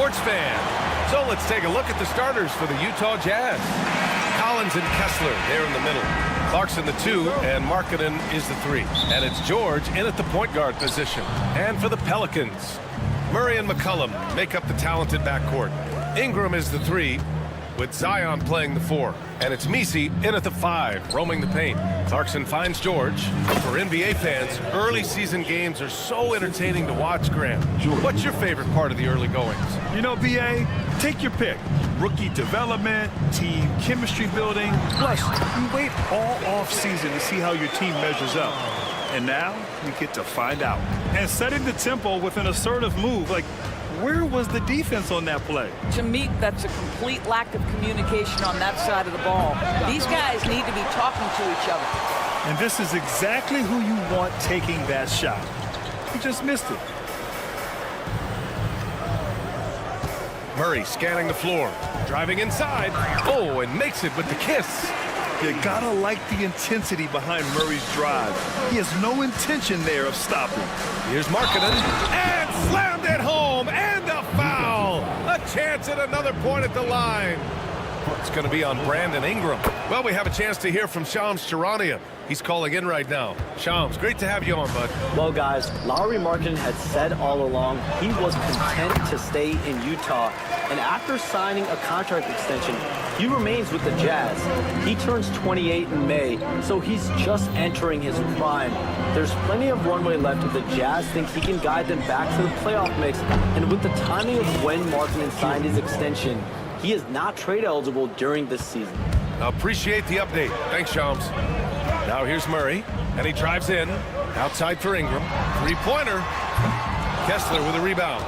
sports fan. So let's take a look at the starters for the Utah Jazz. Collins and Kessler, they're in the middle. Clarkson the 2, and Markkanen is the 3. And it's George in at the point guard position. And for the Pelicans, Murray and McCollum make up the talented backcourt. Ingram is the 3, with Zion playing the 4. And it's Messi in at the 5, roaming the paint. Clarkson finds George. For NBA fans, early season games are so entertaining to watch, Graham. What's your favorite part of the early goings? You know, BA, take your pick. Rookie development, team chemistry building. Plus, you wait all off-season to see how your team measures up. And now, we get to find out. And setting the tempo with an assertive move, like, where was the defense on that play? To me, that's a complete lack of communication on that side of the ball. These guys need to be talking to each other. And this is exactly who you want taking that shot. You just missed it. Murray scanning the floor, driving inside. Oh, and makes it with the kiss. You gotta like the intensity behind Murray's drive. He has no intention there of stopping. Here's Markkanen, and slammed it home, and a foul. A chance at another point at the line. It's going to be on Brandon Ingram. Well, we have a chance to hear from Shams Charania. He's calling in right now. Shams, great to have you on, bud. Well, guys, Lauri Markkanen had said all along he was content to stay in Utah. And after signing a contract extension, he remains with the Jazz. He turns 28 in May, so he's just entering his prime. There's plenty of runway left if the Jazz think he can guide them back to the playoff mix. And with the timing of when Markkanen signed his extension, he is not trade eligible during this season. Appreciate the update. Thanks, Shams. Now here's Murray, and he drives in. Outside for Ingram. Three-pointer. Kessler with a rebound.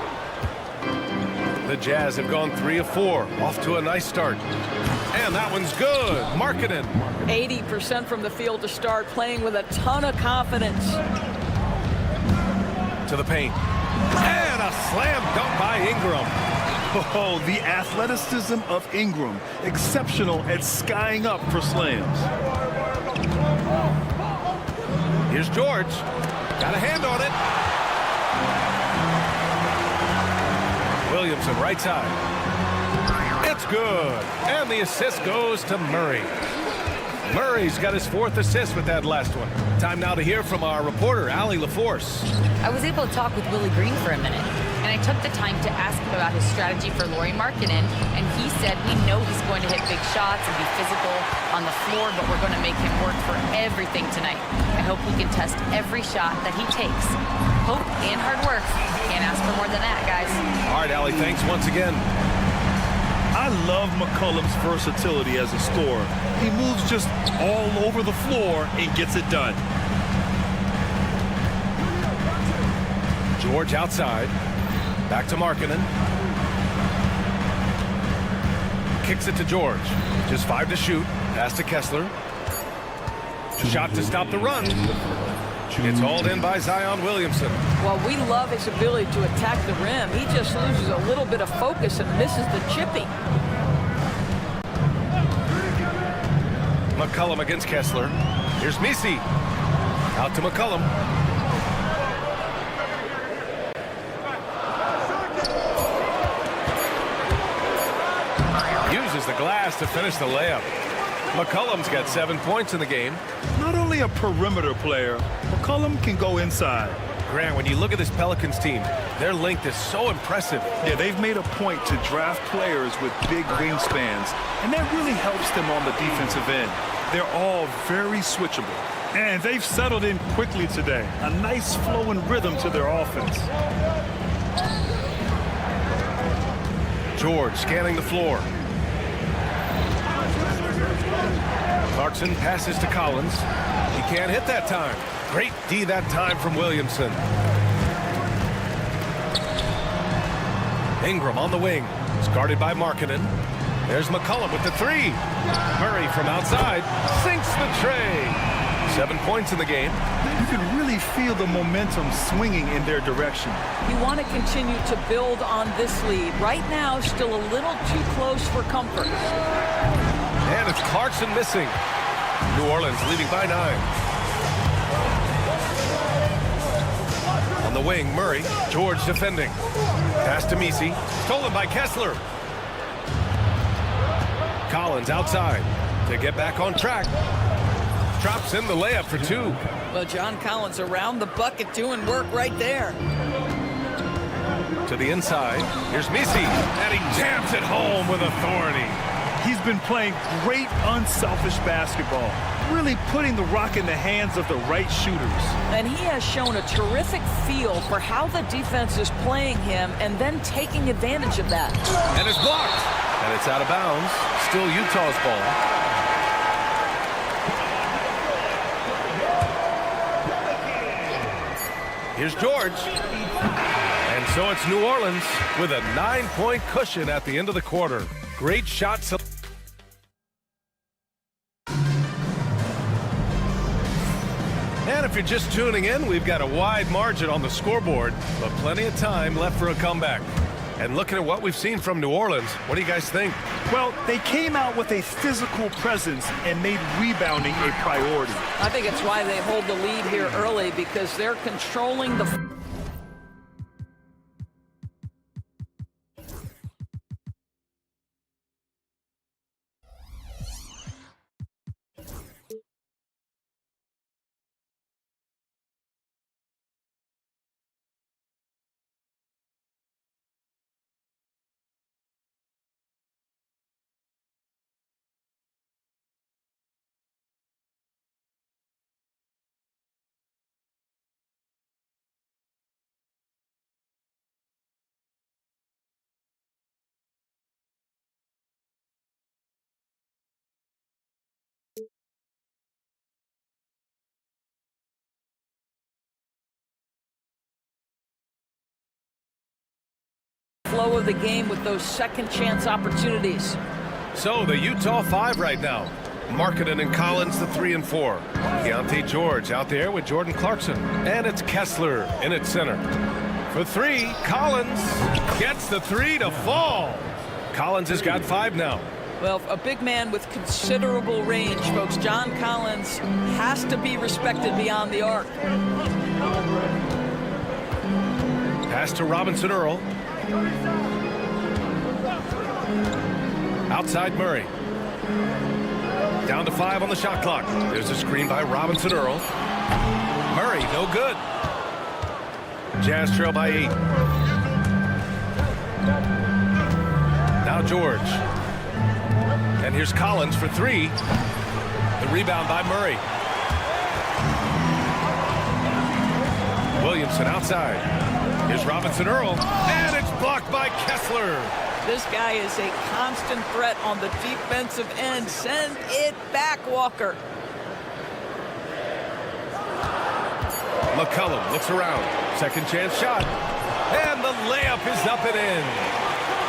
The Jazz have gone 3 of 4. Off to a nice start. And that one's good. Markkanen. 80% from the field to start, playing with a ton of confidence. To the paint. And a slam dunk by Ingram. Oh, the athleticism of Ingram. Exceptional at skying up for slams. Here's George. Got a hand on it. Williamson right side. It's good. And the assist goes to Murray. Murray's got his 4th assist with that last one. Time now to hear from our reporter, Allie LaForce. I was able to talk with Willie Green for a minute, and I took the time to ask him about his strategy for Lauri Markkanen, and he said we know he's going to hit big shots and be physical on the floor, but we're going to make him work for everything tonight. I hope we can test every shot that he takes. Hope and hard work. Can't ask for more than that, guys. All right, Allie, thanks once again. I love McCollum's versatility as a scorer. He moves just all over the floor and gets it done. George outside. Back to Markkanen. Kicks it to George. Just 5 to shoot. Pass to Kessler. Shot to stop the run. It's hauled in by Zion Williamson. Well, we love his ability to attack the rim. He just loses a little bit of focus and misses the chippy. McCollum against Kessler. Here's Messi. Out to McCollum. Uses the glass to finish the layup. McCollum's got 7 points in the game. Not only a perimeter player, McCollum can go inside. Grant, when you look at this Pelicans team, their length is so impressive. Yeah, they've made a point to draft players with big wingspans, and that really helps them on the defensive end. They're all very switchable, and they've settled in quickly today. A nice flow and rhythm to their offense. George scanning the floor. Clarkson passes to Collins. He can't hit that time. Great D that time from Williamson. Ingram on the wing. It's guarded by Markkanen. There's McCollum with the 3. Murray from outside sinks the tray. 7 points in the game. You can really feel the momentum swinging in their direction. You want to continue to build on this lead. Right now, still a little too close for comfort. And it's Clarkson missing. New Orleans leading by 9. On the the wing, Murray. George defending. Pass to Misi. Stolen by Kessler. Collins outside to get back on track. Drops in the layup for two. Well, John Collins around the bucket doing work right there. To the inside. Here's Misi. And he jams it home with authority. He's been playing great unselfish basketball, really putting the rock in the hands of the right shooters. And he has shown a terrific feel for how the defense is playing him and then taking advantage of that. And it's blocked. And it's out of bounds. Still Utah's ball. Here's George. And so it's New Orleans with a 9-point cushion at the end of the quarter. Great shot. And if you're just tuning in, we've got a wide margin on the scoreboard, but plenty of time left for a comeback. And looking at what we've seen from New Orleans, what do you guys think? Well, they came out with a physical presence and made rebounding a priority. I think it's why they hold the lead here early, because they're controlling the... flow of the game with those second chance opportunities. So the Utah 5 right now. Markkanen and Collins, the 3 and 4. Keontae George out there with Jordan Clarkson. And it's Kessler in at center. For 3, Collins gets the 3 to fall. Collins has got 5 now. Well, a big man with considerable range, folks. John Collins has to be respected beyond the arc. Pass to Robinson Earl. Outside Murray. Down to 5 on the shot clock. There's a screen by Robinson Earl. Murray, no good. Jazz trail by 8. Now George. And here's Collins for 3. The rebound by Murray. Williamson outside. Here's Robinson Earl. And it's blocked by Kessler. This guy is a constant threat on the defensive end. Send it back, Walker. McCollum looks around. Second chance shot. And the layup is up and in.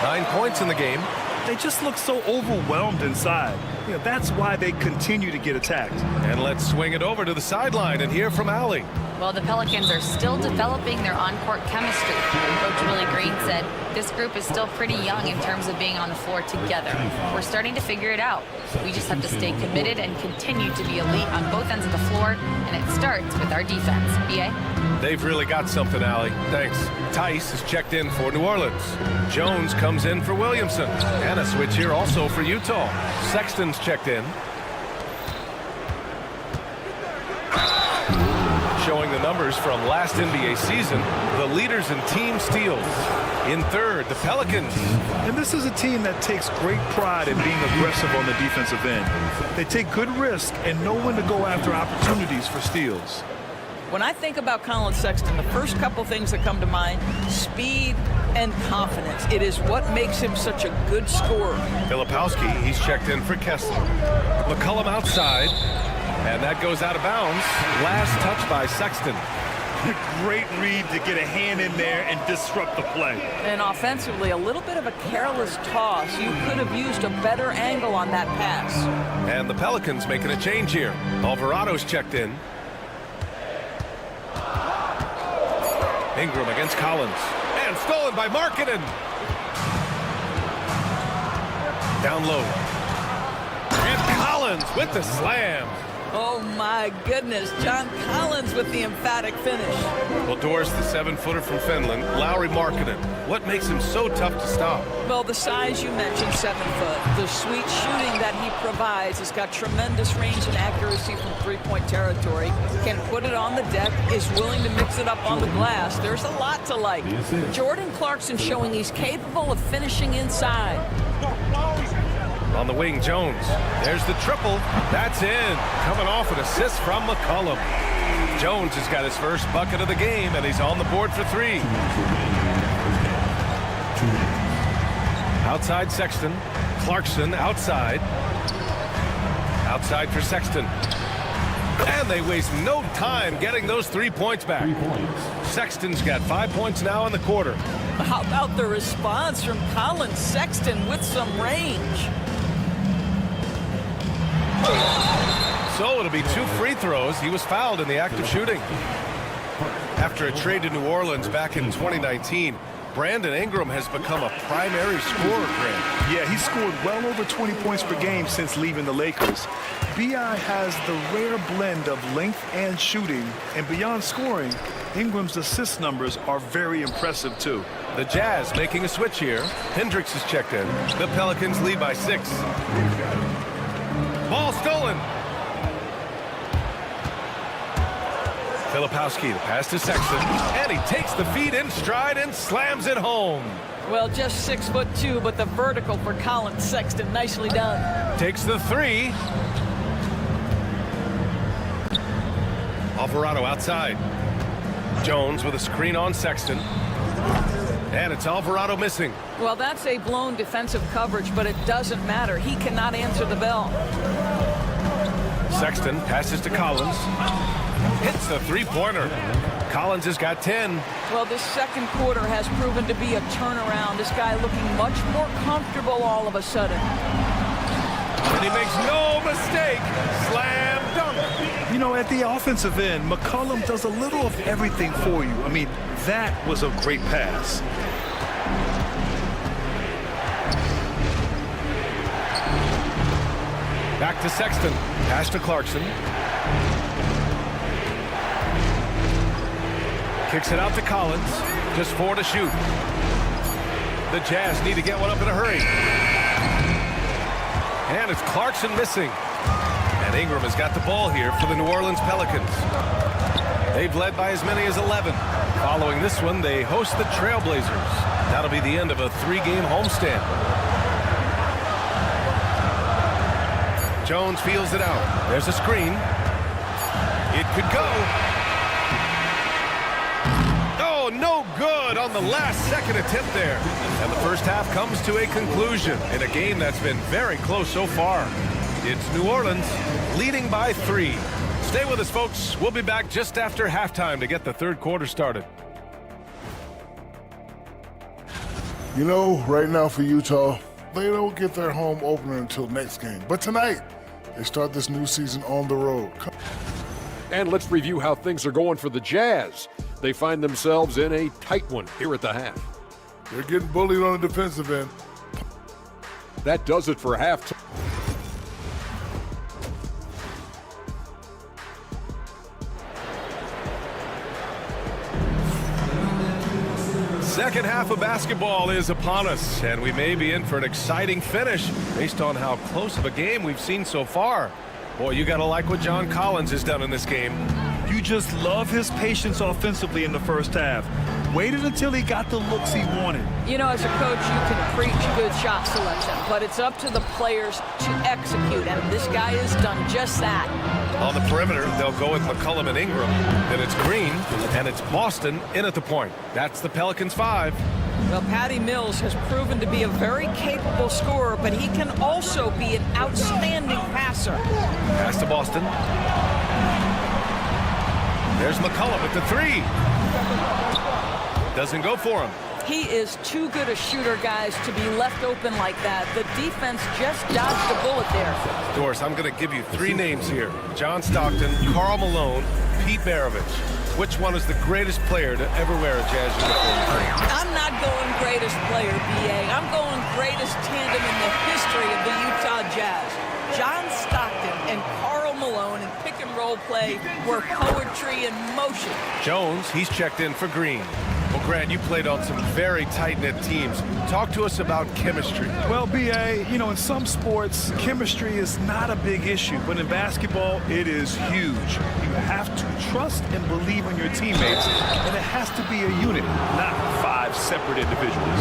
9 points in the game. They just look so overwhelmed inside. You know, that's why they continue to get attacked. And let's swing it over to the sideline and hear from Allie. Well, the Pelicans are still developing their on-court chemistry. Coach Willie Green said this group is still pretty young in terms of being on the floor together. We're starting to figure it out. We just have to stay committed and continue to be elite on both ends of the floor, and it starts with our defense. B.A.? They've really got something, Allie. Thanks. Tice is checked in for New Orleans. Jones comes in for Williamson. And a switch here also for Utah. Sexton's checked in. Showing the numbers from last NBA season, the leaders in team steals. In third, the Pelicans. And this is a team that takes great pride in being aggressive on the defensive end. They take good risk and know when to go after opportunities for steals. When I think about Colin Sexton, the first couple things that come to mind, speed and confidence. It is what makes him such a good scorer. Filipowski, he's checked in for Kessler. McCollum outside, and that goes out of bounds. Last touch by Sexton. Great read to get a hand in there and disrupt the play. And offensively, a little bit of a careless toss. You could have used a better angle on that pass. And the Pelicans making a change here. Alvarado's checked in. Ingram against Collins. And stolen by Markkanen. Down low. And Collins with the slam. Oh, my goodness. John Collins with the emphatic finish. Well, Doris, the 7-footer from Finland, Lauri Markkanen. What makes him so tough to stop? Well, the size you mentioned, 7 foot. The sweet shooting that he provides. He's got tremendous range and accuracy from three-point territory. Can put it on the deck, is willing to mix it up on the glass. There's a lot to like. Jordan Clarkson showing he's capable of finishing inside. On the wing, Jones. There's the triple. That's in. Coming off an assist from McCollum. Jones has got his first bucket of the game, and he's on the board for 3. Outside Sexton. Clarkson outside. Outside for Sexton. And they waste no time getting those 3 points back. Sexton's got 5 points now in the quarter. How about the response from Colin Sexton with some range? So it'll be 2 free throws. He was fouled in the act of shooting. After a trade to New Orleans back in 2019, Brandon Ingram has become a primary scorer, Grant. Yeah, he scored well over 20 points per game since leaving the Lakers. B.I. has the rare blend of length and shooting, and beyond scoring, Ingram's assist numbers are very impressive, too. The Jazz making a switch here. Hendricks is checked in. The Pelicans lead by 6. Ball stolen. Filipowski, the pass to Sexton, and he takes the feed in stride and slams it home. Well, just 6'2", but the vertical for Colin Sexton, nicely done. Takes the 3. Alvarado outside. Jones with a screen on Sexton. And it's Alvarado missing. Well, that's a blown defensive coverage, but it doesn't matter. He cannot answer the bell. Sexton passes to Collins. Hits the three-pointer. Collins has got 10. Well, this second quarter has proven to be a turnaround. This guy looking much more comfortable all of a sudden. And he makes no mistake. Slam dunk. You know, at the offensive end, McCollum does a little of everything for you. I mean, that was a great pass. Back to Sexton. Pass to Clarkson. Kicks it out to Collins. Just 4 to shoot. The Jazz need to get one up in a hurry. And it's Clarkson missing. And Ingram has got the ball here for the New Orleans Pelicans. They've led by as many as 11. Following this one, they host the Trailblazers. That'll be the end of a 3-game homestand. Jones feels it out. There's a screen. It could go. Oh, no good on the last-second attempt there. And the first half comes to a conclusion in a game that's been very close so far. It's New Orleans leading by 3. Stay with us, folks. We'll be back just after halftime to get the third quarter started. You know, right now for Utah, they don't get their home opener until next game. But tonight, they start this new season on the road. And let's review how things are going for the Jazz. They find themselves in a tight one here at the half. They're getting bullied on the defensive end. That does it for halftime. Second half of basketball is upon us, and we may be in for an exciting finish based on how close of a game we've seen so far. Boy, you got to like what John Collins has done in this game. You just love his patience offensively in the first half. Waited until he got the looks he wanted. You know, as a coach, you can preach good shot selection, but it's up to the players to execute, and this guy has done just that. On the perimeter, they'll go with McCollum and Ingram. Then it's Green, and it's Boston in at the point. That's the Pelicans 5. Well, Patty Mills has proven to be a very capable scorer, but he can also be an outstanding passer. Pass to Boston. There's McCollum at the 3. Doesn't go for him. He is too good a shooter, guys, to be left open like that. The defense just dodged a bullet there. Doris, I'm going to give you 3 names here. John Stockton, Karl Malone, Pete Maravich. Which one is the greatest player to ever wear a Jazz uniform? I'm not going greatest player, B.A. I'm going greatest tandem in the history of the Utah Jazz. John Stockton and Karl Malone, and pick role play. We're poetry in motion. Jones, he's checked in for Green. Well, Grant, you played on some very tight-knit teams. Talk to us about chemistry. Well, B.A., you know, in some sports, chemistry is not a big issue, but in basketball, it is huge. You have to trust and believe in your teammates, and it has to be a unit, not 5 separate individuals.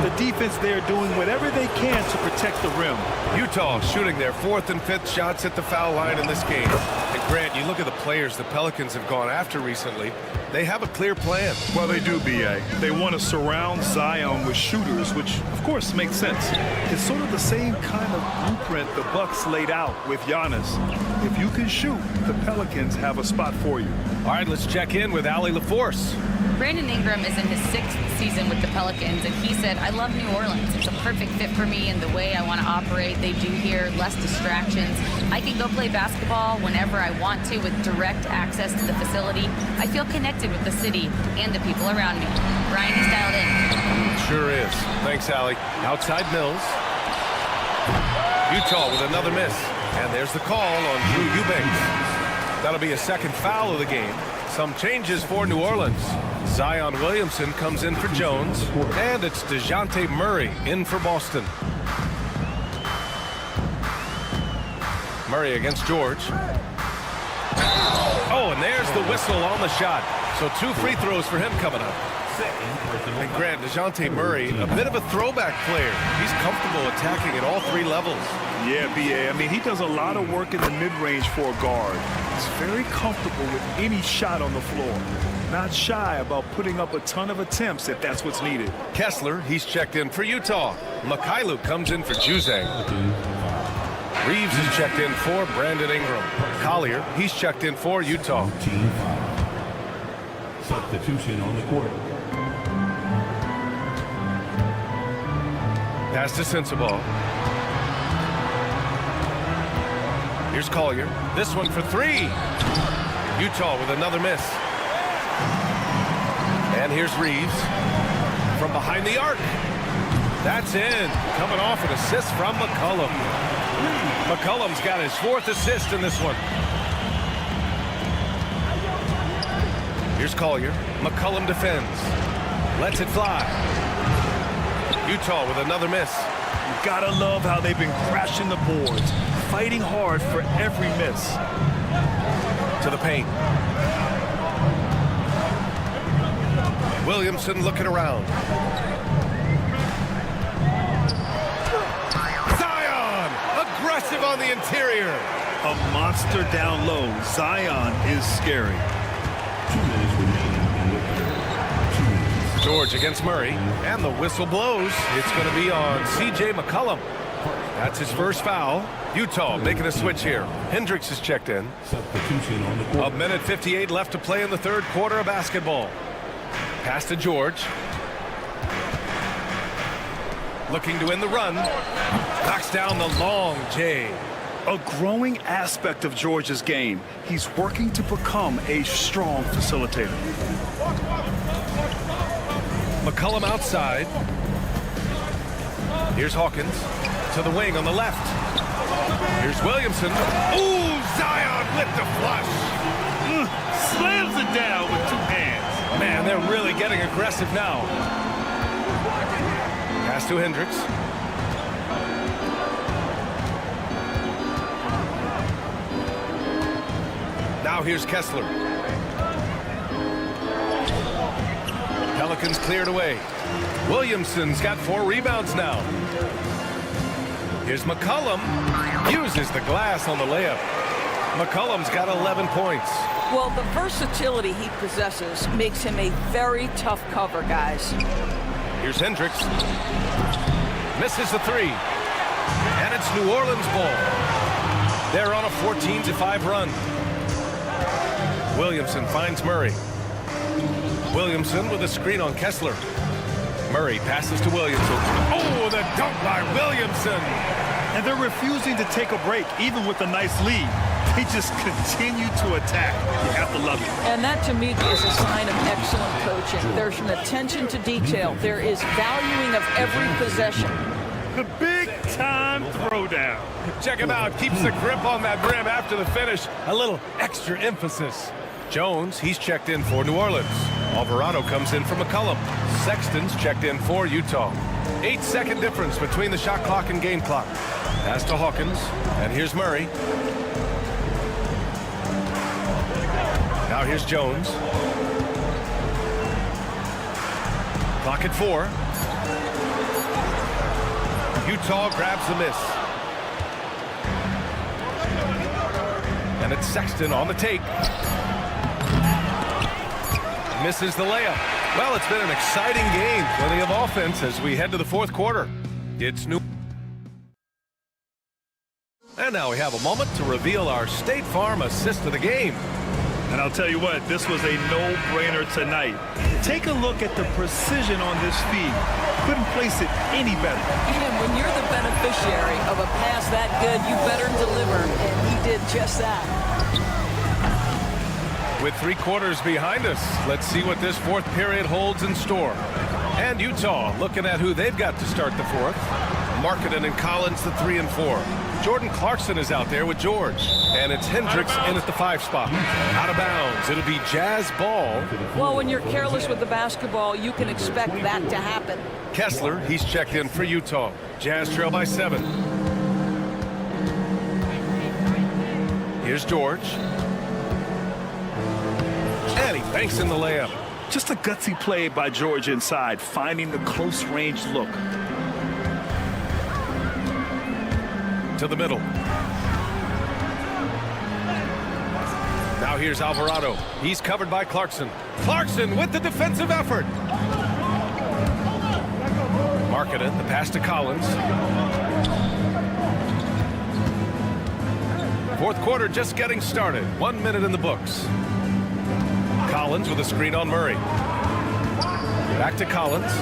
The defense, they're doing whatever they can to protect the rim. Utah shooting their 4th and 5th shots at the foul line in this game. And Grant, you look at the players the Pelicans have gone after recently. They have a clear plan. Well, they do, B.A. They want to surround Zion with shooters, which, of course, makes sense. It's sort of the same kind of blueprint the Bucks laid out with Giannis. If you can shoot, the Pelicans have a spot for you. All right, let's check in with Allie LaForce. Brandon Ingram is in his 6th season with the Pelicans, and he said, I love New Orleans. It's a perfect fit for me and the way I want to operate. They do here, less distractions. I can go play basketball whenever I want to with direct access to the facility. I feel connected with the city and the people around me. Brian, he's dialed in. Sure is. Thanks, Allie. Outside Mills. Utah with another miss. And there's the call on Drew Eubanks. That'll be a 2nd foul of the game. Some changes for New Orleans. Zion Williamson comes in for Jones, and it's DeJounte Murray in for Boston. Murray against George. Oh, and there's the whistle on the shot. So 2 free throws for him coming up. And Grant, DeJounte Murray, a bit of a throwback player. He's comfortable attacking at all 3 levels. Yeah, B.A. I mean, he does a lot of work in the mid-range for a guard. He's very comfortable with any shot on the floor. Not shy about putting up a ton of attempts if that's what's needed. Kessler, he's checked in for Utah. Mikhailuk comes in for Juzang. Reeves is checked in for Brandon Ingram. Collier, he's checked in for Utah. Substitution on the court. Pass to Sensabaugh. Here's Collier. This one for 3. Utah with another miss. And here's Reeves from behind the arc. That's in. Coming off an assist from McCollum. McCollum's got his 4th assist in this one. Here's Collier. McCollum defends. Lets it fly. Utah with another miss. You gotta love how they've been crashing the boards, fighting hard for every miss. To the paint. Williamson looking around. Zion! Aggressive on the interior. A monster down low. Zion is scary. 2 minutes remaining in the third. 2 minutes. George against Murray, and the whistle blows. It's going to be on C.J. McCollum. That's his 1st foul. Utah making a switch here. Hendricks is checked in. Substitution on the court. 1:58 left to play in the 3rd quarter of basketball. Pass to George. Looking to win the run. Knocks down the long J. A growing aspect of George's game. He's working to become a strong facilitator. McCollum outside. Here's Hawkins to the wing on the left. Here's Williamson. Ooh, Zion with the flush. Slams it down with 2 hands. Man, they're really getting aggressive now. Pass to Hendricks. Now here's Kessler. Pelicans cleared away. Williamson's got 4 rebounds now. Here's McCollum. Uses the glass on the layup. McCollum's got 11 points. Well, the versatility he possesses makes him a very tough cover, guys. Here's Hendricks. Misses the 3. And it's New Orleans ball. They're on a 14-5 run. Williamson finds Murray. Williamson with a screen on Kessler. Murray passes to Williamson. Oh, the dunk by Williamson. And they're refusing to take a break, even with a nice lead. They just continue to attack. You have to love it. And that, to me, is a sign of excellent coaching. There's an attention to detail. There is valuing of every possession. The big time Time throwdown. Check him out. Keeps the grip on that rim after the finish. A little extra emphasis. Jones, he's checked in for New Orleans. Alvarado comes in for McCollum. Sexton's checked in for Utah. 8-second difference between the shot clock and game clock. Pass to Hawkins. And here's Murray. Now here's Jones. Clock at 4. Utah grabs the miss. And it's Sexton on the take. Misses the layup. Well, it's been an exciting game. Plenty of offense as we head to the fourth quarter. It's new. And now we have a moment to reveal our State Farm assist of the game. And I'll tell you what, this was a no-brainer tonight. Take a look at the precision on this feed. Couldn't place it any better. And when you're the beneficiary of a pass that good, you better deliver, and he did just that. With 3 quarters behind us, let's see what this fourth period holds in store. And Utah looking at who they've got to start the fourth. Markkanen and Collins, the 3 and 4. Jordan Clarkson is out there with George. And it's Hendricks in at the 5 spot. Out of bounds. It'll be Jazz ball. Well, when you're careless with the basketball, you can expect that to happen. Kessler, he's checked in for Utah. Jazz trail by 7. Here's George. And he banks in the layup. Just a gutsy play by George inside, finding the close-range look. To the middle. Now here's Alvarado. He's covered by Clarkson. Clarkson with the defensive effort. Markkanen, the pass to Collins. Fourth quarter just getting started. 1 minute in the books. Collins with a screen on Murray. Back to Collins.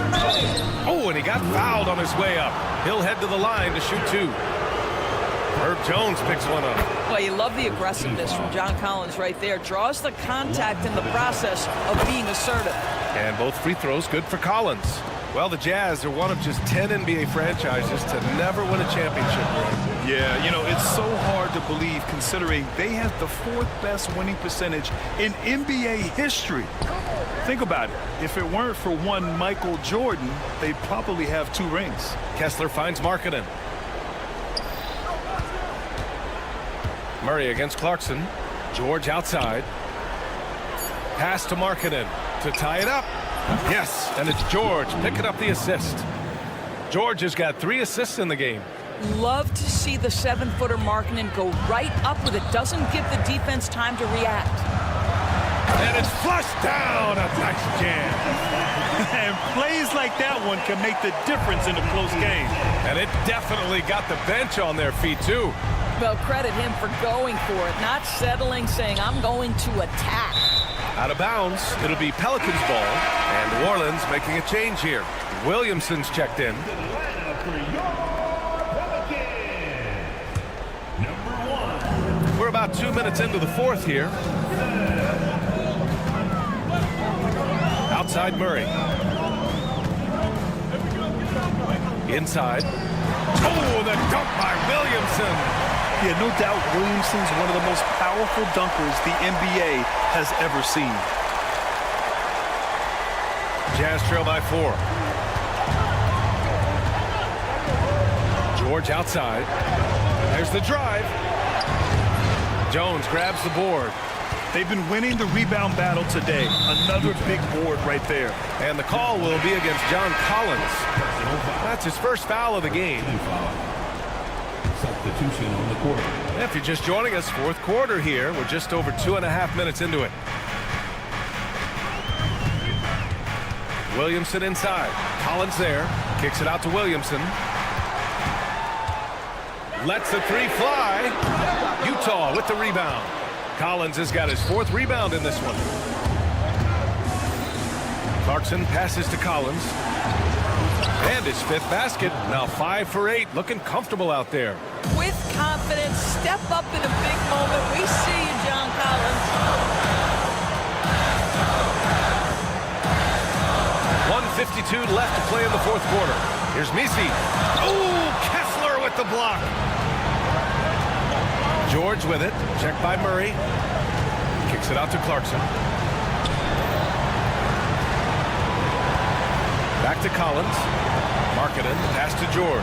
Oh, and he got fouled on his way up. He'll head to the line to shoot 2. Herb Jones picks one up. Well, you love the aggressiveness from John Collins right there. Draws the contact in the process of being assertive. And both free throws good for Collins. Well, the Jazz are one of just 10 NBA franchises to never win a championship. Yeah, you know, it's so hard to believe considering they have the 4th best winning percentage in NBA history. Think about it. If it weren't for one Michael Jordan, they'd probably have 2 rings. Kessler finds Markkanen. Murray against Clarkson. George outside. Pass to Markkanen to tie it up. Yes, and it's George picking up the assist. George has got 3 assists in the game. Love to see the 7-footer Markkanen go right up with it. Doesn't give the defense time to react. And it's flushed down. A nice jam. And plays like that one can make the difference in a close game. And it definitely got the bench on their feet, too. Well, credit him for going for it, not settling, saying, I'm going to attack. Out of bounds, it'll be Pelicans ball, and New Orleans making a change here. Williamson's checked in. We're about 2 minutes into the fourth here. Outside Murray. Inside. Oh, the dunk by Williamson. Yeah, no doubt Williamson's one of the most powerful dunkers the NBA has ever seen. Jazz trail by 4. George outside. There's the drive. Jones grabs the board. They've been winning the rebound battle today. Another big board right there. And the call will be against John Collins. That's his first foul of the game. Substitution on the court. If you're just joining us, fourth quarter here. We're just over 2.5 minutes into it. Williamson inside. Collins there. Kicks it out to Williamson. Lets the 3 fly. Utah with the rebound. Collins has got his 4th rebound in this one. Clarkson passes to Collins. And his 5th basket. Now 5 for 8. Looking comfortable out there. With confidence, step up in a big moment. We see you, John Collins. 1:52 left to play in the fourth quarter. Here's Misi. Oh, Kessler with at the block. George with it. Checked by Murray. Kicks it out to Clarkson. Back to Collins. Markkanen. Pass to George.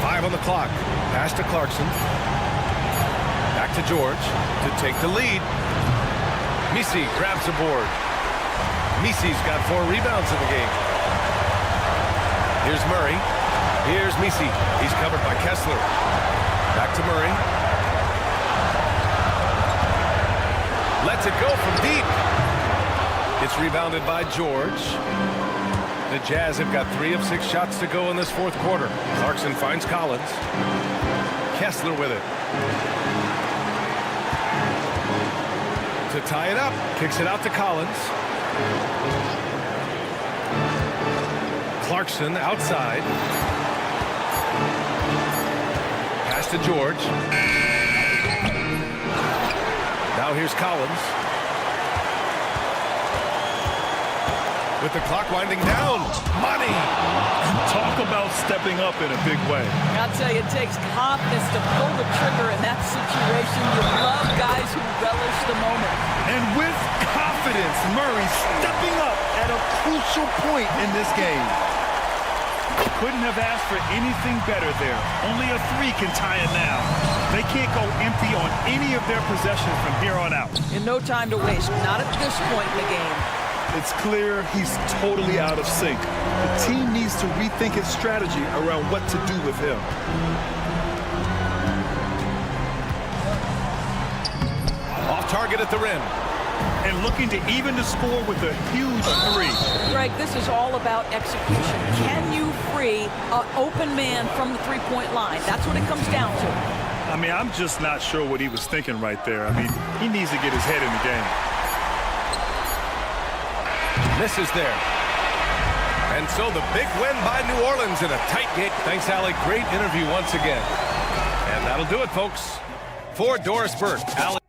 5 on the clock. Pass to Clarkson. Back to George to take the lead. Misi grabs the board. Misi's got 4 rebounds in the game. Here's Murray. Here's Misi. He's covered by Kessler. Back to Murray. Lets it go from deep. It's rebounded by George. The Jazz have got 3 of 6 shots to go in this fourth quarter. Clarkson finds Collins. Kessler with it. To tie it up. Kicks it out to Collins. Clarkson outside. Pass to George. Now here's Collins. With the clock winding down. Money! Talk about stepping up in a big way. I'll tell you, it takes confidence to pull the trigger in that situation. You love guys who relish the moment. And with confidence, Murray stepping up at a crucial point in this game. Couldn't have asked for anything better there. Only a 3 can tie it now. They can't go empty on any of their possessions from here on out. And no time to waste. Not at this point in the game. It's clear he's totally out of sync. The team needs to rethink its strategy around what to do with him. Off target at the rim. And looking to even the score with a huge 3. Greg, this is all about execution. Can you free an open man from the three-point line? That's what it comes down to. I mean, I'm just not sure what he was thinking right there. I mean, he needs to get his head in the game. Misses there. And so the big win by New Orleans in a tight game. Thanks, Alec. Great interview once again. And that'll do it, folks. For Doris Burke, Alec.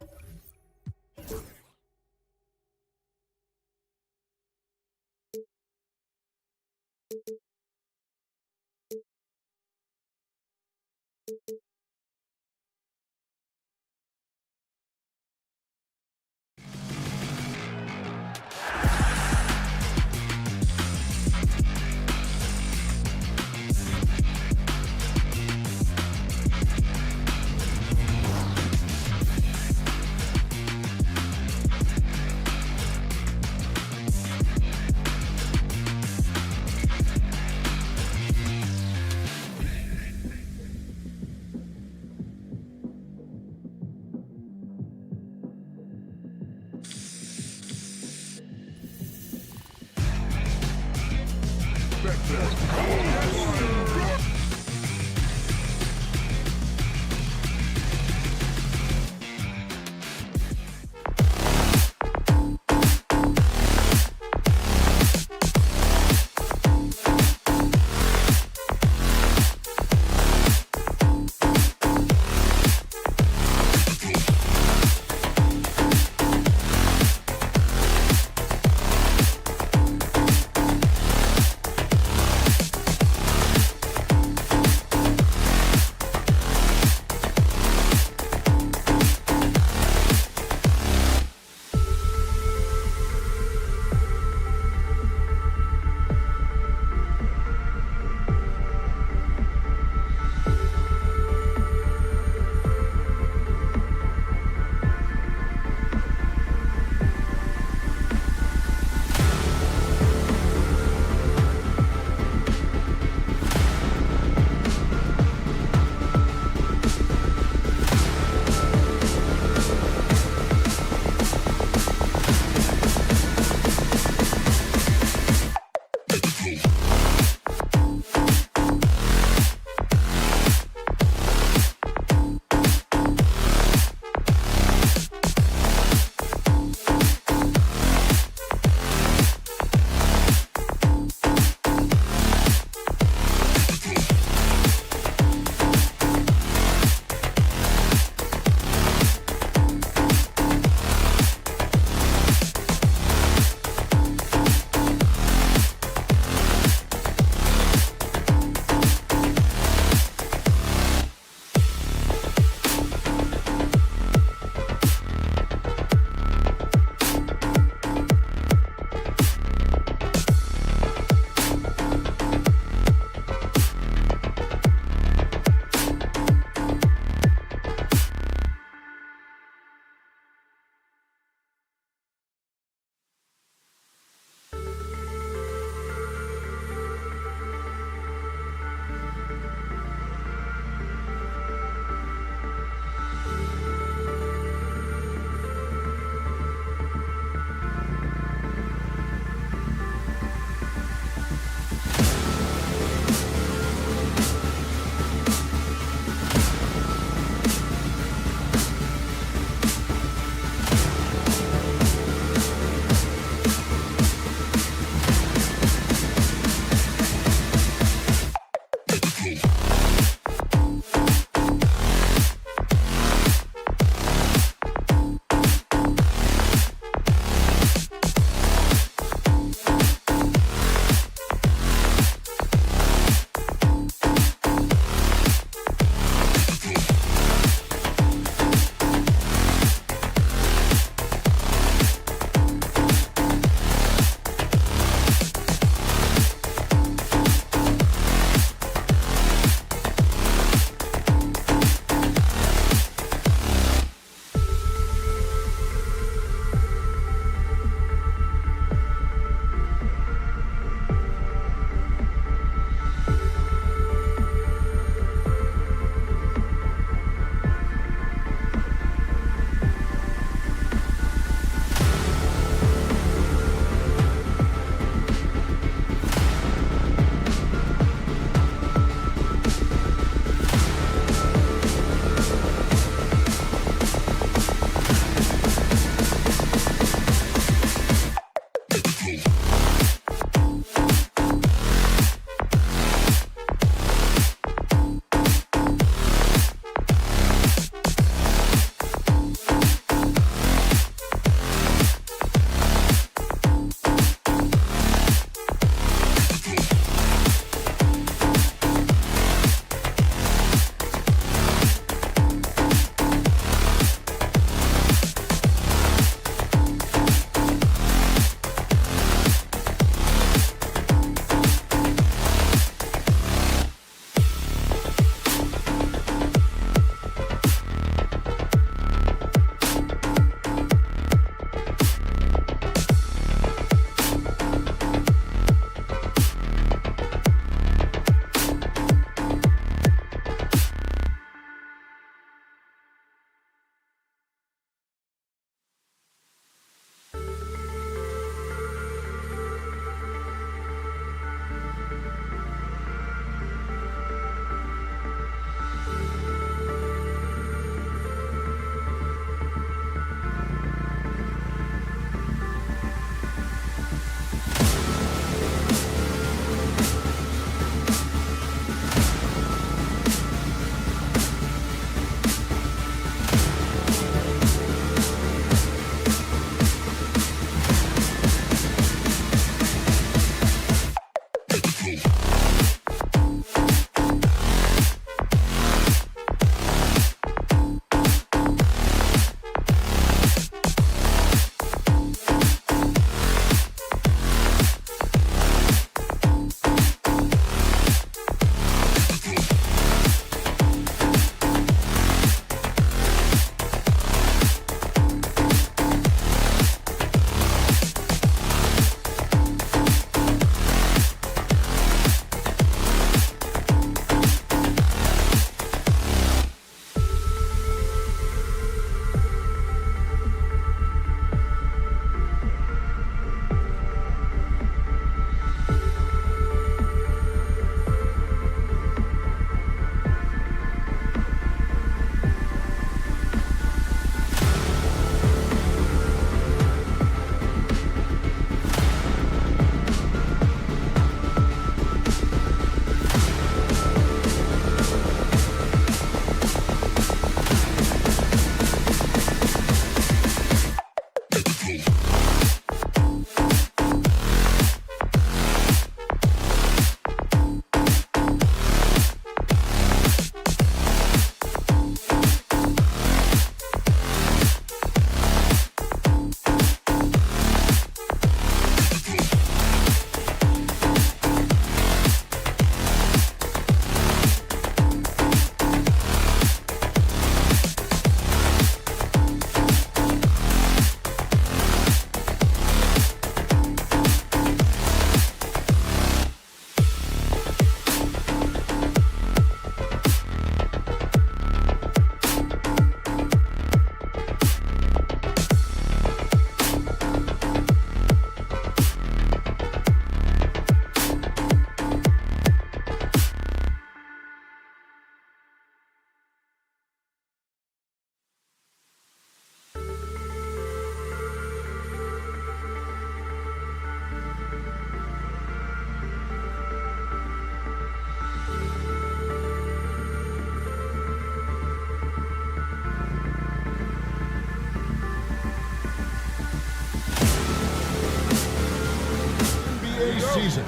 season.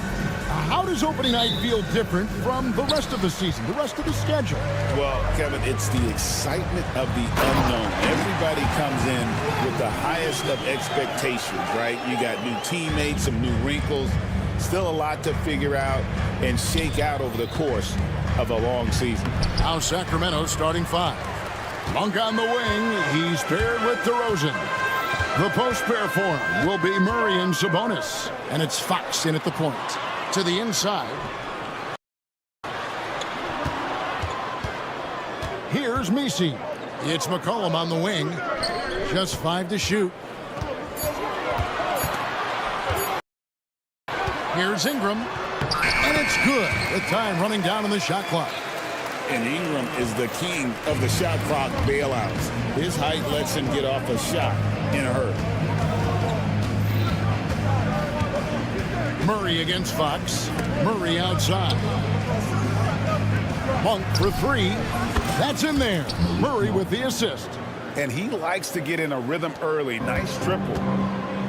How does opening night feel different from the rest of the season, the rest of the schedule? Well, Kevin, it's the excitement of the unknown. Everybody comes in with the highest of expectations, right? You got new teammates, some new wrinkles, still a lot to figure out and shake out over the course of a long season. Now Sacramento starting 5. Monk on the wing. He's paired with DeRozan. The post pair for him will be Murray and Sabonis. And it's Fox in at the point. To the inside. Here's Messi. It's McCollum on the wing. Just 5 to shoot. Here's Ingram. And it's good. With time running down on the shot clock. And Ingram is the king of the shot clock bailouts. His height lets him get off a shot in a hurry. Murray against Fox. Murray outside. Monk for 3. That's in there. Murray with the assist. And he likes to get in a rhythm early. Nice triple.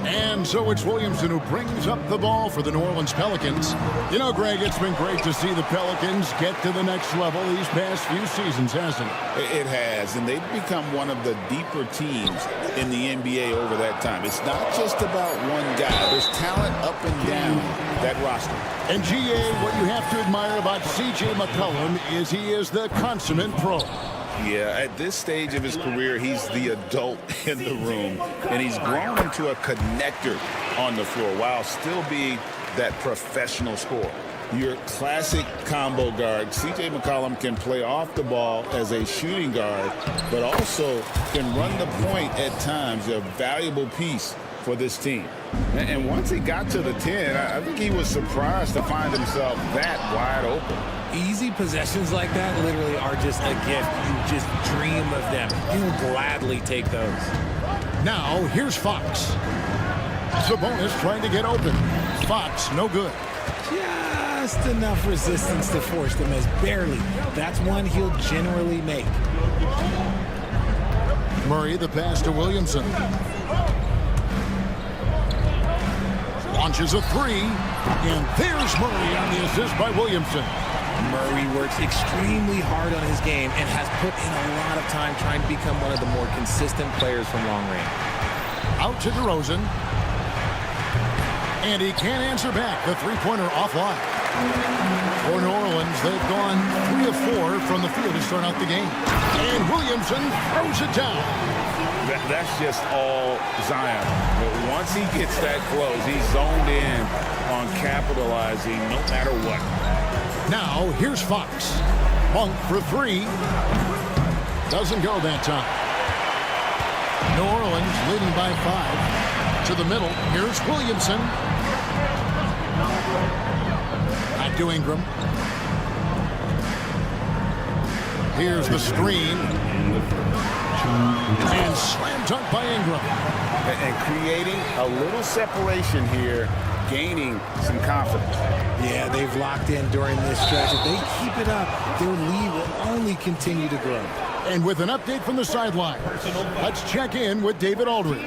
And so it's Williamson who brings up the ball for the New Orleans Pelicans. You know, Greg, it's been great to see the Pelicans get to the next level these past few seasons, hasn't it? It has, and they've become one of the deeper teams in the NBA over that time. It's not just about one guy. There's talent up and down that roster. And, GA, what you have to admire about C.J. McCollum is he is the consummate pro. Yeah, at this stage of his career, he's the adult in the room, and he's grown into a connector on the floor while still being that professional scorer. Your classic combo guard, C.J. McCollum can play off the ball as a shooting guard, but also can run the point at times, a valuable piece for this team. And once he got to the 10, I think he was surprised to find himself that wide open. Easy possessions like that literally are just a gift. You just dream of them. You'll gladly take those. Now, here's Fox. Sabonis trying to get open. Fox, no good. Just enough resistance to force them as barely. That's one he'll generally make. Murray, the pass to Williamson. Launches a 3. And there's Murray on the assist by Williamson. Murray works extremely hard on his game and has put in a lot of time trying to become one of the more consistent players from long range. Out to DeRozan. And he can't answer back. The three-pointer offline. For New Orleans, they've gone 3 of 4 from the field to start out the game. And Williamson throws it down. That's just all Zion. But once he gets that close, he's zoned in on capitalizing no matter what. Now, here's Fox. Monk for 3. Doesn't go that time. New Orleans leading by 5. To the middle, here's Williamson. Back to Ingram. Here's the screen. And slam dunk by Ingram. And creating a little separation here, gaining some confidence. Yeah, they've locked in during this stretch. If they keep it up, their lead will only continue to grow. And with an update from the sideline, let's check in with David Aldridge.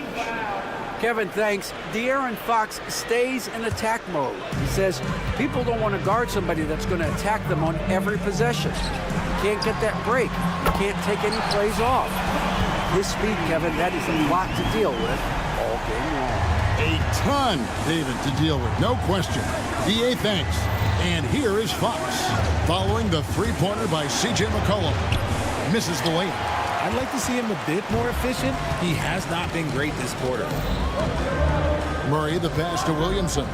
Kevin, thanks. De'Aaron Fox stays in attack mode. He says people don't want to guard somebody that's going to attack them on every possession. You can't get that break. You can't take any plays off. His speed, Kevin, that is a lot to deal with all game long. A ton, David, to deal with, no question. DA, thanks. And here is Fox, following the three-pointer by C.J. McCollum. Misses the layup. I'd like to see him a bit more efficient. He has not been great this quarter. Murray, the pass to Williamson.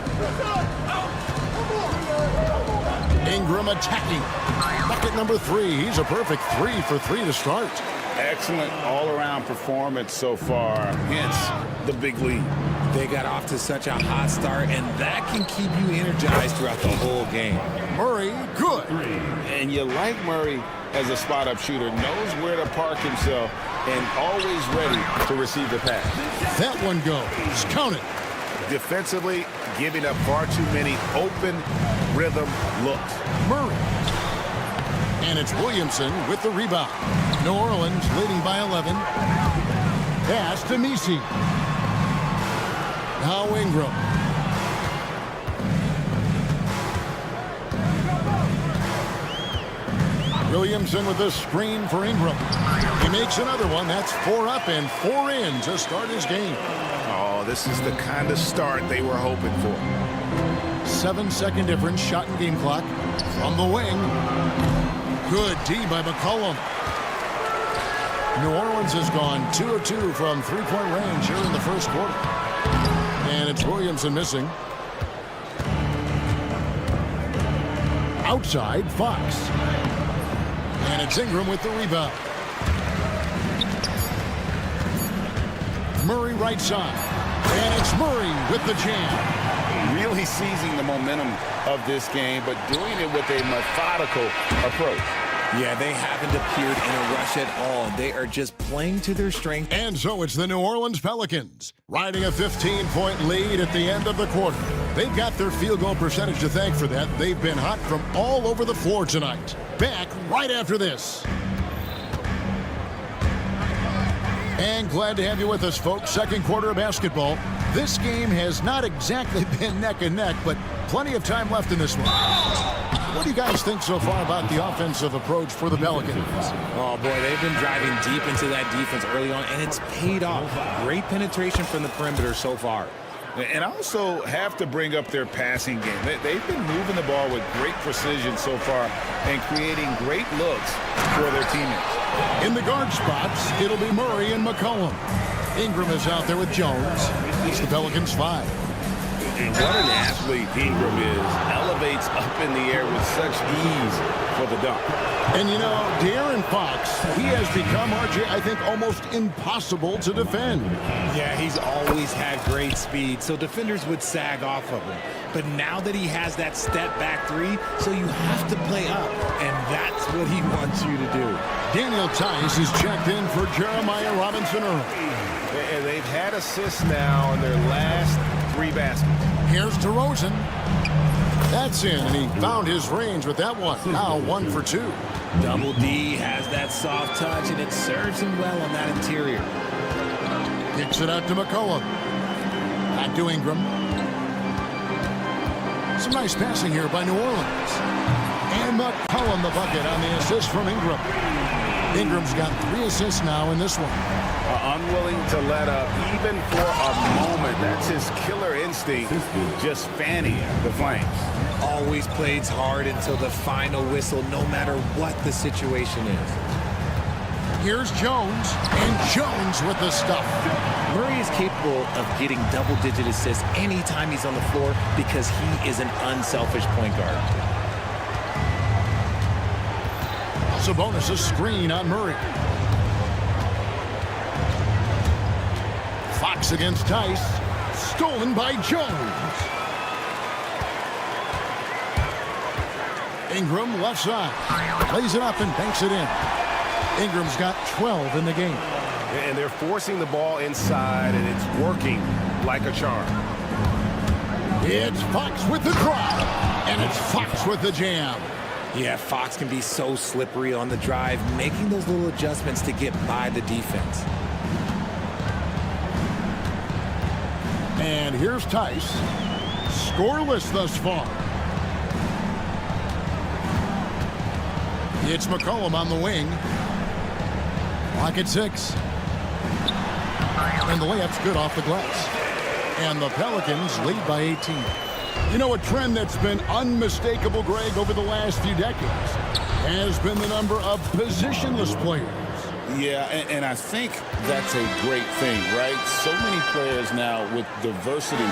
Ingram attacking. Bucket number 3. He's a perfect 3 for 3 to start. Excellent all-around performance so far, hence the big lead. They got off to such a hot start, and that can keep you energized throughout the whole game. Murray, good. And you like Murray as a spot-up shooter, knows where to park himself, and always ready to receive the pass. That one goes. Count it. Defensively, giving up far too many open rhythm looks. Murray. And it's Williamson with the rebound. New Orleans leading by 11. Pass to Messi. Now Ingram. Williamson with the screen for Ingram. He makes another one. That's 4 up and 4 in to start his game. Oh, this is the kind of start they were hoping for. 7-second difference, shot and game clock. From the wing. Good D by McCollum. New Orleans has gone 2 of 2 from three-point range here in the first quarter. And it's Williamson missing. Outside, Fox. And it's Ingram with the rebound. Murray right side. And it's Murray with the jam. Really seizing the momentum of this game, but doing it with a methodical approach. Yeah, they haven't appeared in a rush at all. They are just playing to their strength. And so it's the New Orleans Pelicans riding a 15-point lead at the end of the quarter. They've got their field goal percentage to thank for that. They've been hot from all over the floor tonight. Back right after this. And glad to have you with us, folks. Second quarter of basketball. This game has not exactly been neck and neck, but plenty of time left in this one. What do you guys think so far about the offensive approach for the Pelicans? Oh, boy, they've been driving deep into that defense early on, and it's paid off. Great penetration from the perimeter so far. And I also have to bring up their passing game. They've been moving the ball with great precision so far and creating great looks for their teammates. In the guard spots, it'll be Murray and McCollum. Ingram is out there with Jones. It's the Pelicans 5. What an athlete Ingram is. Elevates up in the air with such ease for the dunk. And you know, De'Aaron Fox, he has become, RJ, I think, almost impossible to defend. Yeah, he's always had great speed, so defenders would sag off of him. But now that he has that step-back three, so you have to play up, and that's what he wants you to do. Daniel Tice is checked in for Jeremiah Robinson Earl. And they've had assists now in their last 3 baskets. Here's DeRozan. That's in, and he found his range with that one. Now 1 for 2. Double D has that soft touch, and it serves him well on that interior. Kicks it out to McCollum. Back to Ingram. Some nice passing here by New Orleans. And McCollum the bucket on the assist from Ingram. Ingram's got 3 assists now in this one. Unwilling to let up even for a moment. That's his killer instinct, just fanning the flames. Always plays hard until the final whistle, no matter what the situation is. Here's Jones, and Jones with the stuff. Murray is capable of getting double-digit assists anytime he's on the floor because he is an unselfish point guard. Sabonis a screen on Murray. Fox against Tice. Stolen by Jones. Ingram left side. Lays it up and banks it in. Ingram's got 12 in the game. And they're forcing the ball inside, and it's working like a charm. It's Fox with the drive. And it's Fox with the jam. Yeah, Fox can be so slippery on the drive, making those little adjustments to get by the defense. And here's Tice. Scoreless thus far. It's McCollum on the wing. Clock at 6. And the layup's good off the glass. And the Pelicans lead by 18. You know, a trend that's been unmistakable, Greg, over the last few decades has been the number of positionless players. Yeah, and I think that's a great thing, right? So many players now with diversity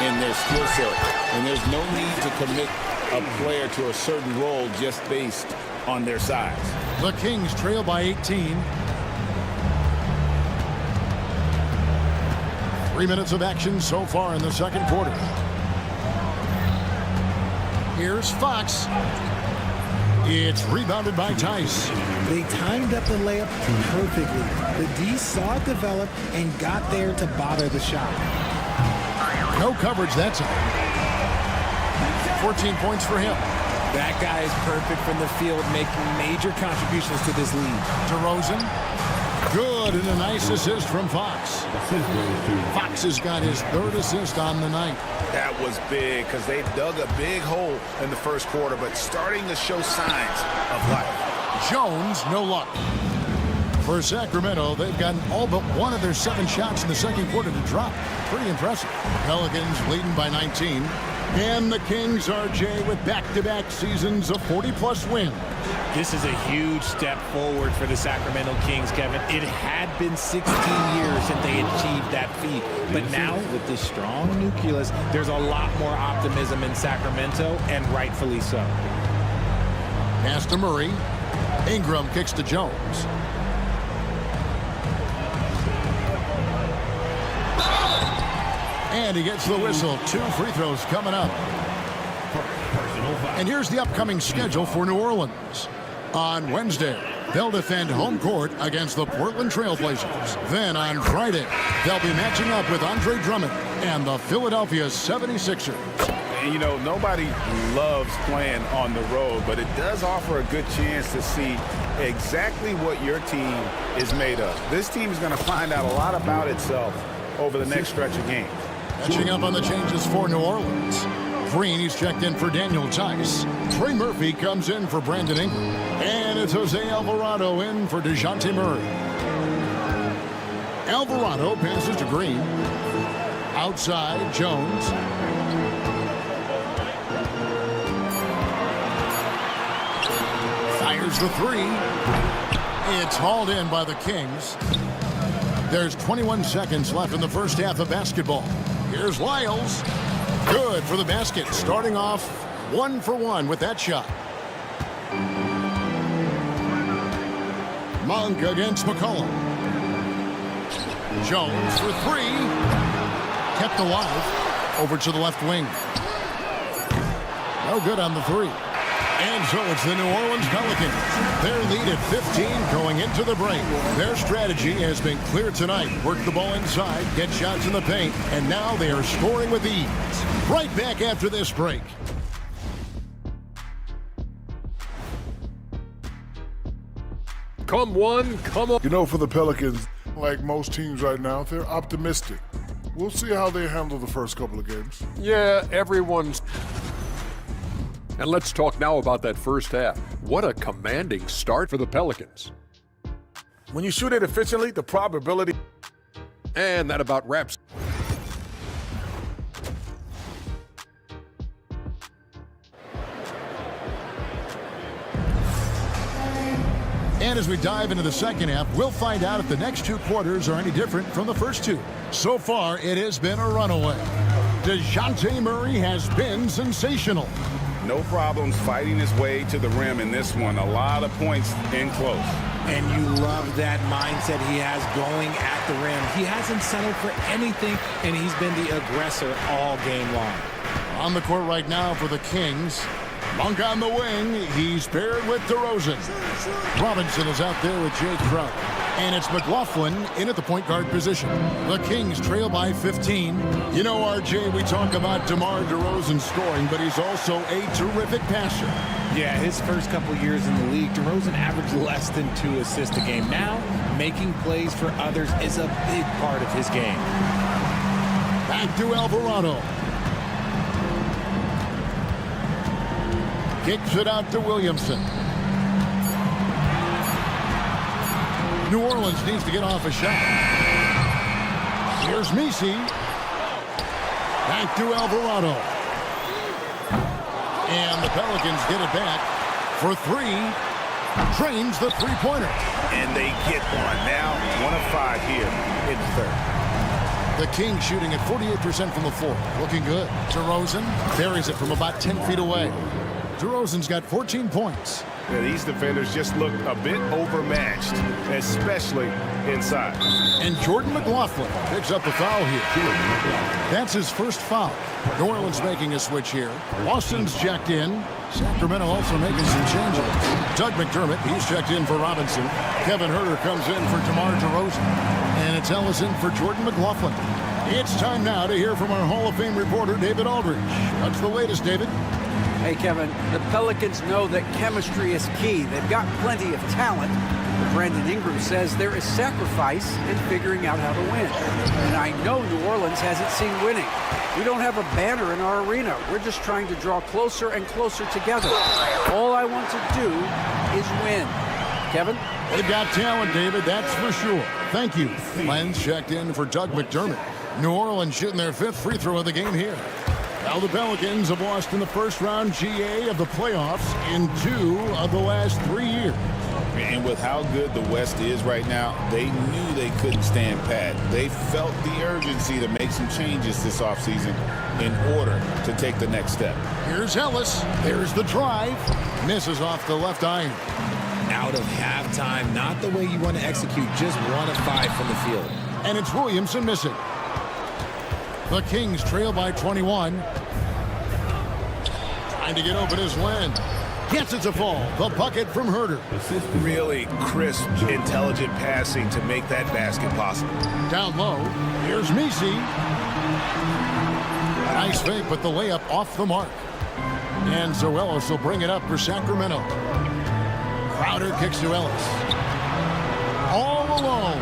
in their skill set, and there's no need to commit a player to a certain role just based on their size. The Kings trail by 18. 3 minutes of action so far in the second quarter. Here's Fox. It's rebounded by Tice. They timed up the layup perfectly. The D saw it develop and got there to bother the shot. No coverage that time. 14 points for him. That guy is perfect from the field, making major contributions to this lead. DeRozan. Good, and a nice assist from Fox. Fox has got his 3rd assist on the night. That was big because they dug a big hole in the first quarter, but starting to show signs of life. Jones, no luck. For Sacramento, they've gotten all but one of their 7 shots in the second quarter to drop. Pretty impressive. Pelicans leading by 19. And the Kings, RJ, with back-to-back seasons of 40-plus wins. This is a huge step forward for the Sacramento Kings, Kevin. It had been 16 years since they achieved that feat. But now, with this strong nucleus, there's a lot more optimism in Sacramento, and rightfully so. Pass to Murray. Ingram kicks to Jones. And he gets the whistle. 2 free throws coming up. And here's the upcoming schedule for New Orleans. On Wednesday, they'll defend home court against the Portland Trailblazers. Then on Friday, they'll be matching up with Andre Drummond and the Philadelphia 76ers. And, you know, nobody loves playing on the road, but it does offer a good chance to see exactly what your team is made of. This team is going to find out a lot about itself over the next stretch of games. Catching up on the changes for New Orleans. Green, he's checked in for Daniel Tice. Trey Murphy comes in for Brandon Ingram. And it's Jose Alvarado in for DeJounte Murray. Alvarado passes to Green. Outside, Jones. Fires the 3. It's hauled in by the Kings. There's 21 seconds left in the first half of basketball. Here's Lyles. Good for the basket. Starting off 1 for 1 with that shot. Monk against McCollum. Jones for 3. Kept alive. Over to the left wing. No good on the 3. And so it's the New Orleans Pelicans. Their lead at 15 going into the break. Their strategy has been clear tonight. Work the ball inside, get shots in the paint, and now they are scoring with ease. Right back after this break. Come one, come on. You know, for the Pelicans, like most teams right now, they're optimistic. We'll see how they handle the first couple of games. Yeah, everyone's... And let's talk now about that first half. What a commanding start for the Pelicans. When you shoot it efficiently, the probability... And that about wraps. And as we dive into the second half, we'll find out if the next 2 quarters are any different from the first 2. So far, it has been a runaway. DeJounte Murray has been sensational. No problems fighting his way to the rim in this one. A lot of points in close. And you love that mindset he has going at the rim. He hasn't settled for anything, and he's been the aggressor all game long. On the court right now for the Kings. Monk on the wing. He's paired with DeRozan. Robinson is out there with Jay Crowder. And it's McLaughlin in at the point guard position. The Kings trail by 15. You know, RJ, we talk about DeMar DeRozan scoring, but he's also a terrific passer. Yeah, his first couple years in the league, DeRozan averaged less than 2 assists a game. Now, making plays for others is a big part of his game. Back to Alvarado. Kicks it out to Williamson. New Orleans needs to get off a shot. Here's Messi. Back to Alvarado. And the Pelicans get it back for 3. Trains the 3-pointer. And they get one. Now 1 of 5 here in the third. The Kings shooting at 48% from the floor. Looking good. DeRozan buries it from about 10 feet away. DeRozan's got 14 points. Yeah, these defenders just look a bit overmatched, especially inside. And Jordan McLaughlin picks up the foul here. That's his first foul. New Orleans making a switch here. Boston's checked in. Sacramento also making some changes. Doug McDermott, he's checked in for Robinson. Kevin Huerter comes in for DeMar DeRozan. And it's Ellis in for Jordan McLaughlin. It's time now to hear from our Hall of Fame reporter, David Aldridge. What's the latest, David? Hey, Kevin, the Pelicans know that chemistry is key. They've got plenty of talent. But Brandon Ingram says there is sacrifice in figuring out how to win. And I know New Orleans hasn't seen winning. We don't have a banner in our arena. We're just trying to draw closer and closer together. All I want to do is win. Kevin? They've got talent, David, that's for sure. Thank you. Len's checked in for Doug McDermott. New Orleans shooting their 5th free throw of the game here. Now the Pelicans have lost in the first round GA of the playoffs in 2 of the last 3 years. And with how good the West is right now, they knew they couldn't stand pat. They felt the urgency to make some changes this offseason in order to take the next step. Here's Ellis. There's the drive. Misses off the left iron. Out of halftime, not the way you want to execute, just 1 of 5 from the field. And it's Williamson missing. The Kings trail by 21. Trying to get open is Len. Gets it to fall. The bucket from Herter. Really crisp, intelligent passing to make that basket possible. Down low. Here's Misi. Nice fake, but the layup off the mark. And so Ellis will bring it up for Sacramento. Crowder kicks to Ellis. All alone.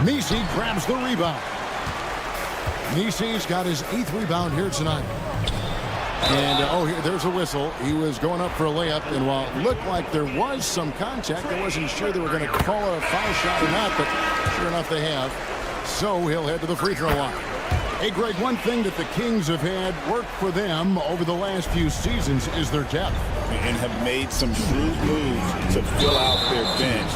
Misi grabs the rebound. Misi's got his 8th rebound here tonight. And, here, there's a whistle. He was going up for a layup, and while it looked like there was some contact, I wasn't sure they were going to call a foul shot or not, but sure enough they have. So he'll head to the free throw line. Hey, Greg, one thing that the Kings have had work for them over the last few seasons is their depth. And have made some shrewd moves to fill out their bench.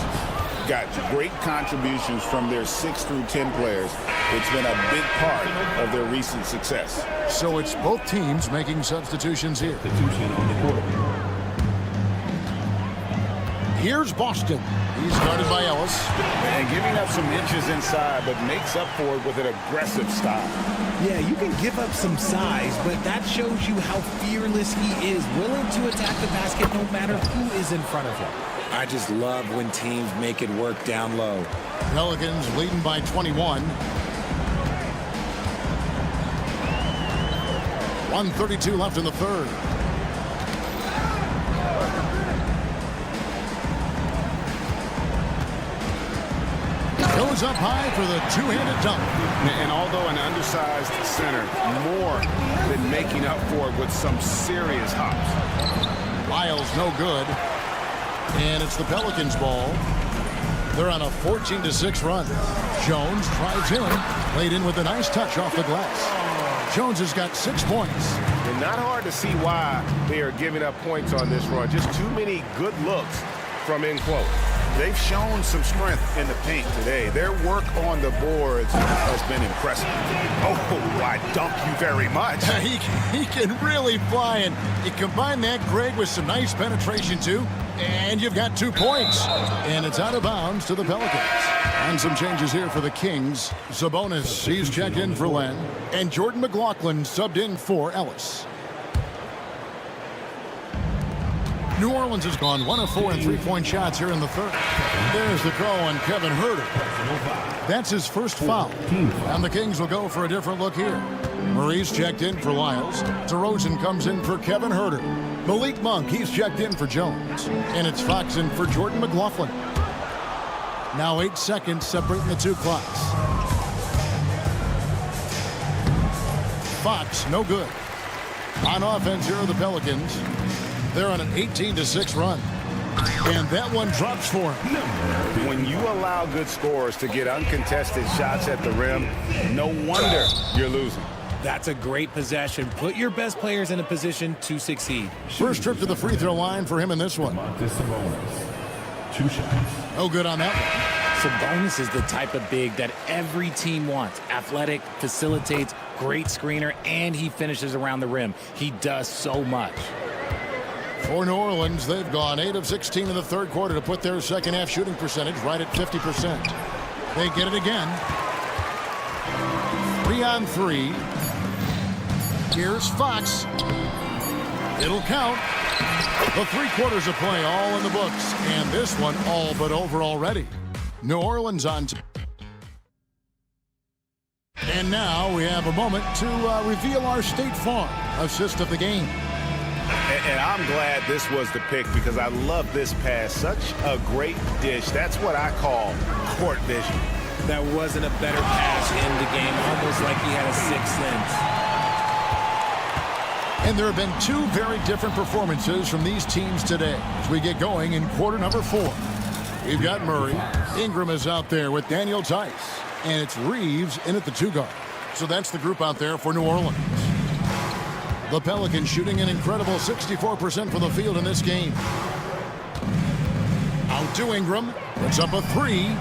Got great contributions from their 6 through 10 players. It's been a big part of their recent success. So it's both teams making substitutions here. Here's Boston. He's guarded by Ellis. And giving up some inches inside, but makes up for it with an aggressive style. Yeah, you can give up some size, but that shows you how fearless he is, willing to attack the basket no matter who is in front of him. I just love when teams make it work down low. Pelicans leading by 21. 1:32 left in the third. Goes up high for the two-handed dunk. And although an undersized center, more than making up for it with some serious hops. Lyles no good. And it's the Pelicans' ball. They're on a 14-6 run. Jones drives in, laid in with a nice touch off the glass. Jones has got 6 points. And not hard to see why they are giving up points on this run. Just too many good looks from in close. They've shown some strength in the paint today. Their work on the boards has been impressive. Oh, I dunk you very much. He can really fly, and you combine that, Greg, with some nice penetration, too, and you've got 2 points. And it's out of bounds to the Pelicans. And some changes here for the Kings. Sabonis, he's checked in for Len, and Jordan McLaughlin subbed in for Ellis. New Orleans has gone 1 of 4 in three-point shots here in the third. There's the call on Kevin Herter. That's his first foul. And the Kings will go for a different look here. Murray's checked in for Lyles. DeRozan comes in for Kevin Herter. Malik Monk, he's checked in for Jones. And it's Fox in for Jordan McLaughlin. Now 8 seconds separating the 2 clocks. Fox, no good. On offense here are the Pelicans. They're on an 18-6 run. And that one drops for him. When you allow good scorers to get uncontested shots at the rim, no wonder you're losing. That's a great possession. Put your best players in a position to succeed. First trip to the free throw line for him in this one. 2 shots. No good on that one. Sabonis is the type of big that every team wants. Athletic, facilitates, great screener, and he finishes around the rim. He does so much. For New Orleans, they've gone 8 of 16 in the third quarter to put their second half shooting percentage right at 50%. They get it again. 3 on 3. Here's Fox. It'll count. The 3 quarters of play all in the books, and this one all but over already. New Orleans on. And now we have a moment to reveal our State Farm assist of the game. And I'm glad this was the pick because I love this pass. Such a great dish. That's what I call court vision. that wasn't a better pass to end the game, almost like he had a sixth sense. And there have been two very different performances from these teams today as we get going in quarter number 4. We've got Murray. Ingram is out there with Daniel Tice. And it's Reeves in at the 2 guard. So that's the group out there for New Orleans. The Pelicans shooting an incredible 64% from the field in this game. Out to Ingram. Puts up a 3.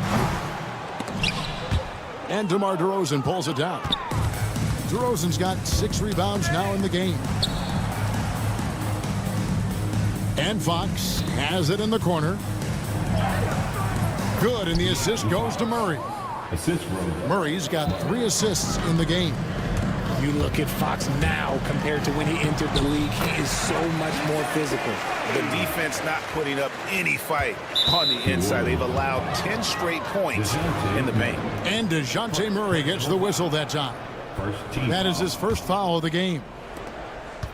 And DeMar DeRozan pulls it down. DeRozan's got 6 rebounds now in the game. And Fox has it in the corner. Good, and the assist goes to Murray. Assist row. Murray's got 3 assists in the game. You look at Fox now compared to when he entered the league, he is so much more physical. The defense not putting up any fight on the inside. They've allowed 10 straight points in the paint. And DeJounte Murray gets the whistle that time. That is his first foul of the game.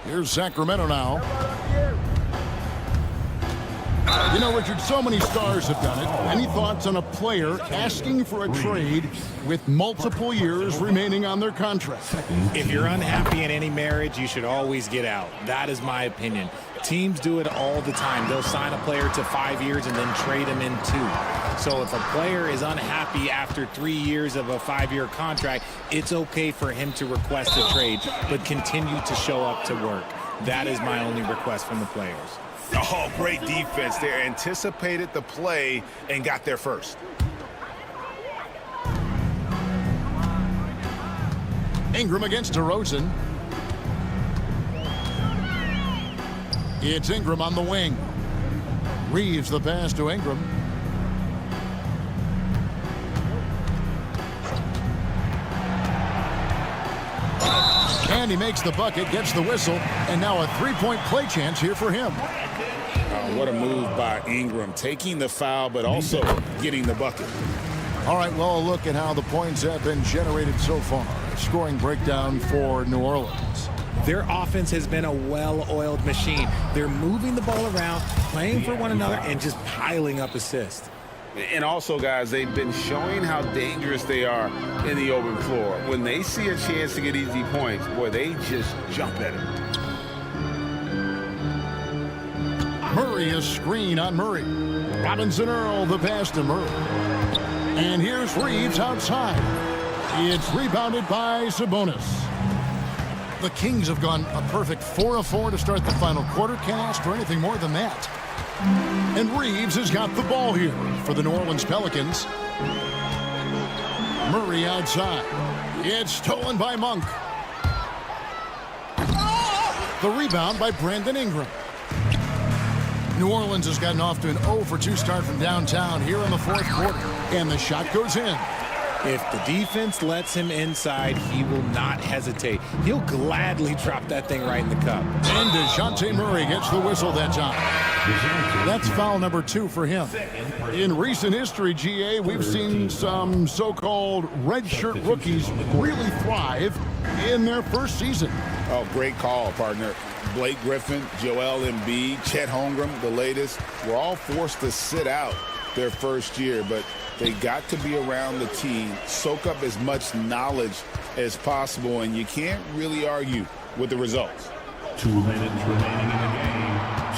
Here's Sacramento now. You know, Richard, so many stars have done it. Any thoughts on a player asking for a trade with multiple years remaining on their contract? If you're unhappy in any marriage, you should always get out. That is my opinion. Teams do it all the time. They'll sign a player to 5 years and then trade him in 2. So if a player is unhappy after 3 years of a 5-year contract, it's okay for him to request a trade, but continue to show up to work. That is my only request from the players. Oh, great defense there. Anticipated the play and got there first. Ingram against DeRozan. It's Ingram on the wing. Reeves the pass to Ingram. And he makes the bucket, gets the whistle, and now a 3-point play chance here for him. What a move by Ingram, taking the foul, but also getting the bucket. All right, well, look at how the points have been generated so far. Scoring breakdown for New Orleans. Their offense has been a well-oiled machine. They're moving the ball around, playing for one another, and just piling up assists. And also, guys, they've been showing how dangerous they are in the open floor. When they see a chance to get easy points, boy, they just jump at it. Murray is screen on Murray. Robinson Earl the pass to Murray. And here's Reeves outside. It's rebounded by Sabonis. The Kings have gone a perfect 4 of 4 to start the final quarter. Can't ask for anything more than that. And Reeves has got the ball here for the New Orleans Pelicans. Murray outside. It's stolen by Monk. The rebound by Brandon Ingram. New Orleans has gotten off to an 0 for 2 start from downtown here in the 4th quarter. And the shot goes in. If the defense lets him inside, he will not hesitate. He'll gladly drop that thing right in the cup. And DeJounte Murray gets the whistle that time. That's foul number 2 for him. In recent history, GA, we've seen some so-called redshirt rookies really thrive in their first season. Oh, great call, partner. Blake Griffin, Joel Embiid, Chet Holmgren, the latest, were all forced to sit out their first year, but they got to be around the team, soak up as much knowledge as possible, and you can't really argue with the results. 2 minutes remaining in the game.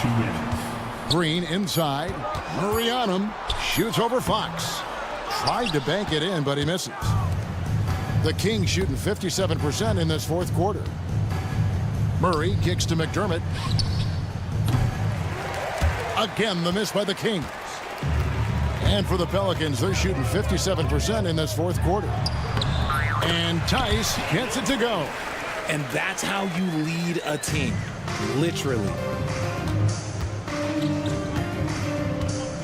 2 minutes. Green inside. Murray on him. Shoots over Fox. Tried to bank it in, but he misses. The Kings shooting 57% in this 4th quarter. Murray kicks to McDermott. Again, the miss by the Kings. And for the Pelicans, they're shooting 57% in this 4th quarter. And Tice gets it to go. And that's how you lead a team, literally.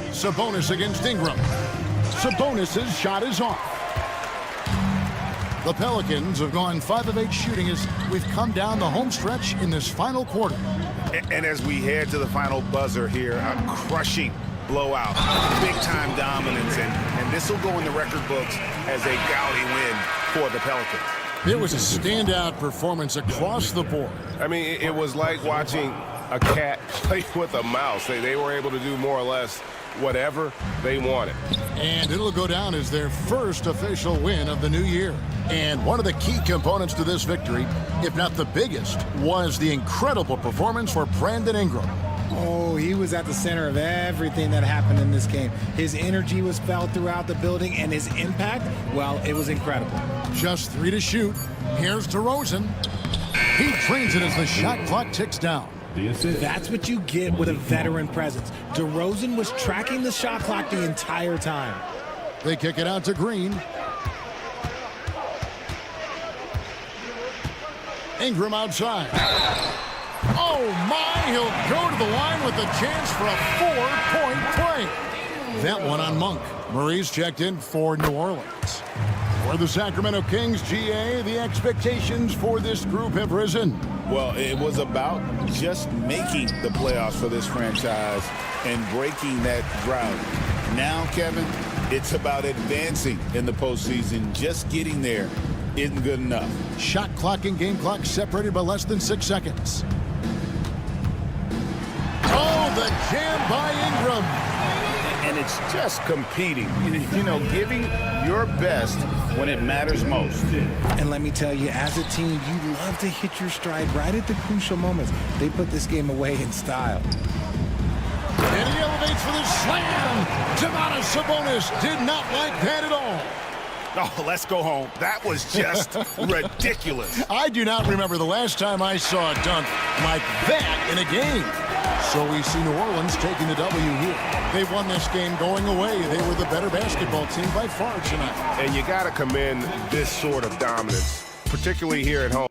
Sabonis against Ingram. Sabonis' shot is off. The Pelicans have gone 5 of 8 shooting as we've come down the home stretch in this final quarter. And as we head to the final buzzer here, a crushing blowout, big-time dominance, and this will go in the record books as a gaudy win for the Pelicans. It was a standout performance across the board. I mean, it was like watching a cat play with a mouse. They were able to do more or less whatever they wanted. And it'll go down as their first official win of the new year. And one of the key components to this victory, if not the biggest, was the incredible performance for Brandon Ingram. Oh, he was at the center of everything that happened in this game. His energy was felt throughout the building, and his impact, well, it was incredible. Just 3 to shoot. Here's DeRozan. He drains it as the shot clock ticks down. That's what you get with a veteran presence. DeRozan was tracking the shot clock the entire time. They kick it out to Green. Ingram outside. Oh my, he'll go to the line with a chance for a 4-point play. That one on Monk. Murray's checked in for New Orleans. For the Sacramento Kings, GA, the expectations for this group have risen. Well, it was about just making the playoffs for this franchise and breaking that drought. Now, Kevin, it's about advancing in the postseason. Just getting there isn't good enough. Shot clock and game clock separated by less than 6 seconds. Oh, the jam by Ingram. And it's just competing, you know, giving your best when it matters most. And let me tell you, as a team, you love to hit your stride right at the crucial moments. They put this game away in style. And he elevates for the slam. Domantas Sabonis did not like that at all. Oh, let's go home. That was just ridiculous. I do not remember the last time I saw a dunk like that in a game. So we see New Orleans taking the W here. They won this game going away. They were the better basketball team by far tonight. And you got to commend this sort of dominance, particularly here at home.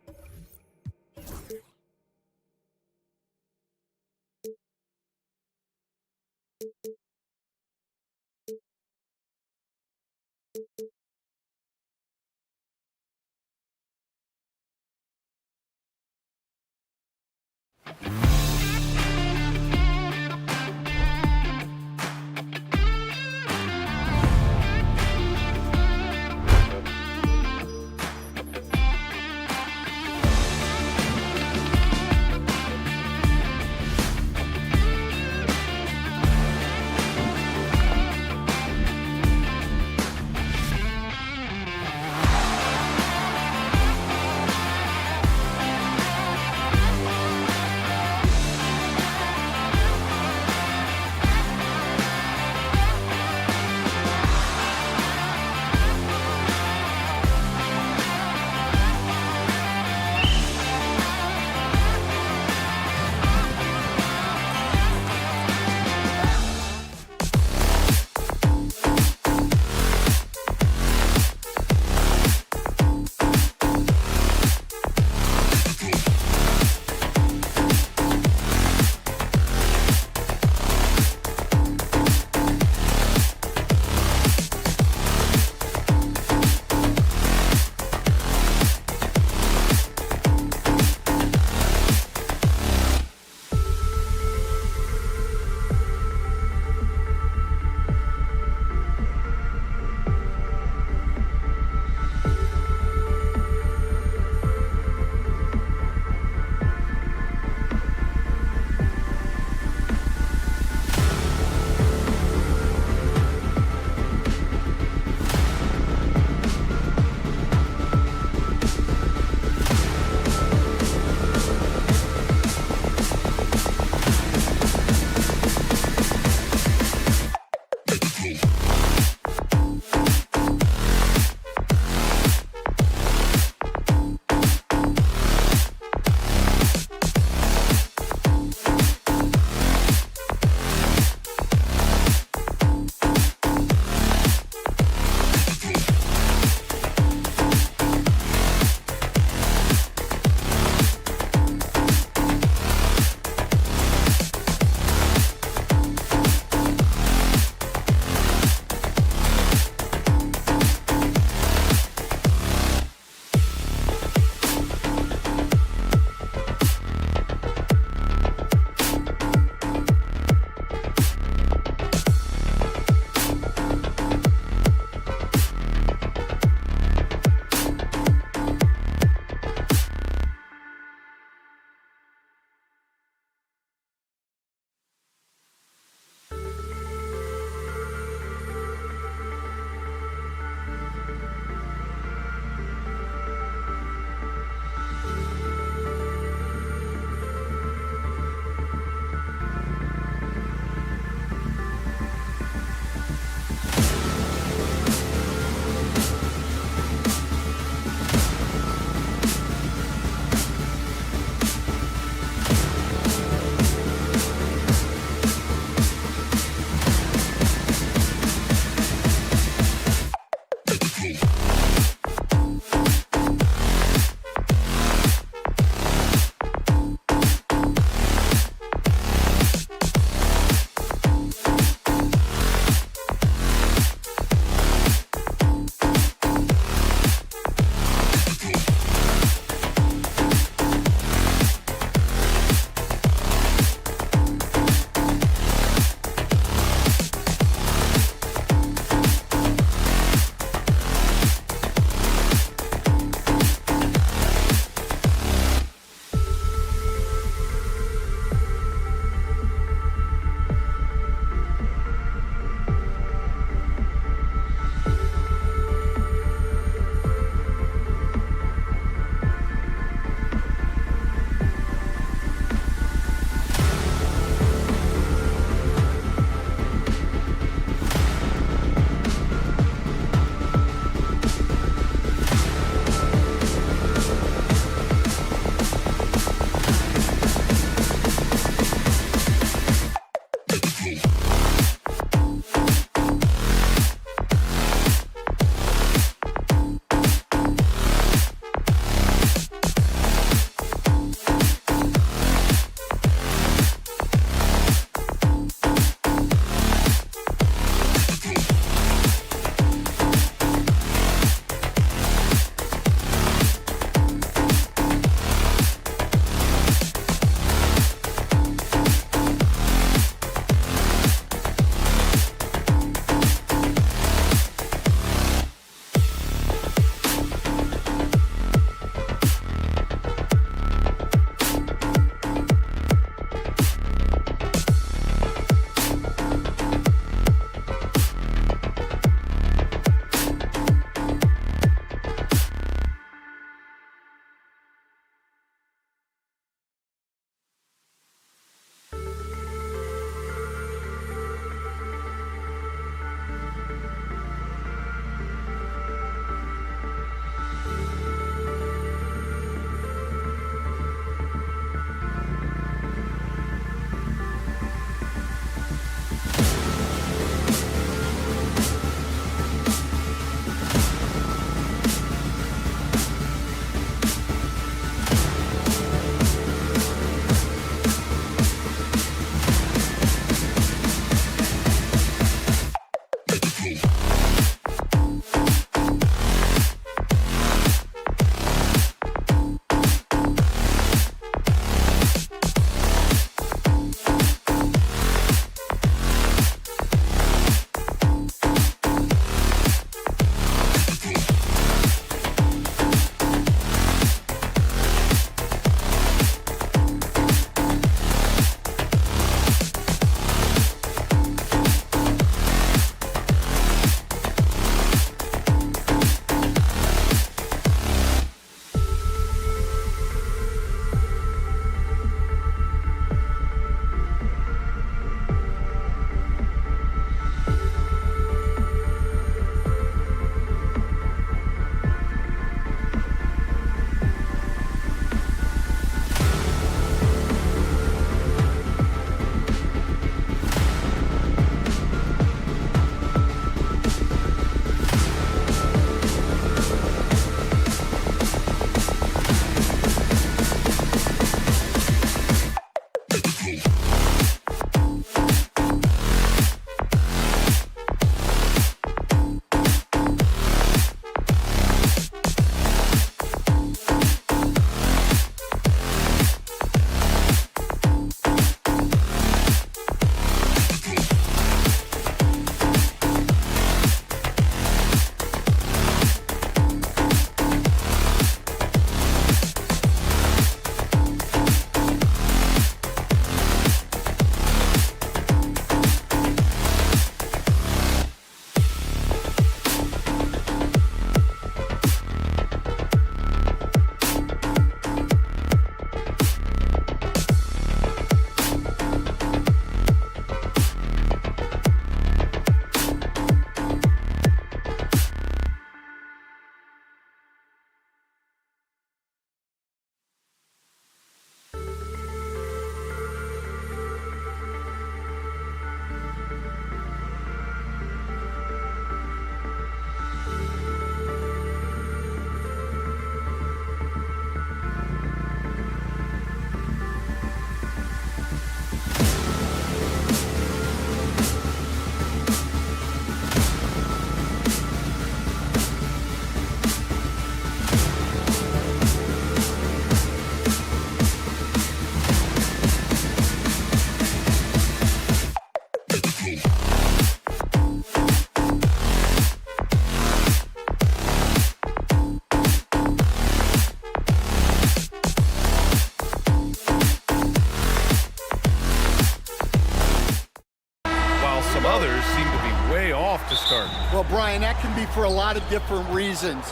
others seem to be way off to start. Well, Brian, that can be for a lot of different reasons.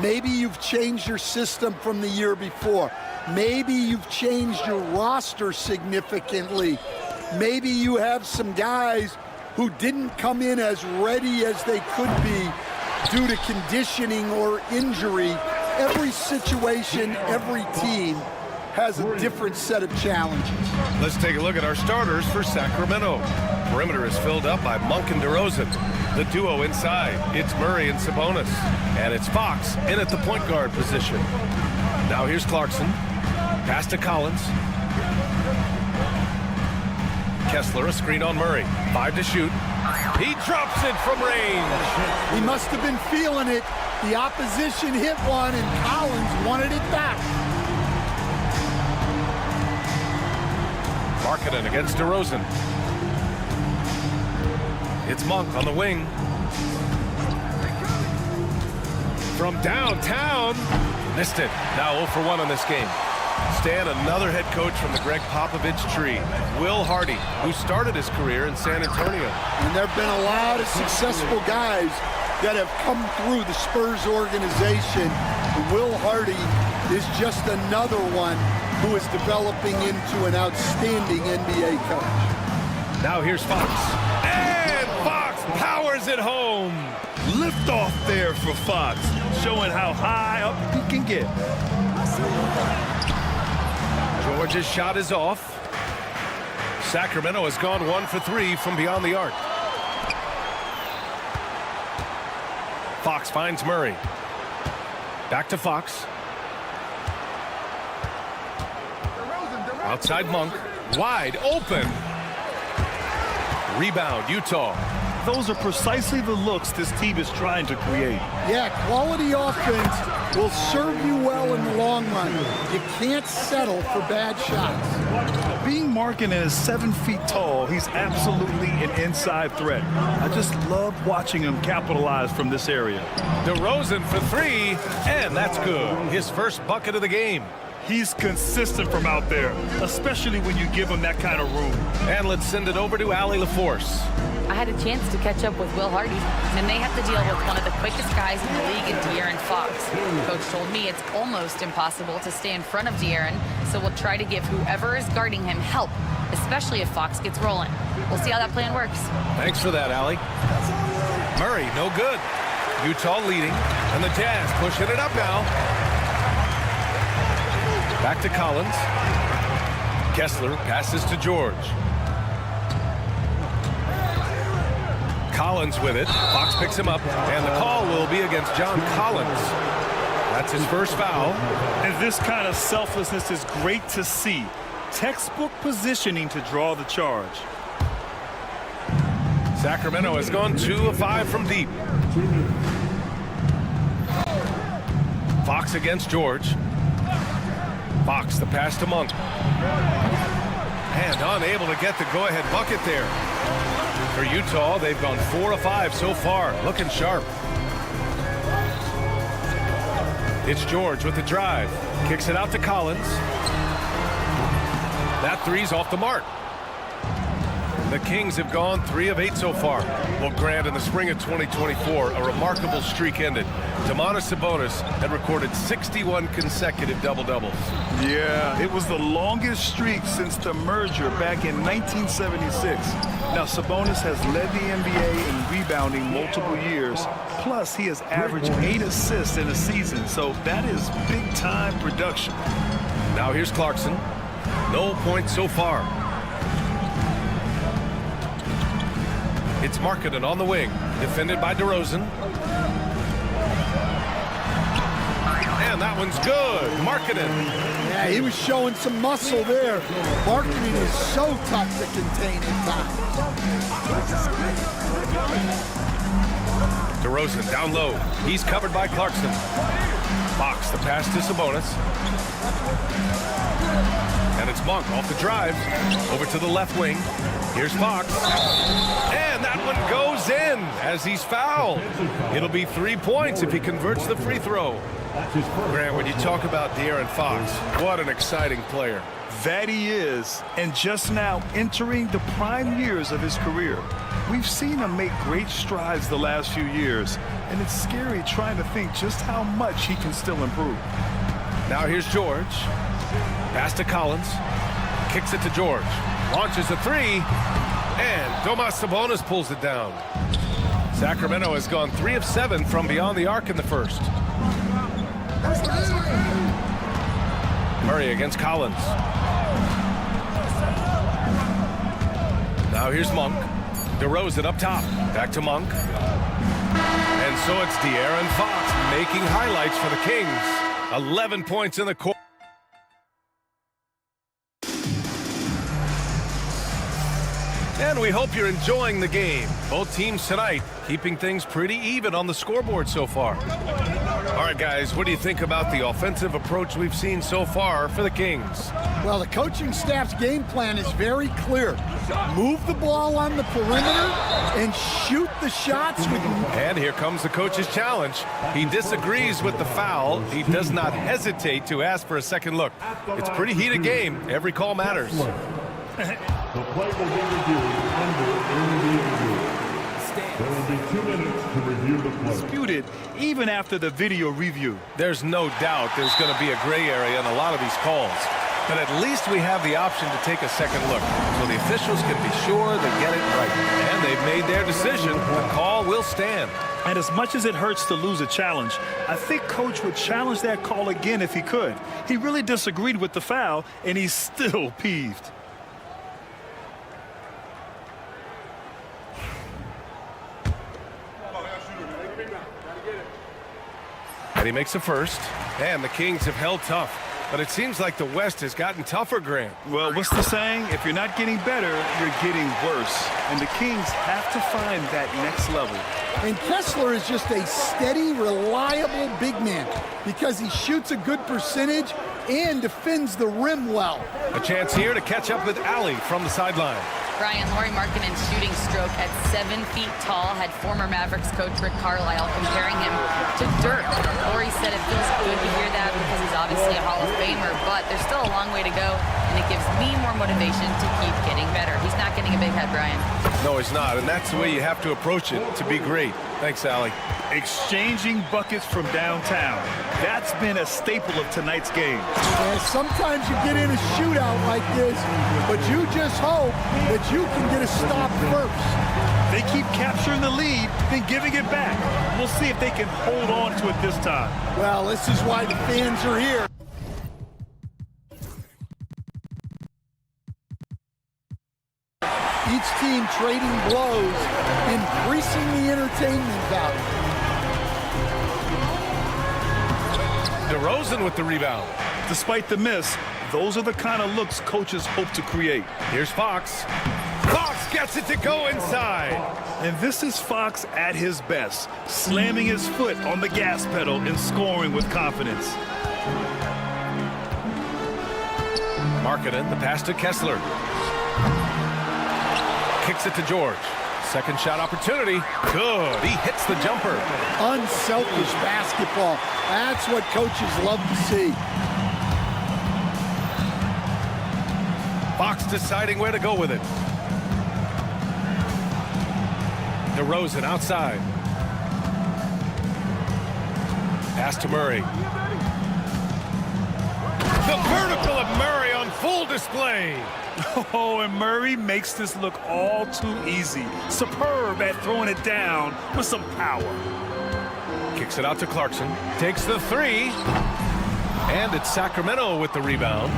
Maybe you've changed your system from the year before. Maybe you've changed your roster significantly. Maybe you have some guys who didn't come in as ready as they could be due to conditioning or injury. Every situation, every team has a different set of challenges. Let's take a look at our starters for Sacramento. Perimeter is filled up by Monk and DeRozan. The duo inside, it's Murray and Sabonis. And it's Fox in at the point guard position. Now here's Clarkson. Pass to Collins. Kessler, a screen on Murray. 5 to shoot. He drops it from range. He must have been feeling it. The opposition hit one, and Collins wanted it back. Markkanen against DeRozan. It's Monk on the wing. From downtown. Missed it. Now 0 for 1 on this game. Stan, another head coach from the Greg Popovich tree. Will Hardy, who started his career in San Antonio. And there have been a lot of successful guys that have come through the Spurs organization. Will Hardy is just another one who is developing into an outstanding NBA coach. Now here's Fox. And Fox powers it home. Lift off there for Fox, showing how high up he can get. George's shot is off. Sacramento has gone 1 for 3 from beyond the arc. Fox finds Murray. Back to Fox. Outside Monk. Wide open. Rebound, Utah. Those are precisely the looks this team is trying to create. Yeah, quality offense will serve you well in the long run. You can't settle for bad shots. Being Markkanen is 7 feet tall, he's absolutely an inside threat. I just love watching him capitalize from this area. DeRozan for 3, and that's good. His first bucket of the game. He's consistent from out there, especially when you give him that kind of room. And let's send it over to Allie LaForce. I had a chance to catch up with Will Hardy, and they have to deal with one of the quickest guys in the league in De'Aaron Fox. Coach told me it's almost impossible to stay in front of De'Aaron, so we'll try to give whoever is guarding him help, especially if Fox gets rolling. We'll see how that plan works. Thanks for that, Allie. Murray, no good. Utah leading, and the Jazz pushing it up now. Back to Collins. Kessler passes to George. Collins with it. Fox picks him up, and the call will be against John Collins. That's his first foul. And this kind of selflessness is great to see. Textbook positioning to draw the charge. Sacramento has gone 2 of 5 from deep. Fox against George. Fox, the pass to Monk. And unable to get the go-ahead bucket there. For Utah, they've gone 4 of 5 so far, looking sharp. It's George with the drive. Kicks it out to Collins. That three's off the mark. The Kings have gone 3 of 8 so far. Well, Grant, in the spring of 2024, a remarkable streak ended. Domantas Sabonis had recorded 61 consecutive double-doubles. Yeah, it was the longest streak since the merger back in 1976. Now, Sabonis has led the NBA in rebounding multiple years. Plus, he has averaged 8 assists in a season, so that is big-time production. Now here's Clarkson. No points so far. It's Markkanen on the wing, defended by DeRozan. And that one's good. Markkanen. Yeah, he was showing some muscle there. Markkanen is so tough to contain at times. DeRozan down low. He's covered by Clarkson. Fox, the pass to Sabonis. And it's Monk off the drive. Over to the left wing. Here's Fox. And that one goes in as he's fouled. It'll be 3 points if he converts the free throw. Grant, when you talk about De'Aaron Fox, what an exciting player. That he is, and just now entering the prime years of his career. We've seen him make great strides the last few years, and it's scary trying to think just how much he can still improve. Now here's George. Pass to Collins. Kicks it to George. Launches a three. And Domas Sabonis pulls it down. Sacramento has gone 3 of 7 from beyond the arc in the first. Murray against Collins. Now here's Monk. DeRozan up top. Back to Monk. And so it's De'Aaron Fox making highlights for the Kings. 11 points in the court. And we hope you're enjoying the game. Both teams tonight keeping things pretty even on the scoreboard so far. All right, guys, what do you think about the offensive approach we've seen so far for the Kings? Well, the coaching staff's game plan is very clear. Move the ball on the perimeter and shoot the shots. And here comes the coach's challenge. He disagrees with the foul. He does not hesitate to ask for a second look. It's a pretty heated game. Every call matters. The play will be reviewed under immediate review. There will be 2 minutes to review the play. Disputed even after the video review. There's no doubt there's going to be a gray area in a lot of these calls. But at least we have the option to take a second look. So the officials can be sure they get it right. And they've made their decision. The call will stand. And as much as it hurts to lose a challenge, I think Coach would challenge that call again if he could. He really disagreed with the foul, and he's still peeved. And he makes the first. And the Kings have held tough. But it seems like the West has gotten tougher, Grant. Well, what's the saying? If you're not getting better, you're getting worse. And the Kings have to find that next level. And Kessler is just a steady, reliable big man because he shoots a good percentage and defends the rim well. A chance here to catch up with Allie from the sideline. Brian, Lauri Markkanen's shooting stroke at 7 feet tall had former Mavericks coach Rick Carlisle comparing him to Dirk. Lauri said it feels good to hear that because he's obviously a Hall of Famer, but there's still a long way to go, and it gives me more motivation to keep getting better. He's not getting a big head, Brian. No, he's not, and that's the way you have to approach it to be great. Thanks, Allie. Exchanging buckets from downtown. That's been a staple of tonight's game. And sometimes you get in a shootout like this, but you just hope that you can get a stop first. They keep capturing the lead, then giving it back. We'll see if they can hold on to it this time. Well, this is why the fans are here. Each team trading blows, increasing the entertainment value. DeRozan with the rebound. Despite the miss, those are the kind of looks coaches hope to create. Here's Fox. Fox gets it to go inside. And this is Fox at his best, slamming his foot on the gas pedal and scoring with confidence. Markkanen, the pass to Kessler. Kicks it to George. Second shot opportunity. Good. He hits the jumper. Unselfish basketball. That's what coaches love to see. Fox deciding where to go with it. DeRozan outside. Pass to Murray. The vertical of Murray on full display. Oh, and Murray makes this look all too easy. Superb at throwing it down with some power. Kicks it out to Clarkson. Takes the three. And it's Sacramento with the rebound.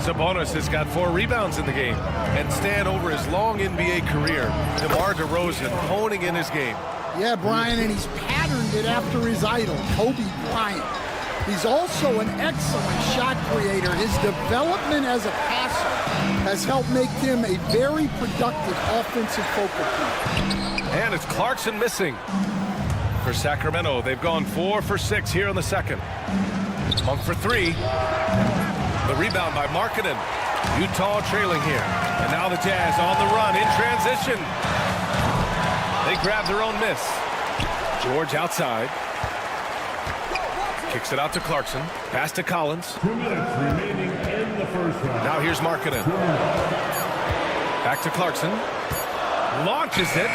Sabonis has got 4 rebounds in the game. And stand over his long NBA career, DeMar DeRozan honing in his game. Yeah, Brian, and he's patterned it after his idol, Kobe Bryant. He's also an excellent shot creator. His development as a passer has helped make him a very productive offensive focal point. And it's Clarkson missing. For Sacramento, they've gone 4 for 6 here in the second. Monk for 3. The rebound by Markkanen. Utah trailing here. And now the Jazz on the run in transition. They grab their own miss. George outside. Kicks it out to Clarkson. Pass to Collins. 2 minutes remaining in the first half. Now here's Markkanen. Back to Clarkson. Launches it.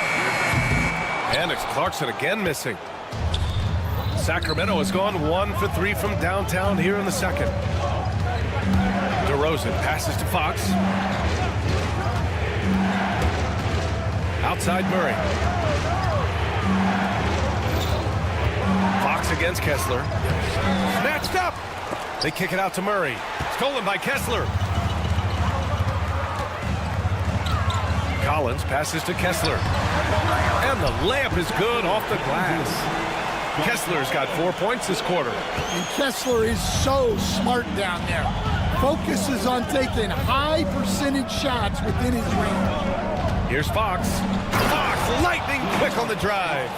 And it's Clarkson again missing. Sacramento has gone 1 for 3 from downtown here in the second. DeRozan passes to Fox. Outside Murray. Fox against Kessler. Snatched up. They kick it out to Murray. Stolen by Kessler. Collins passes to Kessler. And the layup is good off the glass. Kessler's got 4 points this quarter. And Kessler is so smart down there. Focuses on taking high percentage shots within his range. Here's Fox. Fox, lightning quick on the drive.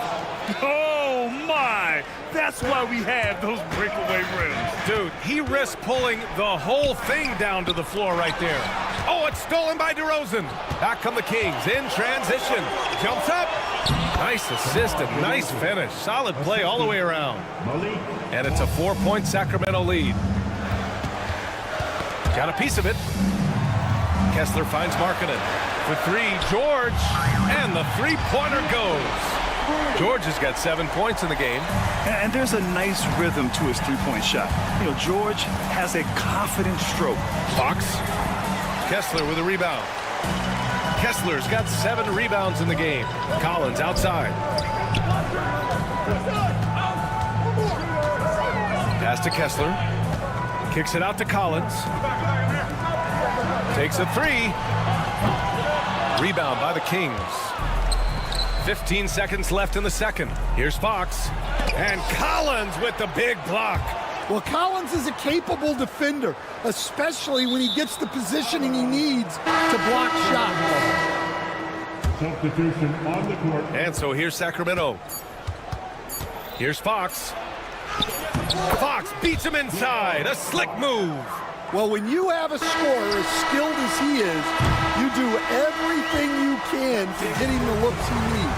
Oh, my. That's why we have those breakaway rims. Dude, he risked pulling the whole thing down to the floor right there. Oh, it's stolen by DeRozan. Back come the Kings in transition. Jumps up. Nice assist and nice finish. Solid play all the way around. And it's a 4-point Sacramento lead. Got a piece of it. Kessler finds Markkanen. For 3, George. And the three-pointer goes. George has got 7 points in the game. And there's a nice rhythm to his three-point shot. You know, George has a confident stroke. Fox. Kessler with a rebound. Kessler's got 7 rebounds in the game. Collins outside. Pass to Kessler. Kicks it out to Collins. Takes a 3. Rebound by the Kings. 15 seconds left in the second. Here's Fox. And Collins with the big block. Well, Collins is a capable defender, especially when he gets the positioning he needs to block shots. Substitution on the court. And so here's Sacramento. Here's Fox. Fox beats him inside. A slick move. Well, when you have a scorer as skilled as he is, you do everything you can to get him the looks he needs.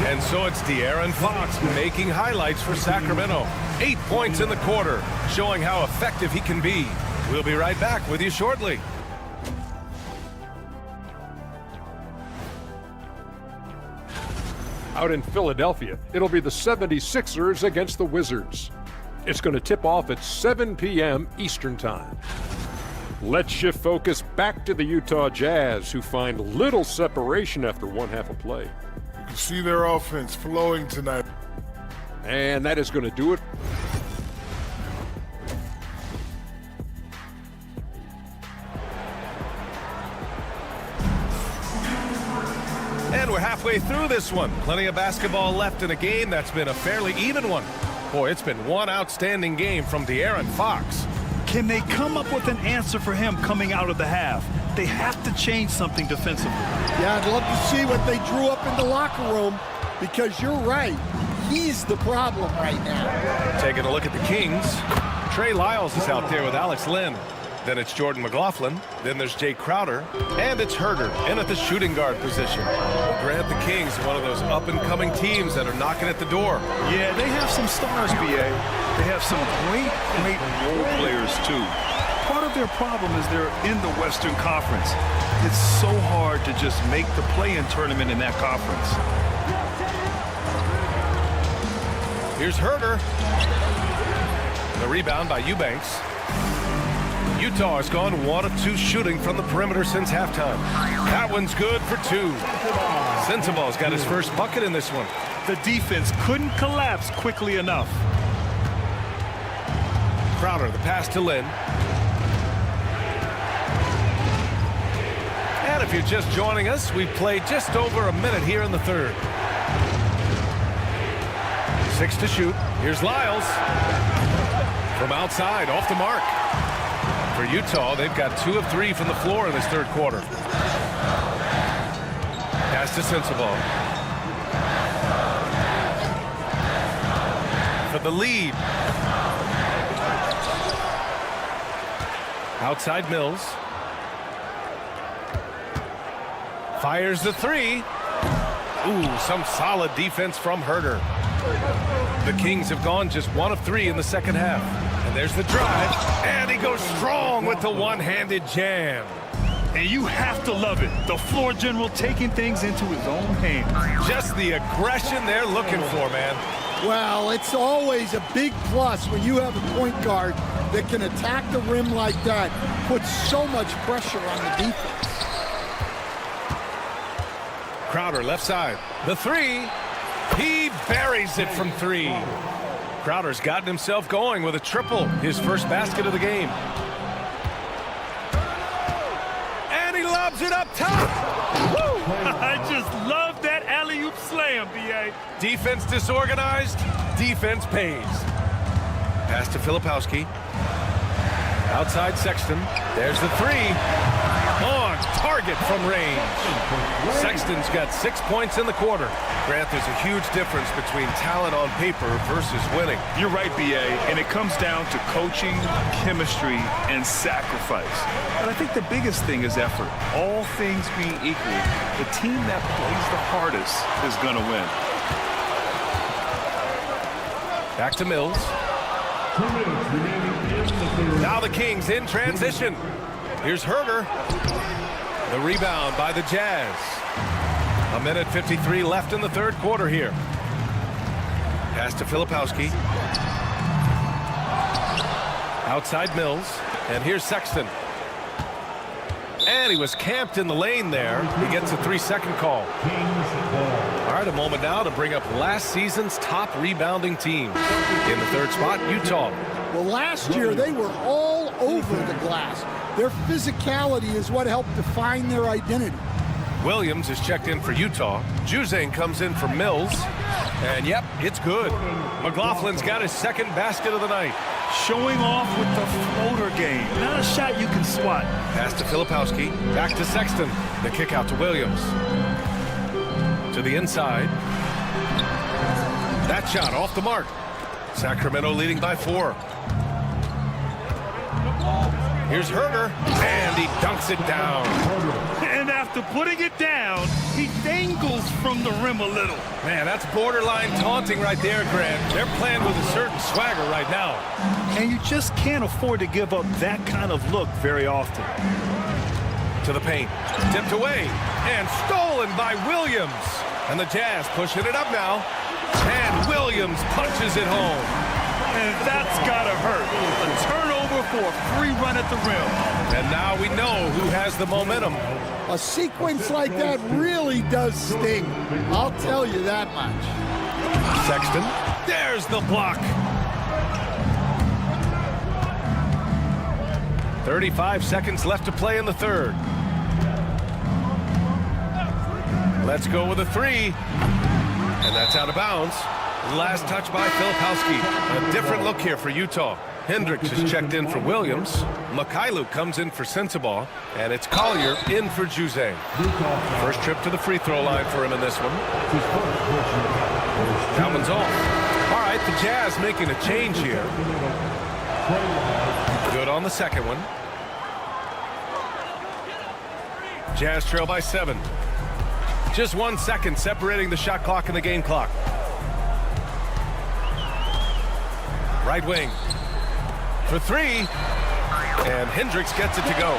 And so it's De'Aaron Fox making highlights for Sacramento. 8 points in the quarter, showing how effective he can be. We'll be right back with you shortly. Out in Philadelphia, it'll be the 76ers against the Wizards. It's going to tip off at 7 p.m. Eastern Time. Let's shift focus back to the Utah Jazz, who find little separation after one half of play. You can see their offense flowing tonight. And that is going to do it. And we're halfway through this one. Plenty of basketball left in a game that's been a fairly even one. Boy, it's been one outstanding game from De'Aaron Fox. Can they come up with an answer for him coming out of the half? They have to change something defensively. Yeah, I'd love to see what they drew up in the locker room, because you're right. He's the problem right now. Taking a look at the Kings. Trey Lyles is out there with Alex Len. Then it's Jordan McLaughlin. Then there's Jay Crowder. And it's Herter in at the shooting guard position. Grant the Kings one of those up-and-coming teams that are knocking at the door. Yeah, they have some stars, B.A. They have some great role players, too. Part of their problem is they're in the Western Conference. It's so hard to just make the play-in tournament in that conference. Here's Herter. The rebound by Eubanks. Utah has gone 1 of 2 shooting from the perimeter since halftime. That one's good for 2. Sensabaugh's got his first bucket in this one. The defense couldn't collapse quickly enough. Crowder, the pass to Lynn. And if you're just joining us, we've played just over a minute here in the third. 6 to shoot. Here's Lyles. From outside, off the mark. For Utah, they've got 2 of 3 from the floor in this third quarter. Pass to Sensabaugh. For the lead. Outside Mills. Fires the 3. Ooh, some solid defense from Herter. The Kings have gone just 1 of 3 in the second half. And there's the drive, and he goes strong with the one-handed jam. And you have to love it. The floor general taking things into his own hands. Just the aggression they're looking for, man. Well, it's always a big plus when you have a point guard that can attack the rim like that, put so much pressure on the defense. Crowder left side. The three. He buries it from 3. Crowder's gotten himself going with a triple, his first basket of the game. And he lobs it up top. Woo! I just love that alley-oop slam, B.A. Defense disorganized, defense pays. Pass to Filipowski. Outside Sexton. There's the 3. On target from range. Sexton's got 6 points in the quarter. Grant, there's a huge difference between talent on paper versus winning. You're right, B.A., and it comes down to coaching, chemistry, and sacrifice. But I think the biggest thing is effort. All things being equal, the team that plays the hardest is going to win. Back to Mills. 2 minutes remaining in the third. Now the Kings in transition. Here's Herter. The rebound by the Jazz. 1:53 left in the third quarter here. Pass to Filipowski. Outside Mills. And here's Sexton. And he was camped in the lane there. He gets a 3-second call. All right, a moment now to bring up last season's top rebounding team. In the third spot, Utah. Well, last year they were all over the glass. Their physicality is what helped define their identity. Williams is checked in for Utah. Juzang comes in for Mills. And yep, it's good. McLaughlin's got his second basket of the night. Showing off with the floater game. Not a shot you can swat. Pass to Filipowski. Back to Sexton. The kick out to Williams. To the inside. That shot off the mark. Sacramento leading by 4. Here's Herter, and he dunks it down. And after putting it down, he dangles from the rim a little. Man, that's borderline taunting right there, Grant. They're playing with a certain swagger right now. And you just can't afford to give up that kind of look very often. To the paint. Tipped away. And stolen by Williams. And the Jazz pushing it up now. And Williams punches it home. And that's gotta hurt. A turnover for a free run at the rim. And now we know who has the momentum. A sequence like that really does sting. I'll tell you that much. Sexton. There's the block. 35 seconds left to play in the third. Let's go with a 3. And that's out of bounds. Last touch by Filipowski. A different look here for Utah. Hendricks is checked in for Williams. Mikhailuk comes in for Sensabaugh. And it's Collier in for Juzang. First trip to the free throw line for him in this one. That one's off. All right, the Jazz making a change here. Good on the second one. Jazz trail by 7. Just 1 second separating the shot clock and the game clock. Right wing for 3, and Hendricks gets it to go.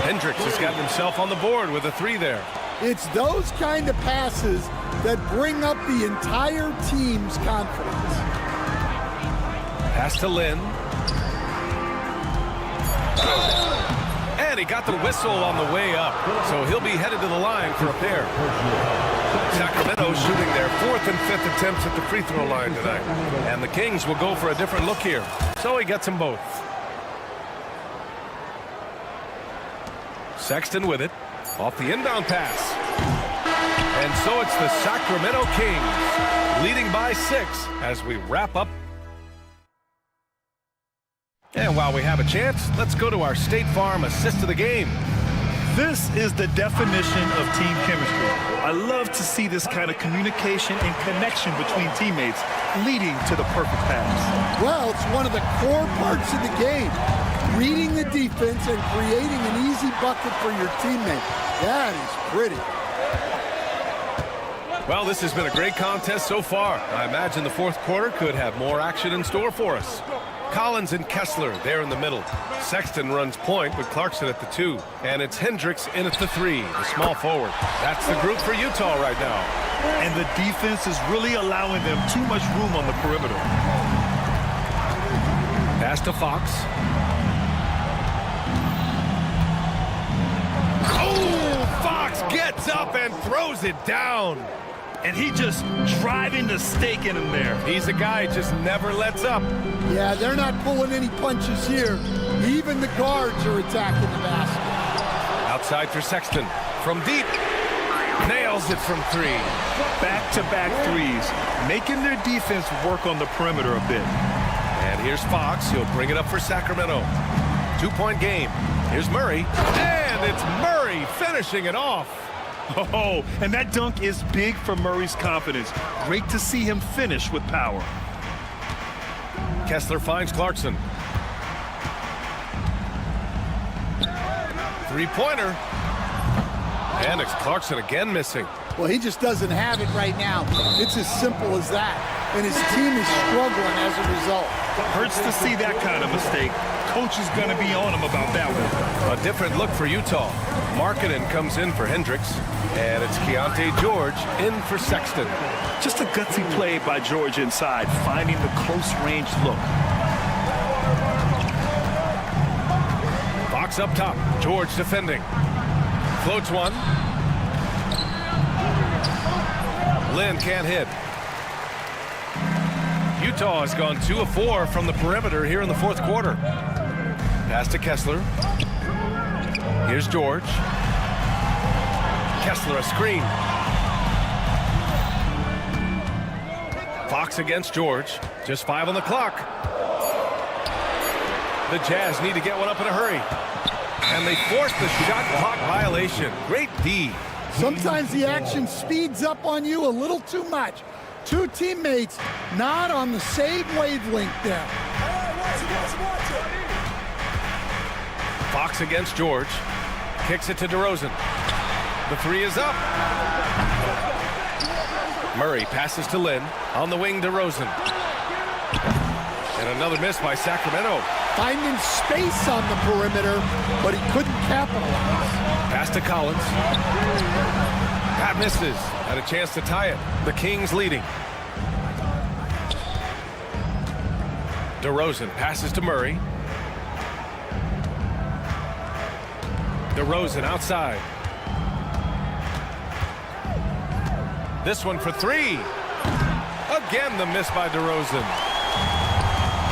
Hendricks has gotten himself on the board with a 3 there. It's those kind of passes that bring up the entire team's confidence. Pass to Lynn. And he got the whistle on the way up, so he'll be headed to the line for a pair. Sacramento shooting their 4th and 5th attempts at the free throw line tonight. And the Kings will go for a different look here. So he gets them both. Sexton with it. Off the inbound pass. And so it's the Sacramento Kings leading by 6 as we wrap up. And while we have a chance, let's go to our State Farm assist of the game. This is the definition of team chemistry. I love to see this kind of communication and connection between teammates leading to the perfect pass. Well, it's one of the core parts of the game. Reading the defense and creating an easy bucket for your teammate. That is pretty. Well, this has been a great contest so far. I imagine the fourth quarter could have more action in store for us. Collins and Kessler there in the middle. Sexton runs point with Clarkson at the 2. And it's Hendricks in at the 3, the small forward. That's the group for Utah right now. And the defense is really allowing them too much room on the perimeter. Pass to Fox. Oh, Fox gets up and throws it down. And he just driving the stake in him there. He's a guy who just never lets up. Yeah, they're not pulling any punches here. Even the guards are attacking the basket. Outside for Sexton. From deep. Nails it from 3. Back-to-back threes. Making their defense work on the perimeter a bit. And here's Fox. He'll bring it up for Sacramento. 2-point game. Here's Murray. And it's Murray finishing it off. Oh, and that dunk is big for Murray's confidence. Great to see him finish with power. Kessler finds Clarkson. Three-pointer. And it's Clarkson again missing. Well, he just doesn't have it right now. It's as simple as that. And his team is struggling as a result. Hurts to see that kind of mistake. Coach is going to be on him about that one. A different look for Utah. Markkanen comes in for Hendricks. And it's Keontae George in for Sexton. Just a gutsy play by George inside, finding the close-range look. Fox up top. George defending. Floats one. Lynn can't hit. Utah has gone 2 of 4 from the perimeter here in the fourth quarter. Pass to Kessler. Here's George. Kessler a screen. Fox against George. Just 5 on the clock. The Jazz need to get one up in a hurry. And they force the shot clock violation. Great D. Sometimes the action speeds up on you a little too much. Two teammates not on the same wavelength there. Fox against George. Kicks it to DeRozan. The 3 is up. Murray passes to Lynn. On the wing, DeRozan. And another miss by Sacramento. Finding space on the perimeter, but he couldn't capitalize. Pass to Collins. Pat misses. Had a chance to tie it. The Kings leading. DeRozan passes to Murray. DeRozan outside. This one for 3. Again, the miss by DeRozan.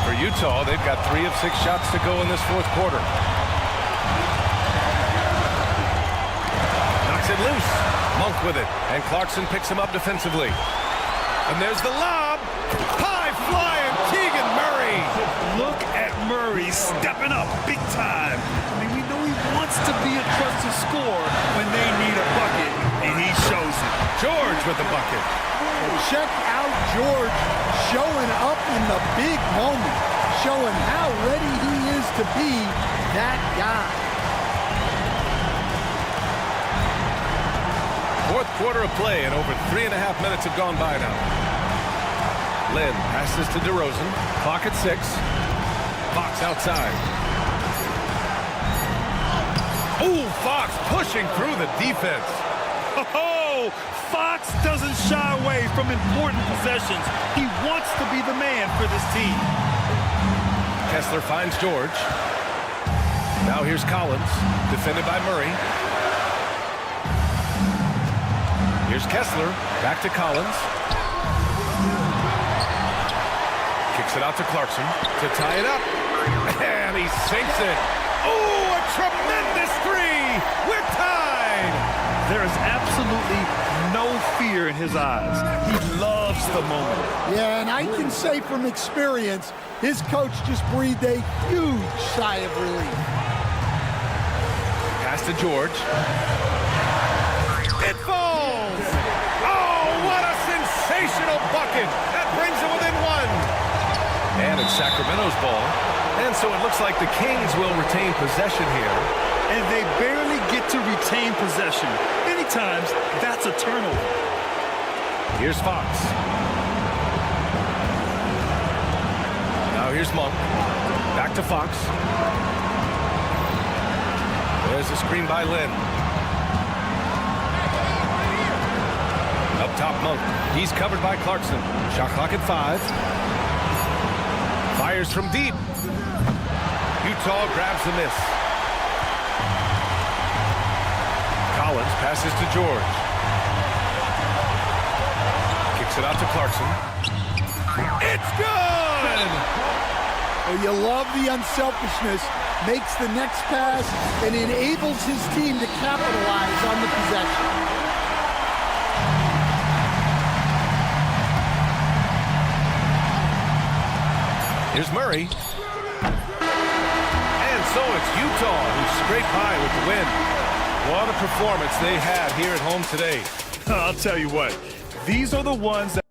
For Utah, they've got 3 of 6 shots to go in this fourth quarter. Knocks it loose. Monk with it. And Clarkson picks him up defensively. And there's the lob. High flying Keegan Murray. Look at Murray stepping up big time. I mean, we know he wants to be a trusted scorer when they need a bucket, and he shows it. George with the bucket. And check out George showing up in the big moment, showing how ready he is to be that guy. Fourth quarter of play, and over 3.5 minutes have gone by now. Lynn passes to DeRozan. Clock at 6. Fox outside. Ooh, Fox pushing through the defense. Oh, Fox doesn't shy away from important possessions. He wants to be the man for this team. Kessler finds George. Now here's Collins, defended by Murray. Here's Kessler, back to Collins. Kicks it out to Clarkson to tie it up. And he sinks it. Oh, a tremendous 3. We're tied. There is absolutely no fear in his eyes. He loves the moment. Yeah, and I can say from experience, his coach just breathed a huge sigh of relief. Pass to George. It falls. Oh, what a sensational bucket. That brings it within 1. And it's Sacramento's ball. And so it looks like the Kings will retain possession here. And they barely get to retain possession. Many times, that's a turnover. Here's Fox. Now here's Monk. Back to Fox. There's a screen by Lynn. Up top, Monk. He's covered by Clarkson. Shot clock at 5. Fires from deep. Utah grabs the miss. Collins passes to George. Kicks it out to Clarkson. It's good! Oh, you love the unselfishness. Makes the next pass and enables his team to capitalize on the possession. Here's Murray. And so it's Utah who scrape by with the win. What a performance they had here at home today. I'll tell you what, these are the ones that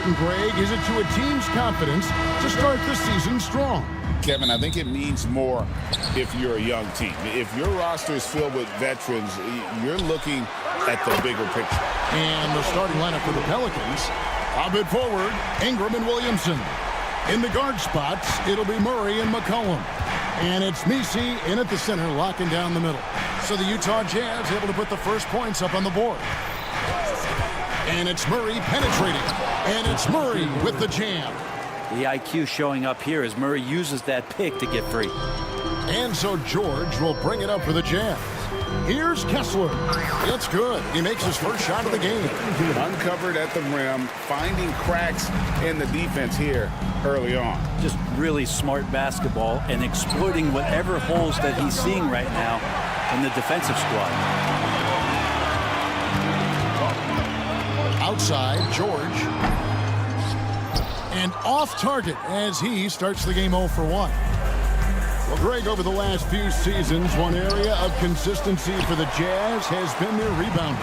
important, Greg, is it to a team's confidence to start the season strong? Kevin, I think it means more if you're a young team. If your roster is filled with veterans, you're looking at the bigger picture. And the starting lineup for the Pelicans. A bit forward, Ingram and Williamson. In the guard spots, it'll be Murray and McCollum. And it's Messi in at the center, locking down the middle. So the Utah Jazz able to put the first points up on the board. And it's Murray penetrating. And it's Murray with the jam. The IQ showing up here as Murray uses that pick to get free. And so George will bring it up for the Jazz. Here's Kessler. It's good. He makes his first shot of the game. Uncovered at the rim, finding cracks in the defense here early on. Just really smart basketball and exploiting whatever holes that he's seeing right now in the defensive squad. Outside, George. And off target as he starts the game 0 for 1. Well, Greg, over the last few seasons, one area of consistency for the Jazz has been their rebounding.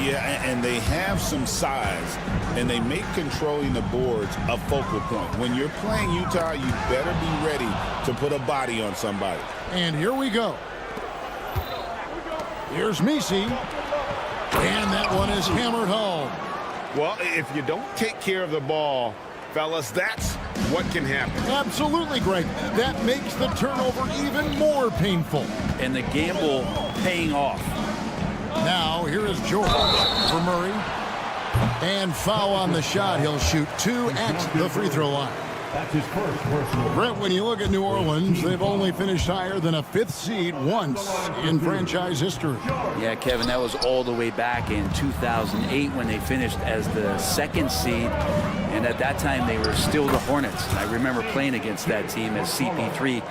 Yeah, and they have some size, and they make controlling the boards a focal point. When you're playing Utah, you better be ready to put a body on somebody. And here we go. Here's Messi. And that one is hammered home. Well, if you don't take care of the ball, fellas, that's what can happen. Absolutely, Greg. That makes the turnover even more painful. And the gamble paying off. Now, here is George for Murray. And foul on the shot. He'll shoot 2 at the free throw line. That's his first personal. Brett, when you look at New Orleans, they've only finished higher than a 5th seed once in franchise history. Yeah, Kevin, that was all the way back in 2008 when they finished as the 2nd seed. And at that time, they were still the Hornets. And I remember playing against that team as CP3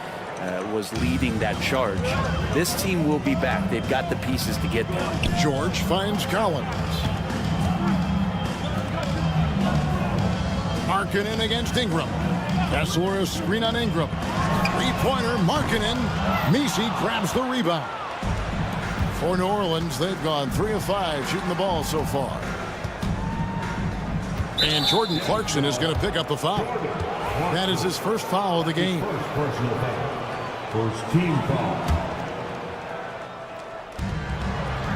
was leading that charge. This team will be back. They've got the pieces to get there. George finds Collins. Markkanen against Ingram. Kessler, a screen on Ingram. Three-pointer, Markkanen. Messi grabs the rebound. For New Orleans, they've gone 3 of 5 shooting the ball so far. And Jordan Clarkson is going to pick up the foul. That is his first foul of the game. First personal foul. First team foul.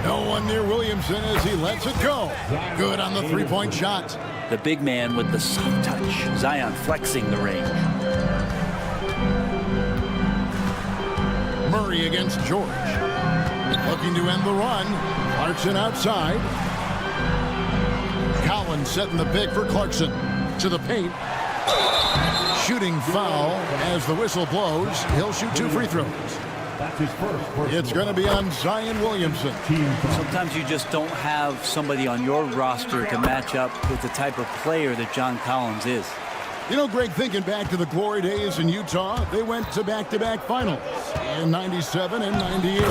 No one near Williamson as he lets it go. Good on the three-point shot. The big man with the soft touch. Zion flexing the range. Murray against George. Looking to end the run. Clarkson outside. Collins setting the pick for Clarkson. To the paint. Shooting foul as the whistle blows. He'll shoot 2 free throws. That's his first. It's going to be on Zion Williamson. Sometimes you just don't have somebody on your roster to match up with the type of player that John Collins is. You know, Greg, thinking back to the glory days in Utah, they went to back-to-back finals in 97 and 98.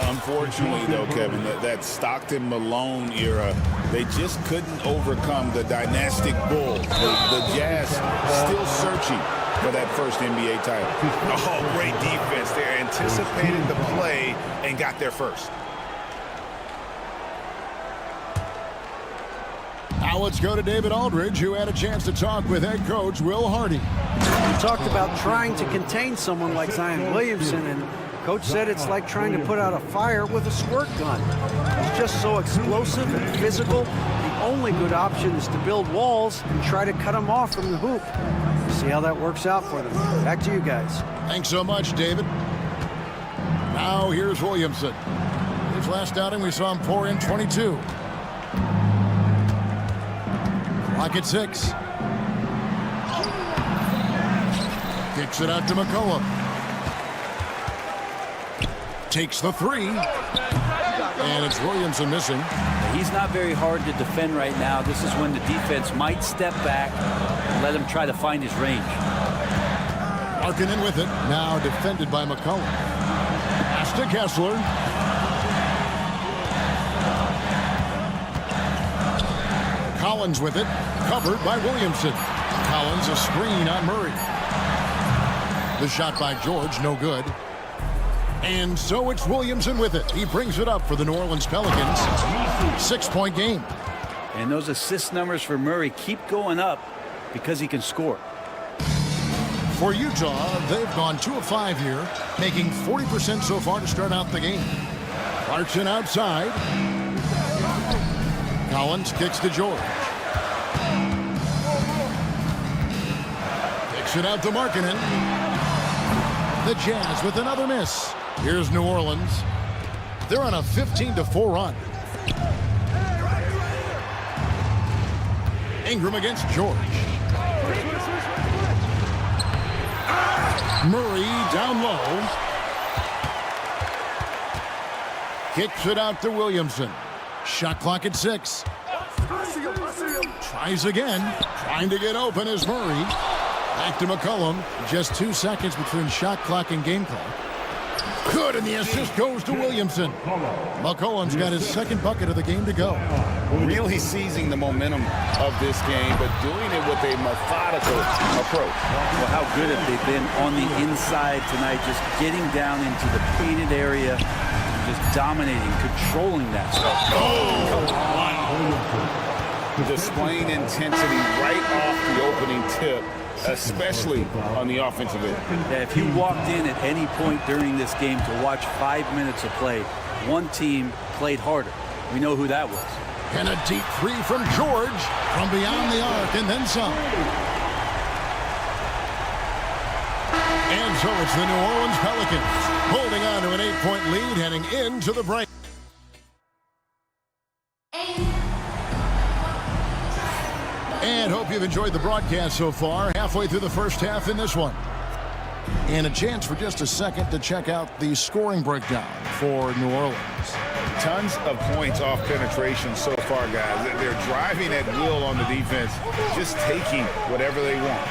Unfortunately, though, Kevin, that Stockton-Malone era, they just couldn't overcome the dynastic Bulls. The Jazz still searching for that first NBA title. Oh, great defense there. Anticipated the play and got there first. Now let's go to David Aldridge, who had a chance to talk with head coach Will Hardy. You talked about trying to contain someone like Zion Williamson, and coach said it's like trying to put out a fire with a squirt gun. He's just so explosive and physical. The only good option is to build walls and try to cut him off from the hoop. See how that works out for them. Back to you guys. Thanks so much, David. Now here's Williamson. His last outing, we saw him pour in 22. Clock at 6. Kicks it out to McCollum. Takes the 3. And it's Williamson missing. He's not very hard to defend right now. This is when the defense might step back and let him try to find his range. Markkanen with it. Now defended by McCollum. Pass to Kessler. Collins with it. Covered by Williamson. Collins a screen on Murray. The shot by George, no good. And so it's Williamson with it. He brings it up for the New Orleans Pelicans. 6-point game. And those assist numbers for Murray keep going up because he can score. For Utah, they've gone 2 of 5 here, making 40% so far to start out the game. Clarkson outside. Collins kicks to George. Kicks it out to Markkanen. The Jazz with another miss. Here's New Orleans. They're on a 15-4 run. Ingram against George. Murray down low. Kicks it out to Williamson. Shot clock at 6. Tries again. Trying to get open is Murray. Back to McCollum. Just 2 seconds between shot clock and game clock. Good, and the assist goes to Williamson. McCollum's got his second bucket of the game to go. Really seizing the momentum of this game, but doing it with a methodical approach. Well, how good have they been on the inside tonight, just getting down into the painted area, just dominating, controlling that stuff. Displaying intensity right off the opening tip, especially on the offensive end. Yeah, if you walked in at any point during this game to watch 5 minutes of play, one team played harder. We know who that was. And a deep three from George from beyond the arc and then some. And so it's the New Orleans Pelicans holding on to an 8-point lead heading into the break. And hope you've enjoyed the broadcast so far. Halfway through the first half in this one. And a chance for just a second to check out the scoring breakdown for New Orleans. Tons of points off penetration so far, guys. They're driving at will on the defense, just taking whatever they want.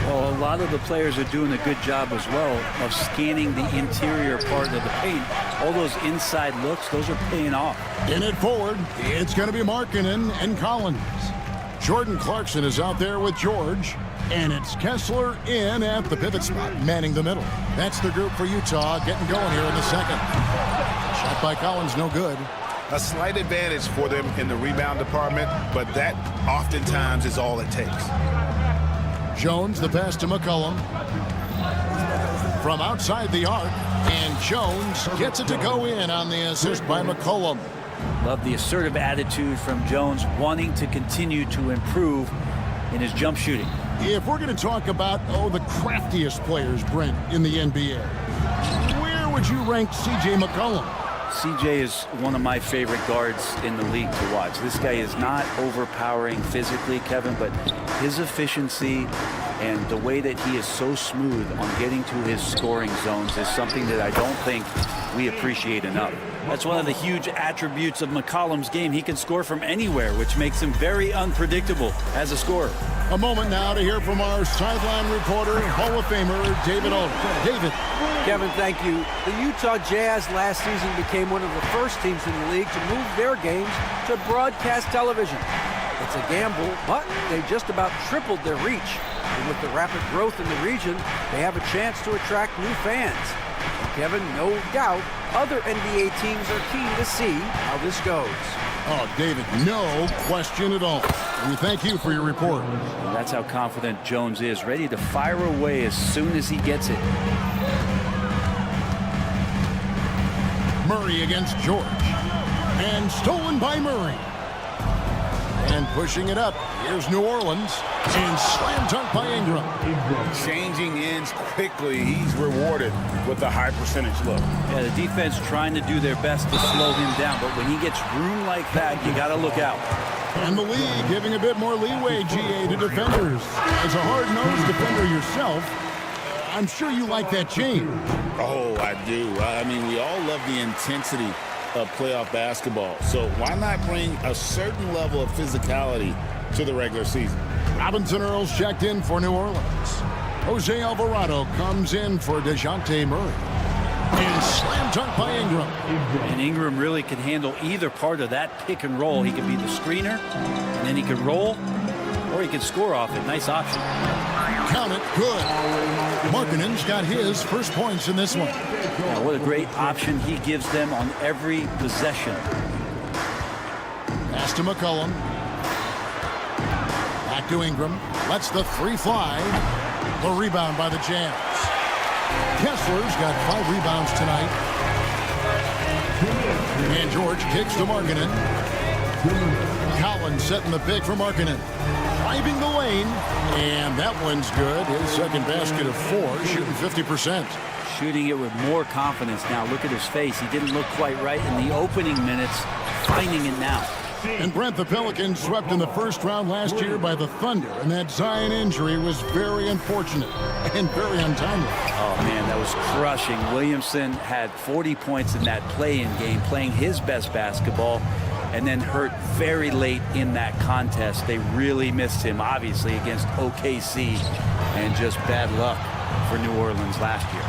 Well, a lot of the players are doing a good job as well of scanning the interior part of the paint. All those inside looks, those are paying off. In it forward, it's going to be Markkanen and Collins. Jordan Clarkson is out there with George. And it's Kessler in at the pivot spot, manning the middle. That's the group for Utah getting going here in the second. Shot by Collins, no good. A slight advantage for them in the rebound department, but that oftentimes is all it takes. Jones, the pass to McCollum. From outside the arc, and Jones gets it to go in on the assist by McCollum. Love the assertive attitude from Jones, wanting to continue to improve in his jump shooting. If we're going to talk about, the craftiest players, Brent, in the NBA, where would you rank C.J. McCollum? C.J. is one of my favorite guards in the league to watch. This guy is not overpowering physically, Kevin, but his efficiency and the way that he is so smooth on getting to his scoring zones is something that I don't think we appreciate enough. That's one of the huge attributes of McCollum's game. He can score from anywhere, which makes him very unpredictable as a scorer. A moment now to hear from our sideline reporter, Hall of Famer David Aldridge. David. Kevin, thank you. The Utah Jazz last season became one of the first teams in the league to move their games to broadcast television. It's a gamble, but they just about tripled their reach. And with the rapid growth in the region, they have a chance to attract new fans. And Kevin, no doubt, other NBA teams are keen to see how this goes. Oh, David, no question at all. We thank you for your report. And that's how confident Jones is, ready to fire away as soon as he gets it. Murray against George. And stolen by Murray. And pushing it up, here's New Orleans. And slam dunk by Ingram. Changing ends quickly. He's rewarded with a high percentage look. Yeah, the defense trying to do their best to slow him down, but when he gets room like that, you got to look out. And the league giving a bit more leeway, GA, to defenders. As a hard-nosed defender yourself, I'm sure you like that change. Oh, I do. I mean, we all love the intensity of playoff basketball. So why not bring a certain level of physicality to the regular season? Robinson Earls checked in for New Orleans. Jose Alvarado comes in for DeJounte Murray. And slam dunk by Ingram. And Ingram really can handle either part of that pick and roll. He can be the screener, and then he can roll, or he can score off it. Nice option. Count it, good. Markkanen's got his first points in this one. Yeah, what a great option he gives them on every possession. Pass to McCollum. Back to Ingram. Lets the three fly. The rebound by the Jazz. Kessler's got 5 rebounds tonight. And George kicks to Markkanen. Collins setting the pick for Markkanen. Driving the lane. And that one's good. His second basket of 4, shooting 50%. Shooting it with more confidence now. Look at his face. He didn't look quite right in the opening minutes. Finding it now. And Brent, the Pelicans swept in the first round last year by the Thunder, and that Zion injury was very unfortunate and very untimely. Oh, man, that was crushing. Williamson had 40 points in that play-in game, playing his best basketball, and then hurt very late in that contest. They really missed him, obviously, against OKC, and just bad luck for New Orleans last year.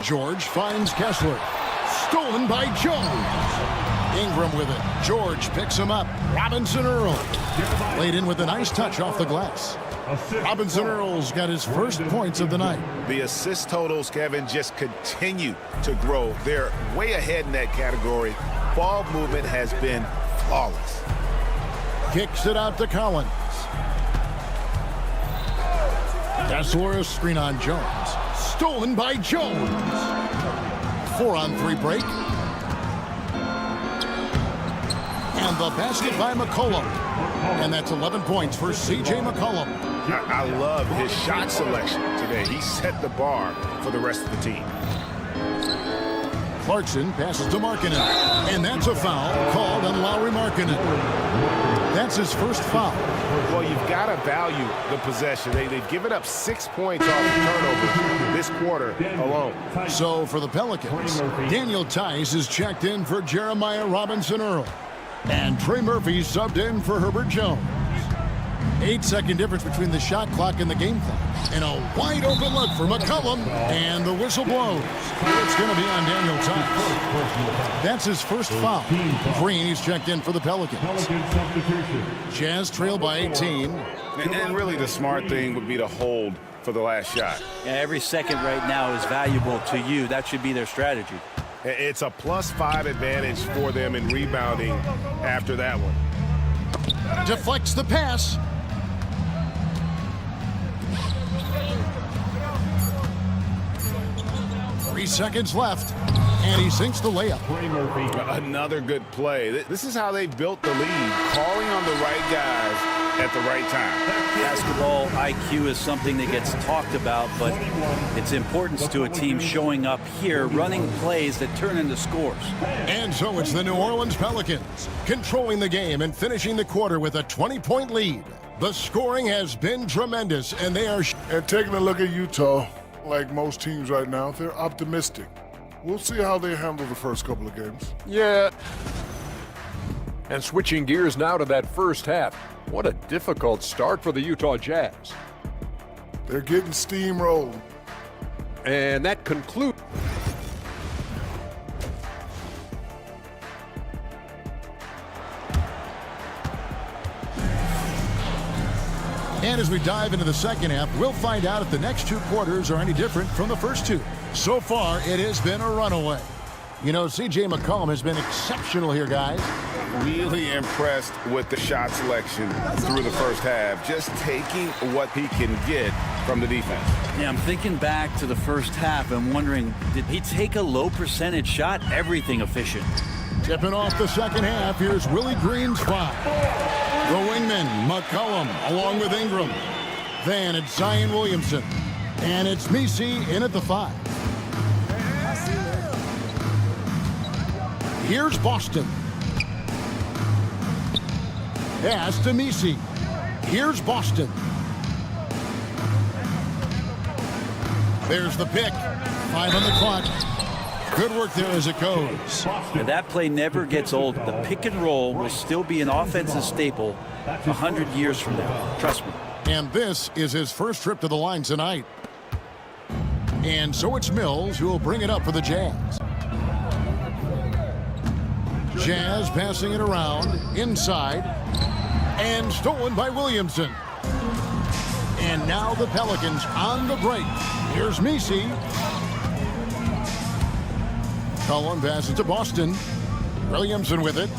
George finds Kessler. Stolen by Jones. Ingram with it. George picks him up. Robinson Earl. Laid in with a nice touch off the glass. Robinson Earl's got his first points of the night. The assist totals, Kevin, just continue to grow. They're way ahead in that category. Ball movement has been flawless. Kicks it out to Collins. Kessler, a screen on Jones. Stolen by Jones. 4-on-3 break. And the basket by McCollum. And that's 11 points for C.J. McCollum. I love his shot selection today. He set the bar for the rest of the team. Clarkson passes to Markkanen. And that's a foul called on Lauri Markkanen. That's his first foul. Well, you've got to value the possession. They've given up 6 points off the turnover this quarter alone. So for the Pelicans, Daniel Tice is checked in for Jeremiah Robinson Earl. And Trey Murphy subbed in for Herbert Jones. 8-second difference between the shot clock and the game clock. And a wide open look for McCollum. And the whistle blows. It's going to be on Daniel Tice. That's his first foul. Green, he's checked in for the Pelicans. Jazz trail by 18. And really the smart thing would be to hold for the last shot. Yeah, every second right now is valuable to you. That should be their strategy. It's a +5 advantage for them in rebounding after that one. Deflects the pass. Three seconds left, and he sinks the layup. Another good play. This is how they built the lead, calling on the right guys at the right time. Basketball IQ is something that gets talked about, but its importance to a team showing up here, running plays that turn into scores. And so it's the New Orleans Pelicans controlling the game and finishing the quarter with a 20-point lead. The scoring has been tremendous, and they are... And taking a look at Utah, like most teams right now, they're optimistic. We'll see how they handle the first couple of games. Yeah. And switching gears now to that first half. What a difficult start for the Utah Jazz. They're getting steamrolled. And that concludes. And as we dive into the second half, we'll find out if the next 2 quarters are any different from the first 2. So far, it has been a runaway. You know, C.J. McCollum has been exceptional here, guys. Really impressed with the shot selection through the first half, just taking what he can get from the defense. Yeah, I'm thinking back to the first half and wondering, did he take a low percentage shot? Everything efficient. Tipping off the second half, here's Willie Green's 5. The wingman, McCollum, along with Ingram. Then it's Zion Williamson. And it's Messi in at the 5. Here's Boston. Pass to Messi. Here's Boston. There's the pick. 5 on the clock. Good work there as it goes. And that play never gets old. The pick and roll will still be an offensive staple 100 years from now. Trust me. And this is his first trip to the line tonight. And so it's Mills who will bring it up for the Jazz. Jazz passing it around, inside, and stolen by Williamson. And now the Pelicans on the break. Here's Messi. Cullen passes to Boston. Williamson with it.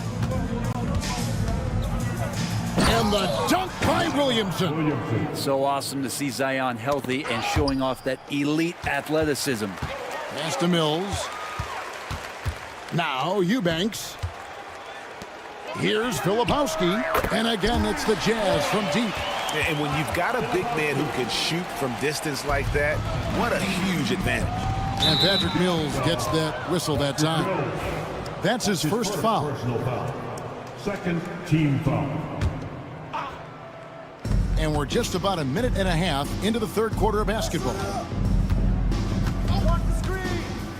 And the dunk by Williamson. So awesome to see Zion healthy and showing off that elite athleticism. Pass to Mills. Now Eubanks. Here's Filipowski. And again, it's the Jazz from deep. And when you've got a big man who can shoot from distance like that, what a huge advantage. And Patrick Mills gets that whistle that time. That's his first foul. Personal foul. Second team foul. And we're just about a minute and a half into the third quarter of basketball.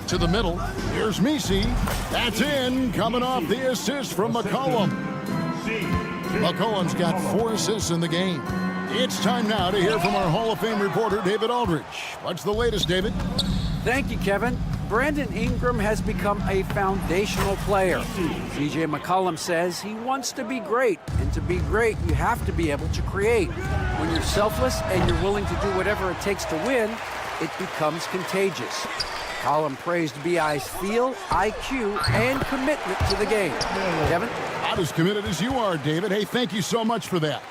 To the middle. Here's Messi. That's in. Coming off the assist from McCollum. McCollum's got 4 assists in the game. It's time now to hear from our Hall of Fame reporter, David Aldridge. What's the latest, David? Thank you, Kevin. Brandon Ingram has become a foundational player. C.J. McCollum says he wants to be great, and to be great, you have to be able to create. When you're selfless and you're willing to do whatever it takes to win, it becomes contagious. McCollum praised B.I.'s feel, IQ, and commitment to the game. Kevin? Not as committed as you are, David. Hey, thank you so much for that.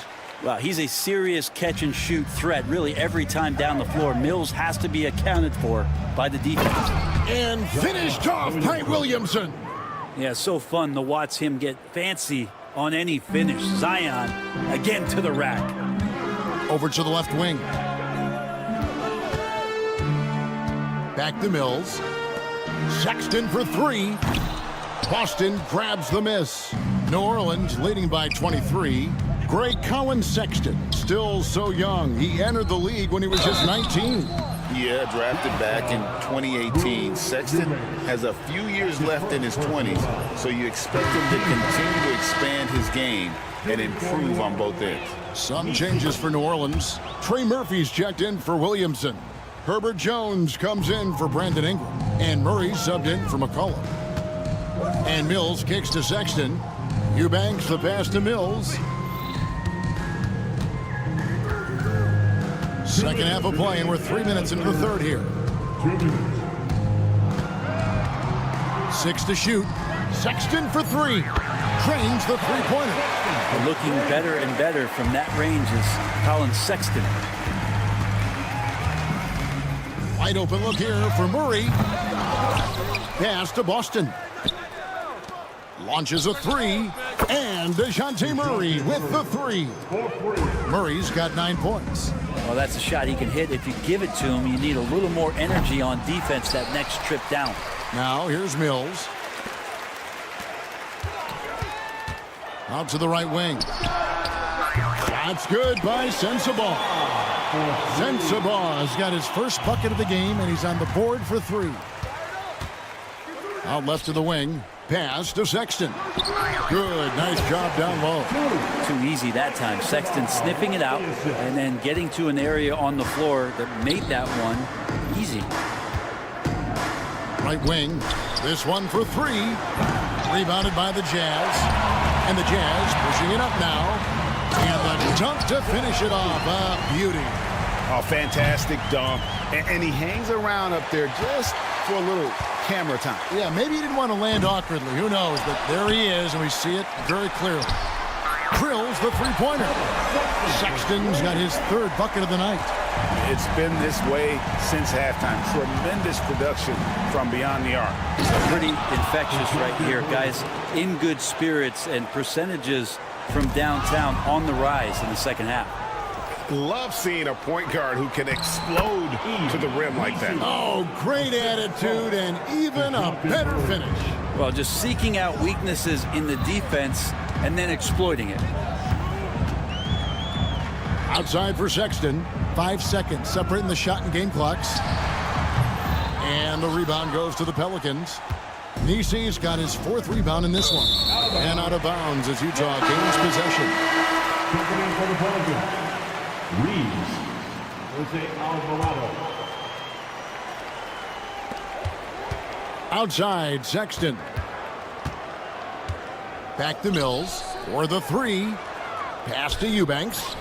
Well, he's a serious catch-and-shoot threat, really, every time down the floor. Mills has to be accounted for by the defense. And finished off by Williamson. Yeah, so fun to watch him get fancy on any finish. Zion, again to the rack. Over to the left wing. Back to Mills. Sexton for 3. Boston grabs the miss. New Orleans leading by 23. Greg Collins Sexton, still so young. He entered the league when he was just 19. Yeah, drafted back in 2018. Sexton has a few years left in his 20s, so you expect him to continue to expand his game and improve on both ends. Some changes for New Orleans. Trey Murphy's checked in for Williamson. Herbert Jones comes in for Brandon Ingram. And Murray subbed in for McCollum. And Mills kicks to Sexton. Eubanks the pass to Mills. Second half of play, and we're 3 minutes into the third here. 2 minutes. 6 to shoot. Sexton for 3. Drains the three-pointer. Looking better and better from that range is Collins Sexton. Wide open look here for Murray. Pass to Boston. Launches a 3. And DeJounte Murray with the 3. Murray's got 9 points. Well, that's a shot he can hit. If you give it to him, you need a little more energy on defense that next trip down. Now here's Mills. Out to the right wing. That's good by Sensabaugh. Sensabaugh has got his first bucket of the game, and he's on the board for 3. Out left to the wing. Pass to Sexton. Good, nice job down low. Too easy that time. Sexton sniffing it out and then getting to an area on the floor that made that one easy. Right wing. This one for 3. Rebounded by the Jazz. And the Jazz pushing it up now. And the dunk to finish it off. A beauty. Oh, fantastic dunk. And he hangs around up there just for a little camera time. Yeah, maybe he didn't want to land awkwardly. Who knows? But there he is, and we see it very clearly. Drills the three-pointer. Sexton's got his 3rd bucket of the night. It's been this way since halftime. Tremendous production from beyond the arc. Pretty infectious right here, guys. In good spirits and percentages from downtown on the rise in the second half. Love seeing a point guard who can explode to the rim like that. Oh, great attitude and even a better finish. Well, just seeking out weaknesses in the defense and then exploiting it. Outside for Sexton. 5 seconds separating the shot and game clocks. And the rebound goes to the Pelicans. Nisi's got his 4th rebound in this one. And out of bounds as Utah gains possession. Checking in for the Pelicans. Freez. Jose Alvarado. Outside, Sexton. Back to Mills for the 3. Pass to Eubanks.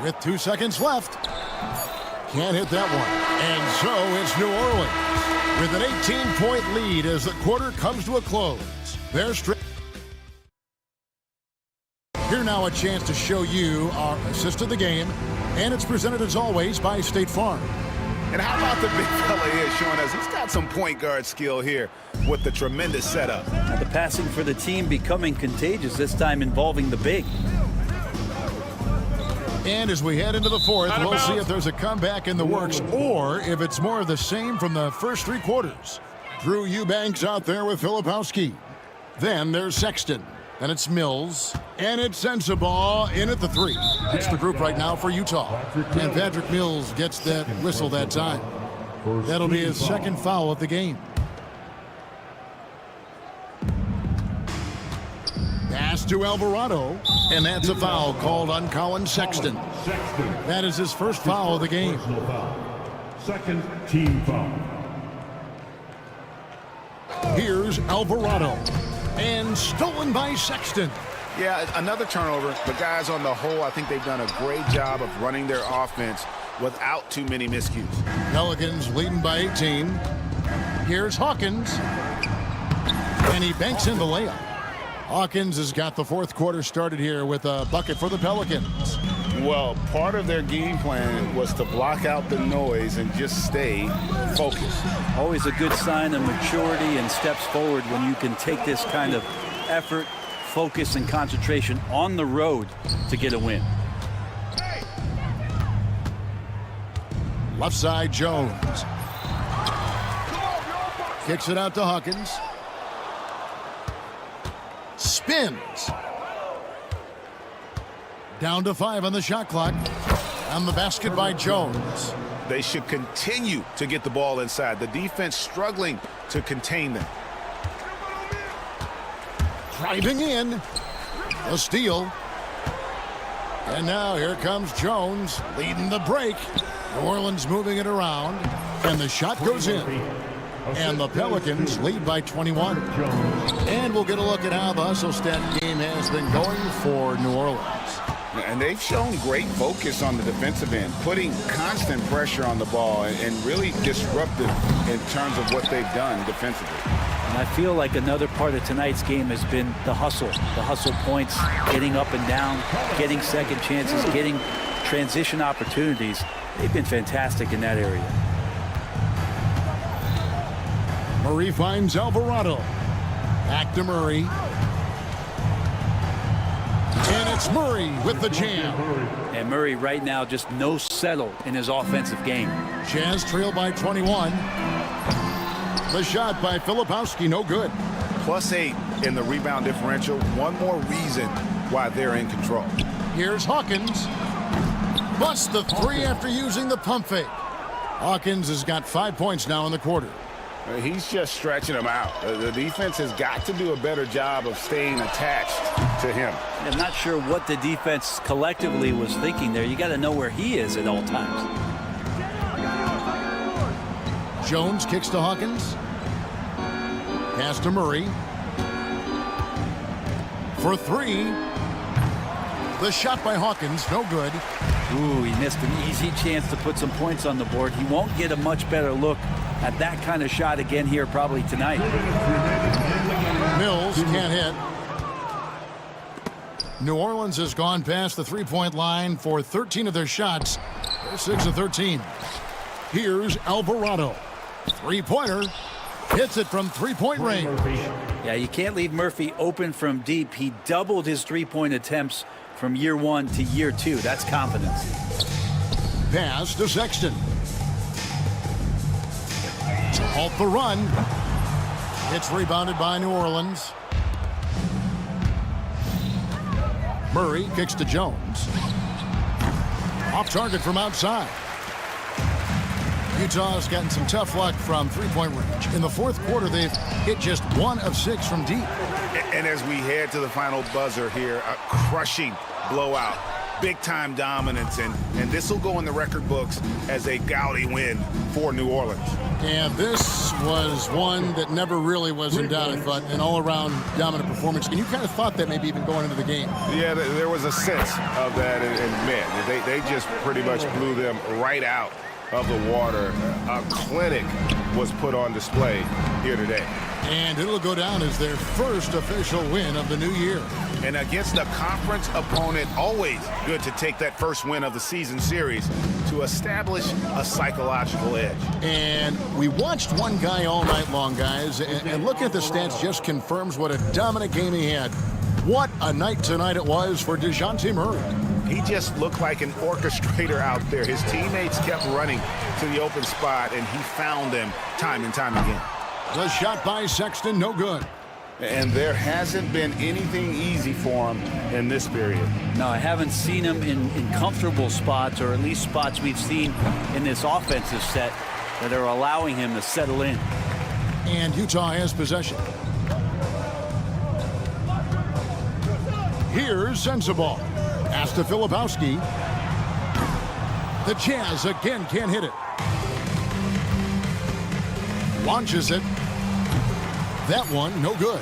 With 2 seconds left. Can't hit that one. And so it's New Orleans with an 18-point lead as the quarter comes to a close. They're straight. Here now a chance to show you our assist of the game, and it's presented as always by State Farm. And how about the big fella here showing us he's got some point guard skill here with the tremendous setup. Now the passing for the team becoming contagious, this time involving the big. And as we head into the fourth, we'll see if there's a comeback in the works or if it's more of the same from the first 3 quarters. Drew Eubanks out there with Filipowski. Then there's Sexton. Then it's Mills. And it's Sensabaugh in at the 3. That's the group right now for Utah. And Patrick Mills gets that whistle that time. That'll be his second foul of the game. Pass to Alvarado. And that's a foul called on Colin Sexton. That is his first foul of the game. Second team foul. Here's Alvarado. And stolen by Sexton. Yeah, another turnover. But guys, on the whole, I think they've done a great job of running their offense without too many miscues. Pelicans leading by 18. Here's Hawkins. And he banks in the layup. Hawkins has got the fourth quarter started here with a bucket for the Pelicans. Well, part of their game plan was to block out the noise and just stay focused. Always a good sign of maturity and steps forward when you can take this kind of effort, focus, and concentration on the road to get a win. Left side, Jones. Kicks it out to Hawkins. Spins. Down to 5 on the shot clock. On the basket by Jones. They should continue to get the ball inside. The defense struggling to contain them. Driving in. A steal. And now here comes Jones leading the break. New Orleans moving it around. And the shot goes in. And the Pelicans lead by 21. And we'll get a look at how the hustle stat game has been going for New Orleans. And they've shown great focus on the defensive end, putting constant pressure on the ball and really disruptive in terms of what they've done defensively. And I feel like another part of tonight's game has been the hustle points, getting up and down, getting second chances, getting transition opportunities. They've been fantastic in that area. Murray finds Alvarado. Back to Murray. And it's Murray with the jam. And Murray right now just no settle in his offensive game. Jazz trail by 21. The shot by Filipowski, no good. +8 in the rebound differential. One more reason why they're in control. Here's Hawkins. Busts the 3 after using the pump fake. Hawkins has got 5 points now in the quarter. He's just stretching them out. The defense has got to do a better job of staying attached to him. I'm not sure what the defense collectively was thinking there. You got to know where he is at all times. Jones kicks to Hawkins. Pass to Murray. For 3. The shot by Hawkins, no good. Ooh, he missed an easy chance to put some points on the board. He won't get a much better look at that kind of shot again here probably tonight. Mills can't hit. New Orleans has gone past the three-point line for 13 of their shots. They're 6 of 13. Here's Alvarado. Three-pointer. Hits it from three-point range. Yeah, you can't leave Murphy open from deep. He doubled his three-point attempts from year 1 to year 2. That's confidence. Pass to Sexton. Halt the run. It's rebounded by New Orleans. Murray kicks to Jones. Off target from outside. Utah's gotten some tough luck from three-point range. In the fourth quarter, they've hit just 1 of 6 from deep. And as we head to the final buzzer here, a crushing blowout. Big-time dominance, and this will go in the record books as a gaudy win for New Orleans. And this was one that never really was in doubt, I thought, an all-around dominant performance. And you kind of thought that maybe even going into the game. Yeah, there was a sense of that, and man, they just pretty much blew them right out of the water. A clinic was put on display here today. And it'll go down as their first official win of the new year. And against a conference opponent, always good to take that first win of the season series to establish a psychological edge. And we watched one guy all night long, guys, and looking at the stats just confirms what a dominant game he had. What a night tonight it was for DeJounte Murray. He just looked like an orchestrator out there. His teammates kept running to the open spot, and he found them time and time again. The shot by Sexton, no good. And there hasn't been anything easy for him in this period. No, I haven't seen him in comfortable spots, or at least spots we've seen in this offensive set that are allowing him to settle in. And Utah has possession. Here's Sensabaugh. Pass to Filipowski. The Jazz again can't hit it. Launches it. That one, no good.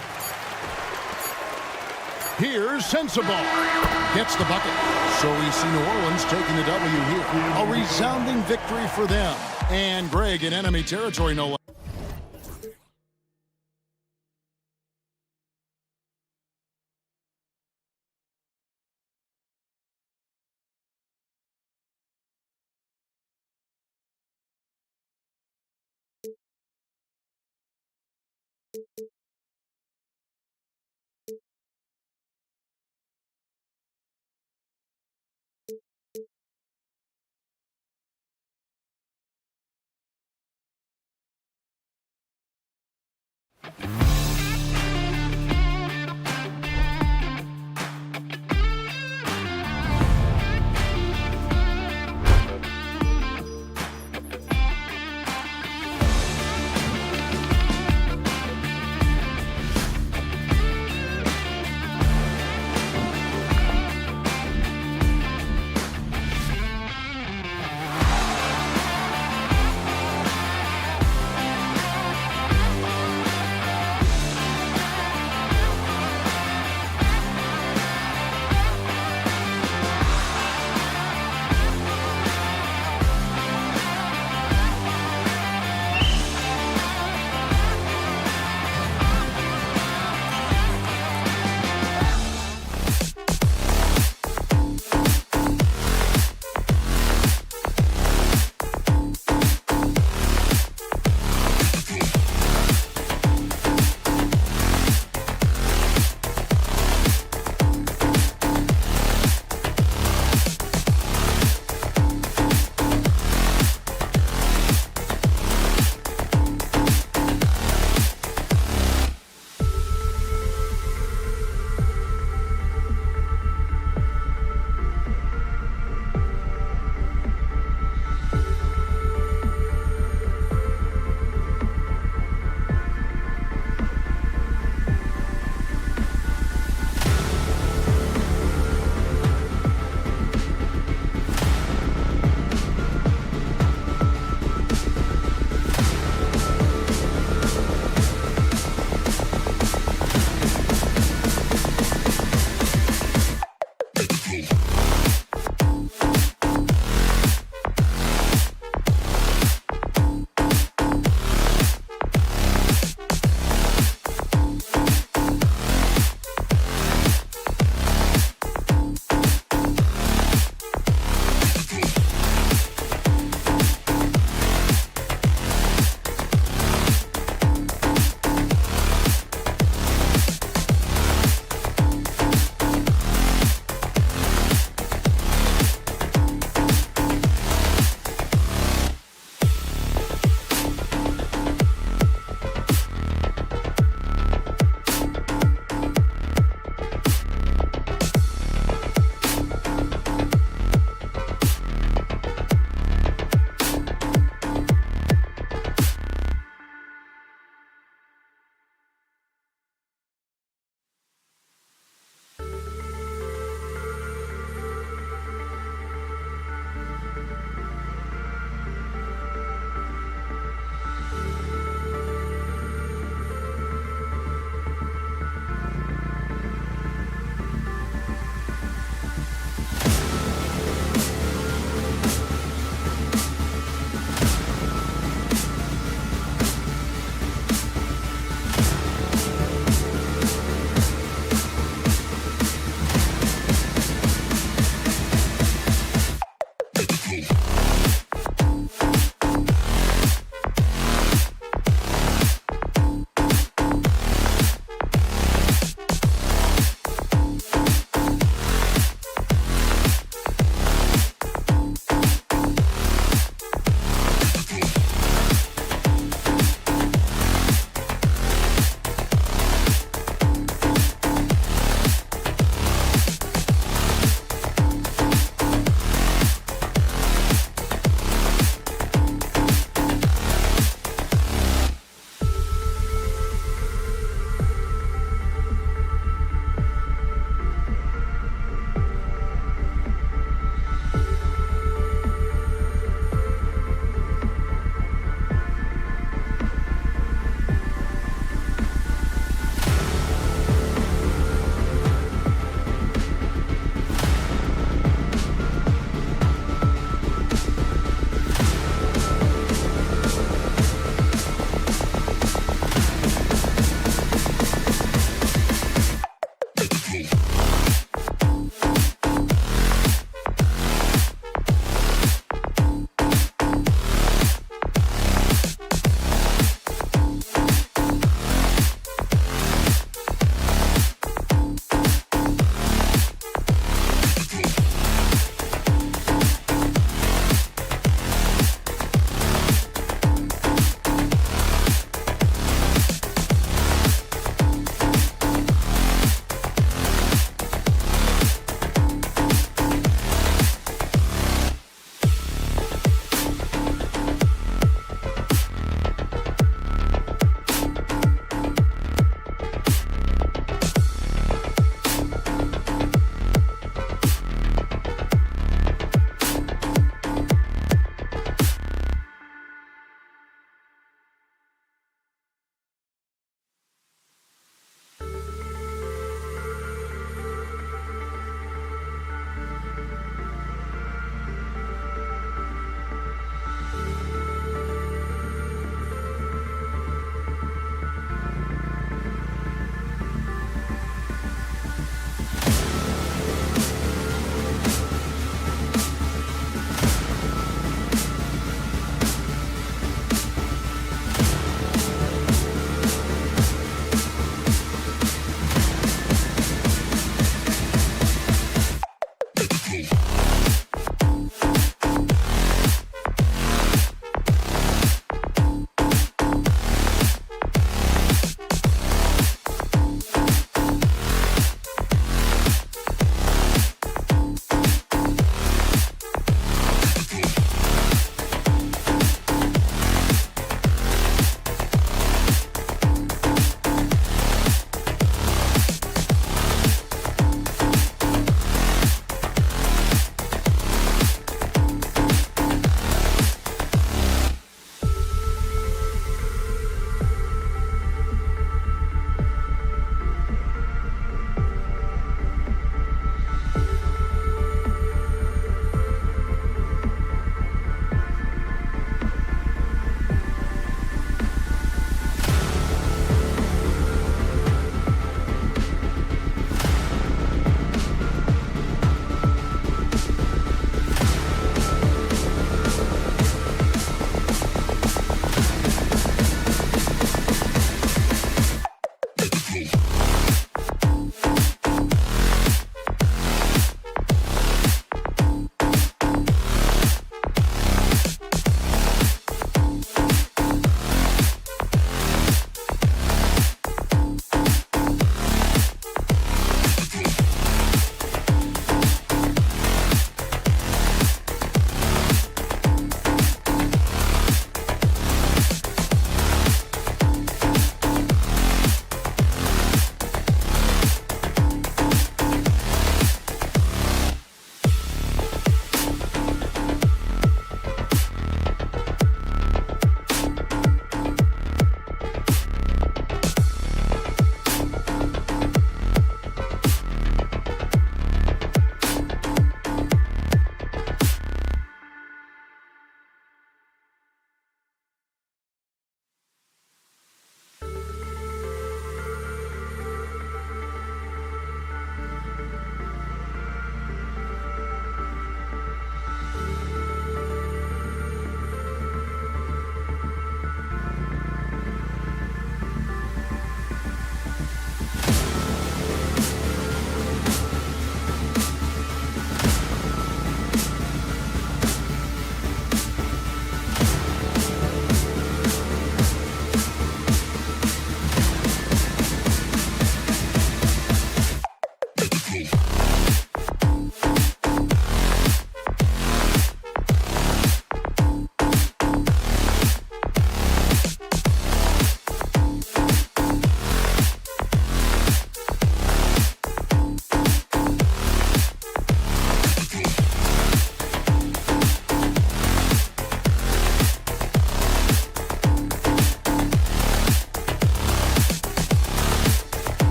Here's Sensabaugh. Gets the bucket. So we see New Orleans taking the W here. A resounding victory for them. And Greg in enemy territory, no less.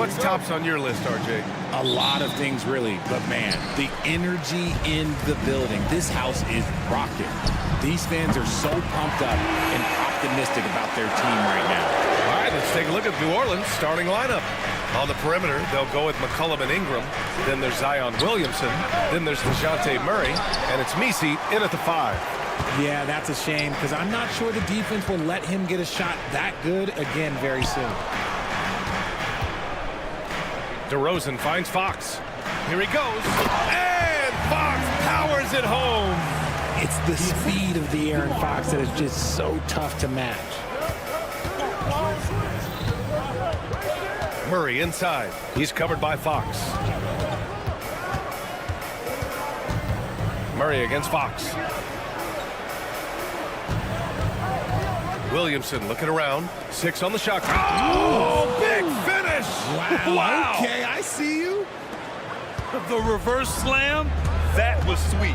What's tops on your list, RJ? A lot of things, really. But, man, the energy in the building. This house is rocking. These fans are so pumped up and optimistic about their team right now. All right, let's take a look at New Orleans' starting lineup. On the perimeter, they'll go with McCollum and Ingram. Then there's Zion Williamson. Then there's DeJounte Murray. And it's Messi in at the 5. Yeah, that's a shame because I'm not sure the defense will let him get a shot that good again very soon. DeRozan finds Fox. Here he goes. And Fox powers it home. It's the speed of the Aaron Fox that is just so tough to match. Murray inside. He's covered by Fox. Murray against Fox. Williamson looking around. 6 on the shot clock. Oh, big finish! Wow. Okay, I see you. The reverse slam, that was sweet.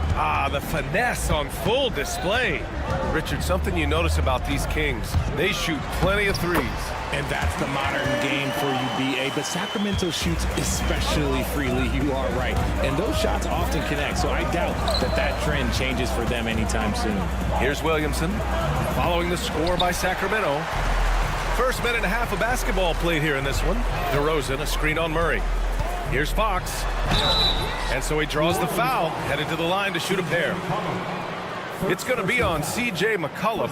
The finesse on full display. Richard, something you notice about these Kings, they shoot plenty of threes. And that's the modern game for you, B.A. But Sacramento shoots especially freely. You are right. And those shots often connect, so I doubt that trend changes for them anytime soon. Here's Williamson following the score by Sacramento. First minute and a half of basketball played here in this one. DeRozan, a screen on Murray. Here's Fox. And so he draws the foul, headed to the line to shoot a pair. It's going to be on C.J. McCollum.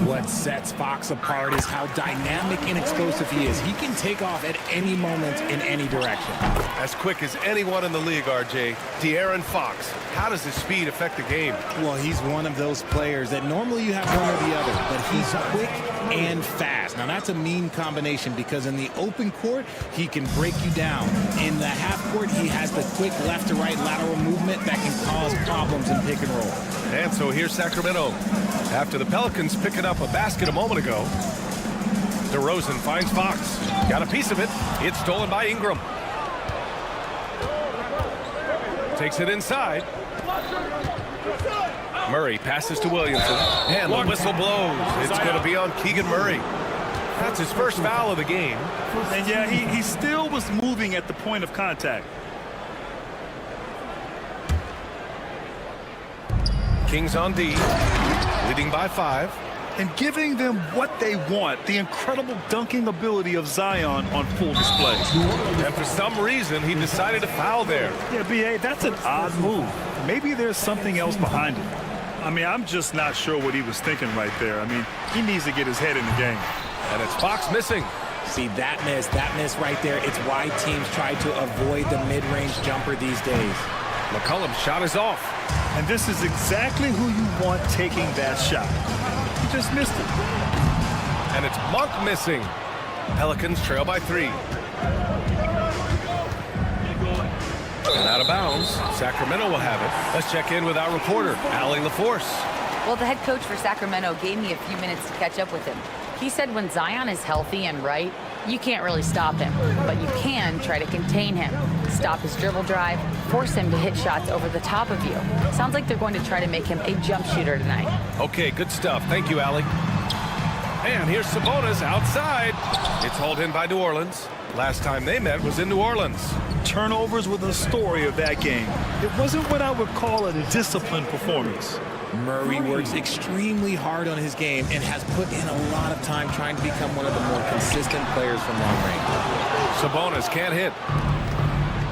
What sets Fox apart is how dynamic and explosive he is. He can take off at any moment in any direction. As quick as anyone in the league, RJ. De'Aaron Fox. How does his speed affect the game? Well, he's one of those players that normally you have one or the other, but he's quick and fast. Now, that's a mean combination because in the open court, he can break you down. In the half court, he has the quick left-to-right lateral movement that can cause problems in pick and roll. And so here's Sacramento. After the Pelicans picking up a basket a moment ago, DeRozan finds Fox. Got a piece of it. It's stolen by Ingram. Takes it inside. Murray passes to Williamson. And the whistle blows. It's going to be on Keegan Murray. That's his first foul of the game. And yeah, he still was moving at the point of contact. Kings on D, leading by 5. And giving them what they want, the incredible dunking ability of Zion on full display. And for some reason, he decided to foul there. Yeah, B.A., that's an odd move. Maybe there's something else behind it. I mean, I'm just not sure what he was thinking right there. I mean, he needs to get his head in the game. And it's Fox missing. See, that miss right there, it's why teams try to avoid the mid-range jumper these days. McCollum's shot is off. And this is exactly who you want taking that shot. He just missed it. And it's Monk missing. Pelicans trail by 3. And out of bounds, Sacramento will have it. Let's check in with our reporter, Allie LaForce. Well, the head coach for Sacramento gave me a few minutes to catch up with him. He said when Zion is healthy and right, you can't really stop him, but you can try to contain him, stop his dribble drive, force him to hit shots over the top of you. Sounds like they're going to try to make him a jump shooter tonight. Okay, good stuff. Thank you, Allie. And here's Sabonis outside. It's hauled in by New Orleans. Last time they met was in New Orleans. Turnovers were the story of that game. It wasn't what I would call a disciplined performance. Murray works extremely hard on his game and has put in a lot of time trying to become one of the more consistent players from long range. Sabonis can't hit.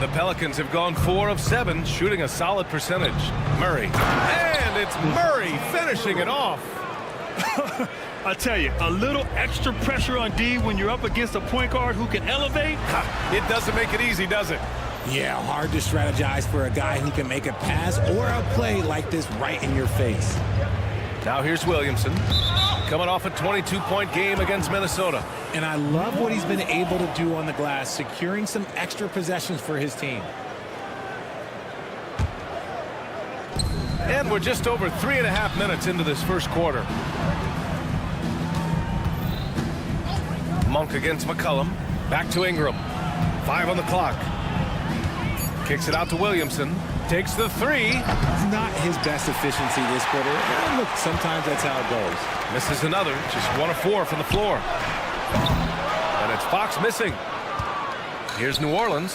The Pelicans have gone 4 of 7, shooting a solid percentage. Murray. And it's Murray finishing it off. I tell you, a little extra pressure on D when you're up against a point guard who can elevate. It doesn't make it easy, does it? Yeah, hard to strategize for a guy who can make a pass or a play like this right in your face. Now here's Williamson, coming off a 22-point game against Minnesota. And I love what he's been able to do on the glass, securing some extra possessions for his team. And we're just over 3.5 minutes into this first quarter. Monk against McCollum. Back to Ingram. 5 on the clock. Kicks it out to Williamson. Takes the 3. It's not his best efficiency this quarter. And look, sometimes that's how it goes. Misses another. Just 1 of 4 from the floor. And it's Fox missing. Here's New Orleans.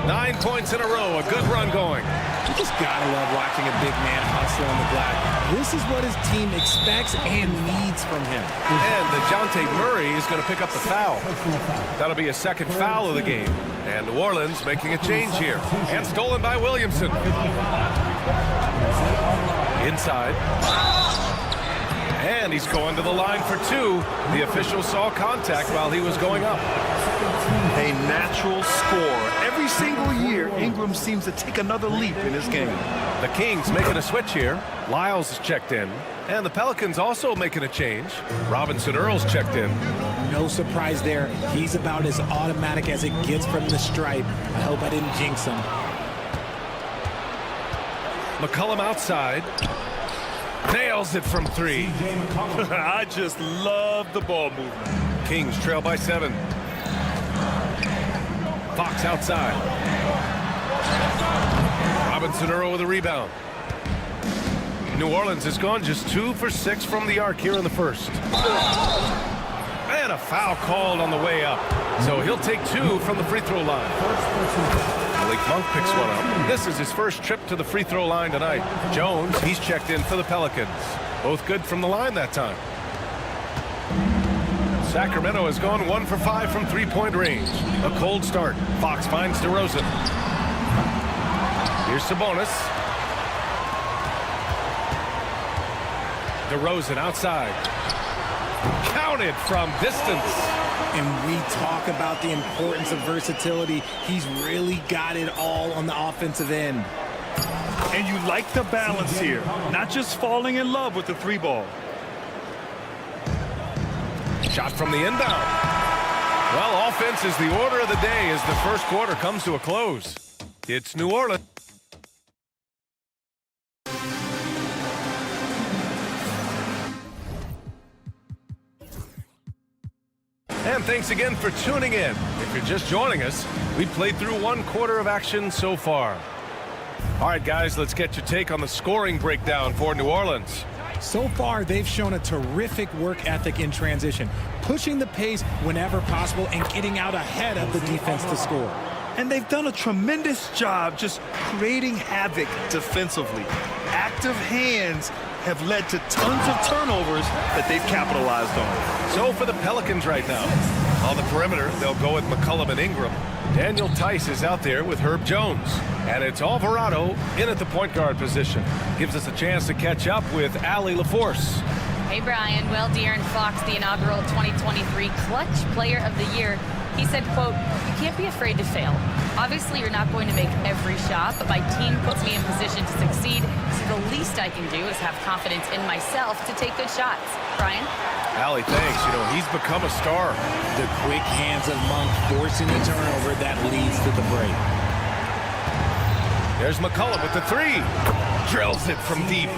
9 points in a row. A good run going. You just gotta love watching a big man hustle on the glass. This is what his team expects and needs from him. And DeJounte Murray is going to pick up the foul. That'll be a second foul of the game. And New Orleans making a change here. And stolen by Williamson. Inside. And he's going to the line for two. The official saw contact while he was going up. A natural score. Every single year, Ingram seems to take another leap in his game. The Kings making a switch here. Lyles is checked in. And the Pelicans also making a change. Robinson Earl's checked in. No surprise there. He's about as automatic as it gets from the stripe. I hope I didn't jinx him. McCollum outside. Nails it from three. I just love the ball movement. Kings trail by 7. Fox outside. Robinson Earl with a rebound. New Orleans has gone just 2 for 6 from the arc here in the first. And a foul called on the way up. So he'll take 2 from the free throw line. Malik Monk picks one up. This is his first trip to the free throw line tonight. Jones, he's checked in for the Pelicans. Both good from the line that time. Sacramento has gone 1 for 5 from three-point range. A cold start. Fox finds DeRozan. Here's Sabonis. DeRozan outside. Counted from distance. And we talk about the importance of versatility. He's really got it all on the offensive end. And you like the balance here. Not just falling in love with the 3-ball. Shot from the inbound. Well, offense is the order of the day as the first quarter comes to a close. It's New Orleans. And thanks again for tuning in. If you're just joining us, we've played through 1 quarter of action so far. All right, guys, let's get your take on the scoring breakdown for New Orleans. So far, they've shown a terrific work ethic in transition, pushing the pace whenever possible and getting out ahead of the defense to score. And they've done a tremendous job just creating havoc defensively. Active hands have led to tons of turnovers that they've capitalized on. So for the Pelicans right now, on the perimeter, they'll go with McCollum and Ingram. Daniel Tice is out there with Herb Jones. And it's Alvarado in at the point guard position. Gives us a chance to catch up with Allie LaForce. Hey, Brian. Well, De'Aaron Fox, the inaugural 2023 Clutch Player of the Year, he said, quote, "You can't be afraid to fail. Obviously, you're not going to make every shot, but my team puts me in position to succeed, so the least I can do is have confidence in myself to take good shots." Brian? Allie, thanks. You know, he's become a star. The quick hands of Monk forcing the turnover that leads to the break. There's McCollum with the 3. Drills it from deep.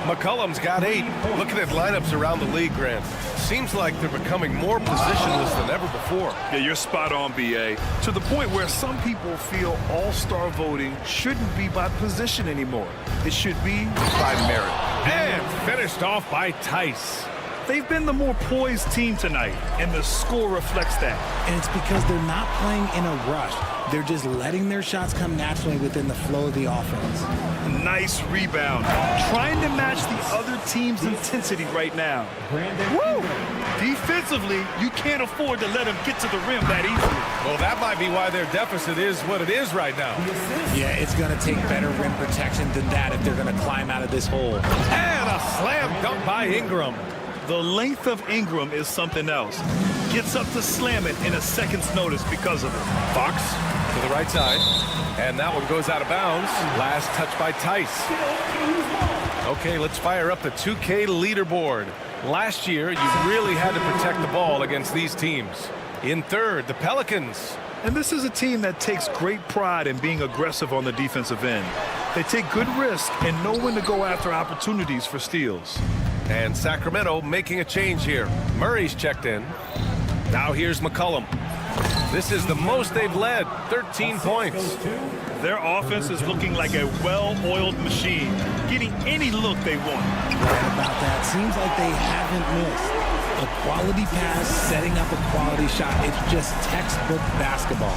McCollum's got 8. Looking at lineups around the league, Grant, seems like they're becoming more positionless than ever before. Yeah, you're spot on, B.A. To the point where some people feel all-star voting shouldn't be by position anymore. It should be by merit. And finished off by Tice. They've been the more poised team tonight, and the score reflects that. And it's because they're not playing in a rush. They're just letting their shots come naturally within the flow of the offense. Nice rebound. Trying to match the other team's intensity right now. Woo! Defensively, you can't afford to let them get to the rim that easily. Well, that might be why their deficit is what it is right now. Yeah, it's going to take better rim protection than that if they're going to climb out of this hole. And a slam dunk by Ingram. The length of Ingram is something else. Gets up to slam it in a second's notice because of it. Fox to the right side. And that one goes out of bounds. Last touch by Tice. Okay, let's fire up the 2K leaderboard. Last year, you really had to protect the ball against these teams. In third, the Pelicans. And this is a team that takes great pride in being aggressive on the defensive end. They take good risk and know when to go after opportunities for steals. And Sacramento making a change here. Murray's checked in. Now here's McCollum. This is the most they've led, 13 points. Their offense is looking like a well-oiled machine, getting any look they want. Right about that. Seems like they haven't missed. A quality pass, setting up a quality shot. It's just textbook basketball.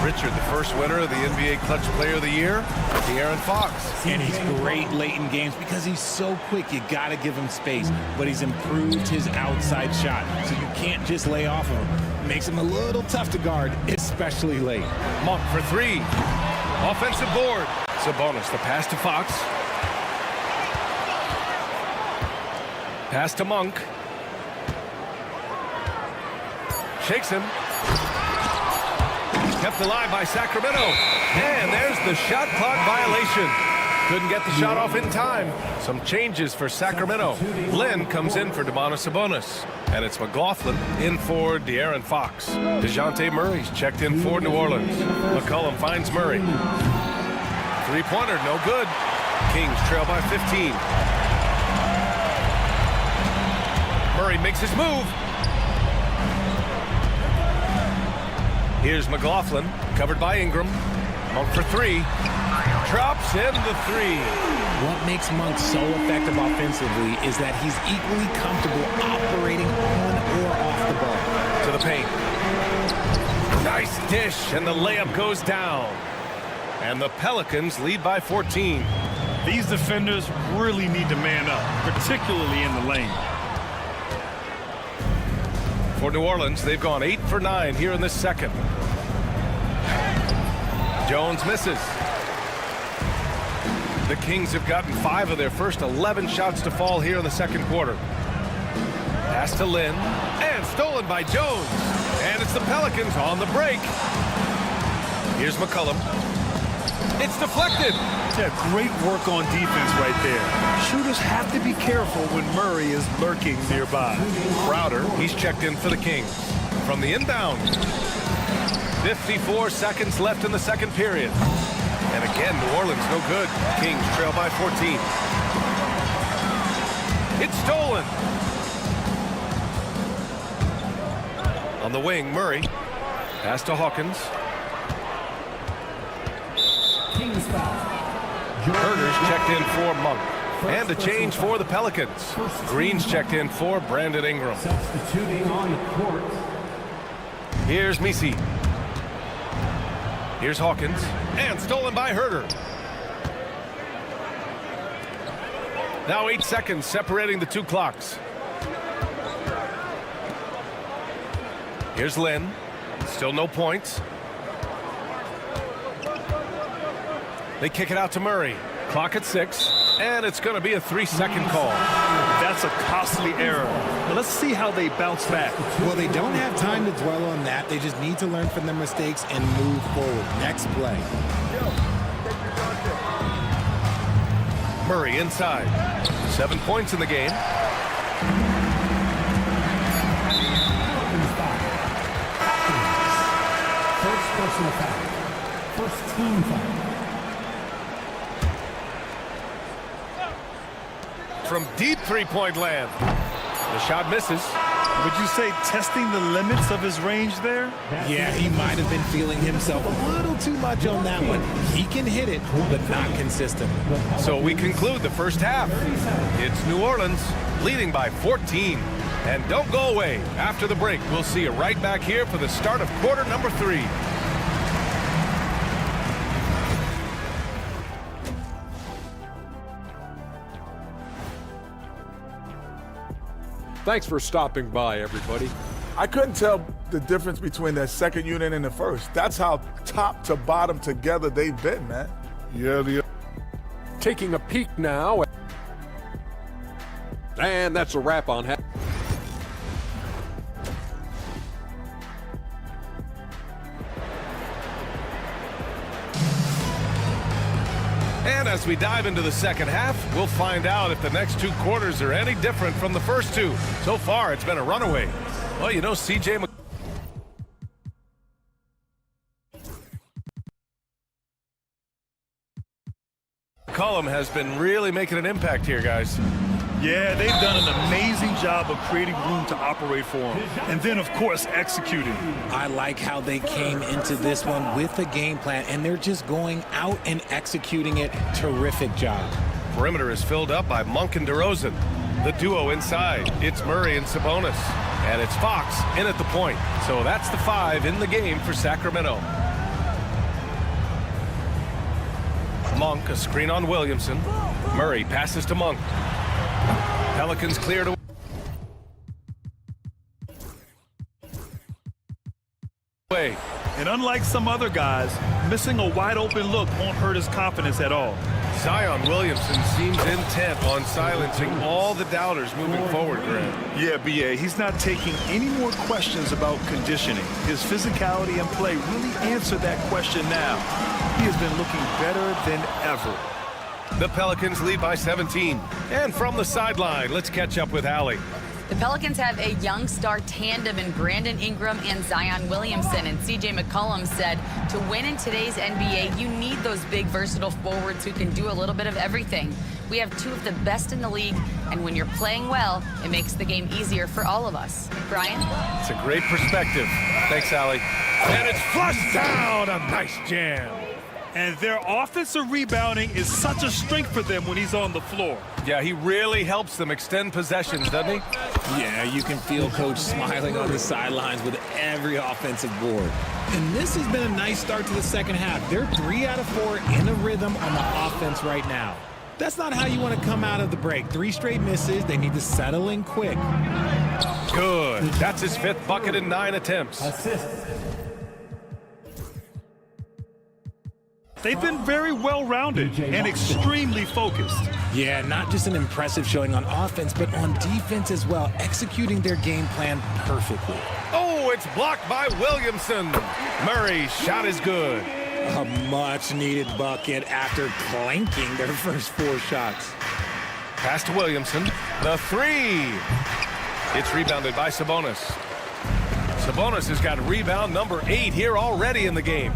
Richard, the first winner of the NBA Clutch Player of the Year, De'Aaron Fox. And he's great late in games because he's so quick. You got to give him space. But he's improved his outside shot, so you can't just lay off of him. Makes him a little tough to guard, especially late. Monk for three. Offensive board. Sabonis, the pass to Fox. Pass to Monk. Shakes him. Kept alive by Sacramento. And there's the shot clock violation. Couldn't get the shot off in time. Some changes for Sacramento. Lynn comes in for Sabonis. And it's McLaughlin in for De'Aaron Fox. DeJounte Murray's checked in for New Orleans. McCollum finds Murray. Three-pointer, no good. Kings trail by 15. Murray makes his move. Here's McLaughlin, covered by Ingram. Monk for three. Drops in the three. What makes Monk so effective offensively is that he's equally comfortable operating on or off the ball. To the paint. Nice dish, and the layup goes down. And the Pelicans lead by 14. These defenders really need to man up, particularly in the lane. For New Orleans, they've gone 8 for 9 here in this second. Jones misses. The Kings have gotten 5 of their first 11 shots to fall here in the second quarter. Pass to Lynn, and stolen by Jones. And it's the Pelicans on the break. Here's McCollum. It's deflected. Yeah, great work on defense right there. Shooters have to be careful when Murray is lurking nearby. Crowder, he's checked in for the Kings. From the inbound. 54 seconds left in the second period. And again, New Orleans no good. Kings trail by 14. It's stolen. On the wing, Murray. Pass to Hawkins. Herder's checked in for Monk. And a change for the Pelicans. Green's checked in for Brandon Ingram. Substituting on the court. Here's Misi. Here's Hawkins. And stolen by Herder. Now 8 seconds separating the two clocks. Here's Lynn. Still no points. They kick it out to Murray. Clock at 6. And it's going to be a 3-second call. That's a costly error. But let's see how they bounce back. Well, they don't have time to dwell on that. They just need to learn from their mistakes and move forward. Next play. Murray inside. 7 points in the game. First personal foul. First team foul. From deep three-point land. The shot misses. Would you say testing the limits of his range there? Yeah, he might have been feeling himself a little too much on that one. He can hit it, but not consistent. So we conclude the first half. It's New Orleans leading by 14. And don't go away. After the break, we'll see you right back here for the start of quarter number 3. Thanks for stopping by, everybody. I couldn't tell the difference between that second unit and the first. That's how top to bottom together they've been, man. Yeah, Taking a peek now. And that's a wrap on half. And as we dive into the second half, we'll find out if the next 2 quarters are any different from the first 2. So far, it's been a runaway. Well, you know, CJ McCollum has been really making an impact here, guys. Yeah, they've done an amazing job of creating room to operate for him. And then, of course, executing. I like how they came into this one with a game plan, and they're just going out and executing it. Terrific job. Perimeter is filled up by Monk and DeRozan. The duo inside. It's Murray and Sabonis. And it's Fox in at the point. So that's the 5 in the game for Sacramento. Monk, a screen on Williamson. Murray passes to Monk. Pelicans clear to... away. And unlike some other guys, missing a wide-open look won't hurt his confidence at all. Zion Williamson seems intent on silencing all the doubters moving forward, Grant. Yeah, B.A., he's not taking any more questions about conditioning. His physicality and play really answer that question now. He has been looking better than ever. The Pelicans lead by 17. And from the sideline, let's catch up with Allie. The Pelicans have a young star tandem in Brandon Ingram and Zion Williamson. And C.J. McCollum said to win in today's NBA, you need those big, versatile forwards who can do a little bit of everything. We have 2 of the best in the league, and when you're playing well, it makes the game easier for all of us. Brian? It's a great perspective. Thanks, Allie. And it's flushed down. A nice jam. And their offensive rebounding is such a strength for them when he's on the floor. Yeah, he really helps them extend possessions, doesn't he? Yeah, you can feel Coach smiling on the sidelines with every offensive board. And this has been a nice start to the second half. They're 3 out of 4 in a rhythm on the offense right now. That's not how you want to come out of the break. 3 straight misses. They need to settle in quick. Good. That's his 5th bucket in 9 attempts. They've been very well-rounded and extremely focused. Yeah, not just an impressive showing on offense, but on defense as well, executing their game plan perfectly. Oh, it's blocked by Williamson. Murray's shot is good. A much-needed bucket after clanking their first 4 shots. Pass to Williamson. The 3. It's rebounded by Sabonis. Sabonis has got rebound number 8 here already in the game.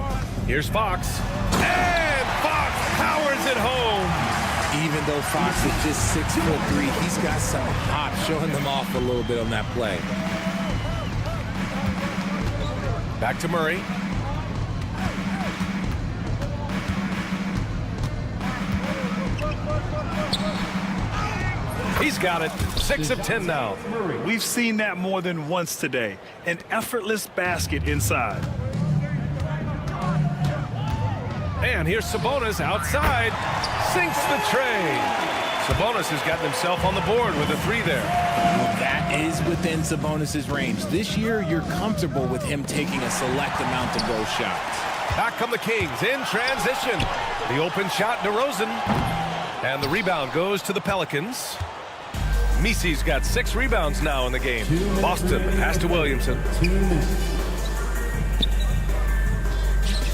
Here's Fox. And Fox powers it home. Even though Fox is just 6'3", he's got some hop, showing them off a little bit on that play. Back to Murray. He's got it. 6 of 10 now. We've seen that more than once today. An effortless basket inside. And here's Sabonis outside. Sinks the tray. Sabonis has gotten himself on the board with a 3 there. Well, that is within Sabonis' range. This year, you're comfortable with him taking a select amount of those shots. Back come the Kings in transition. The open shot, DeRozan. And the rebound goes to the Pelicans. Misi's got 6 rebounds now in the game. Boston pass to Williamson.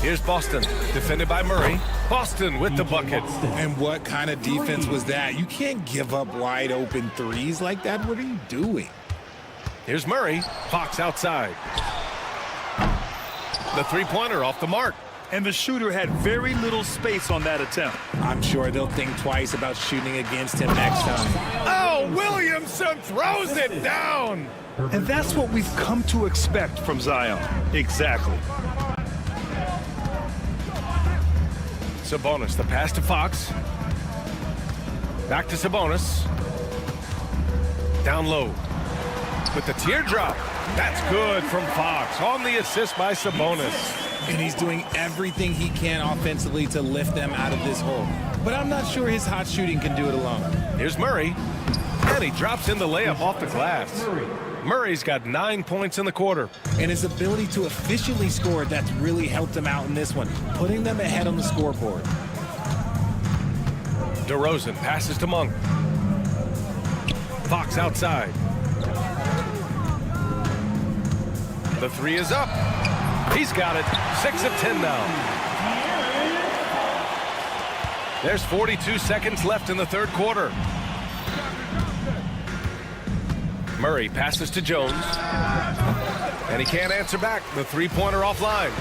Here's Boston, defended by Murray. Boston with the bucket. And what kind of defense was that? You can't give up wide open threes like that. What are you doing? Here's Murray. Fox outside. The 3-pointer off the mark. And the shooter had very little space on that attempt. I'm sure they'll think twice about shooting against him next time. Oh, Williamson throws it down. And that's what we've come to expect from Zion. Exactly. Sabonis, the pass to Fox. Back to Sabonis. Down low. With the teardrop. That's good from Fox. On the assist by Sabonis. And he's doing everything he can offensively to lift them out of this hole. But I'm not sure his hot shooting can do it alone. Here's Murray. And he drops in the layup off the glass. Murray's got 9 points in the quarter. And his ability to efficiently score, that's really helped him out in this one, putting them ahead on the scoreboard. DeRozan passes to Monk. Fox outside. The 3 is up. He's got it. 6 of 10 now. There's 42 seconds left in the third quarter. Murray passes to Jones. And he can't answer back. The 3-pointer offline.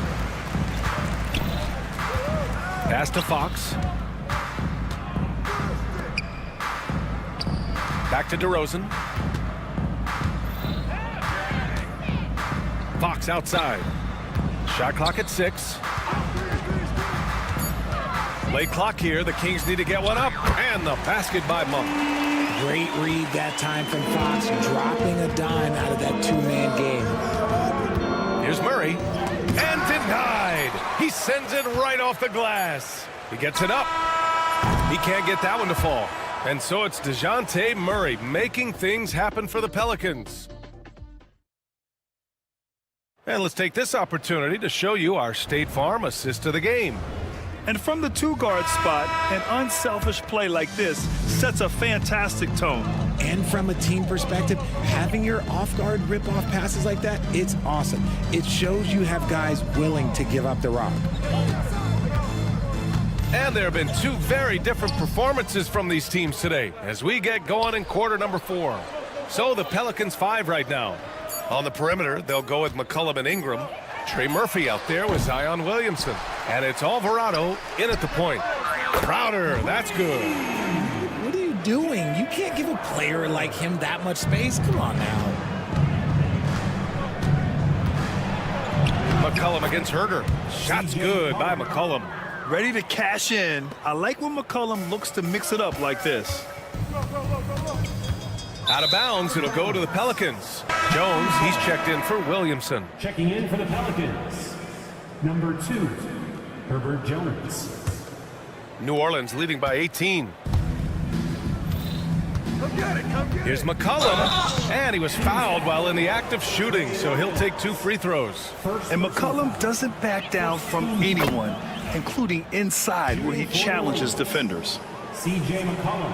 Pass to Fox. Back to DeRozan. Fox outside. Shot clock at 6. Late clock here. The Kings need to get one up. And the basket by Monk. Great read that time from Fox, dropping a dime out of that two-man game. Here's Murray, and denied. He sends it right off the glass. He gets it up. He can't get that one to fall. And so it's DeJounte Murray making things happen for the Pelicans. And let's take this opportunity to show you our State Farm assist of the game. And from the two-guard spot, an unselfish play like this sets a fantastic tone. And from a team perspective, having your off-guard rip-off passes like that, it's awesome. It shows you have guys willing to give up the rock. And there have been two very different performances from these teams today as we get going in quarter number 4. So the Pelicans 5 right now. On the perimeter, they'll go with McCollum and Ingram. Trey Murphy out there with Zion Williamson. And it's Alvarado in at the point. Crowder, that's good. What are you doing? You can't give a player like him that much space. Come on now. McCollum against Herder. Shot's good by McCollum. Ready to cash in. I like when McCollum looks to mix it up like this. Out of bounds, it'll go to the Pelicans. Jones, he's checked in for Williamson. Checking in for the Pelicans, number 2, Herbert Jones. New Orleans leading by 18. Here's McCollum, and he was fouled while in the act of shooting, so he'll take 2 free throws. And McCollum doesn't back down from anyone, including inside where he challenges defenders. C.J. McCollum.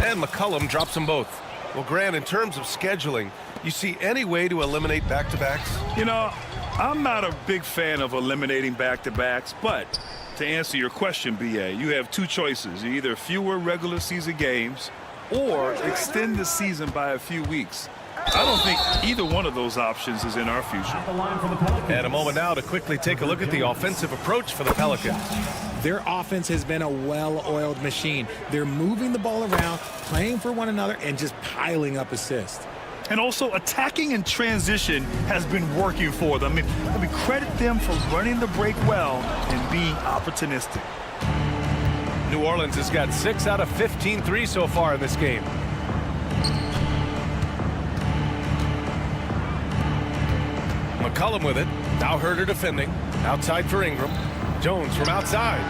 And McCollum drops them both. Well, Grant, in terms of scheduling, you see any way to eliminate back-to-backs? You know, I'm not a big fan of eliminating back-to-backs, but to answer your question, B.A., you have 2 choices. Either fewer regular season games or extend the season by a few weeks. I don't think either one of those options is in our future. And a moment now to quickly take a look at the offensive approach for the Pelicans. Their offense has been a well-oiled machine. They're moving the ball around, playing for one another, and just piling up assists. And also, attacking in transition has been working for them. I mean, credit them for running the break well and being opportunistic. New Orleans has got 6 out of 15 threes so far in this game. McCollum with it. Now Herder defending. Outside for Ingram. Jones from outside.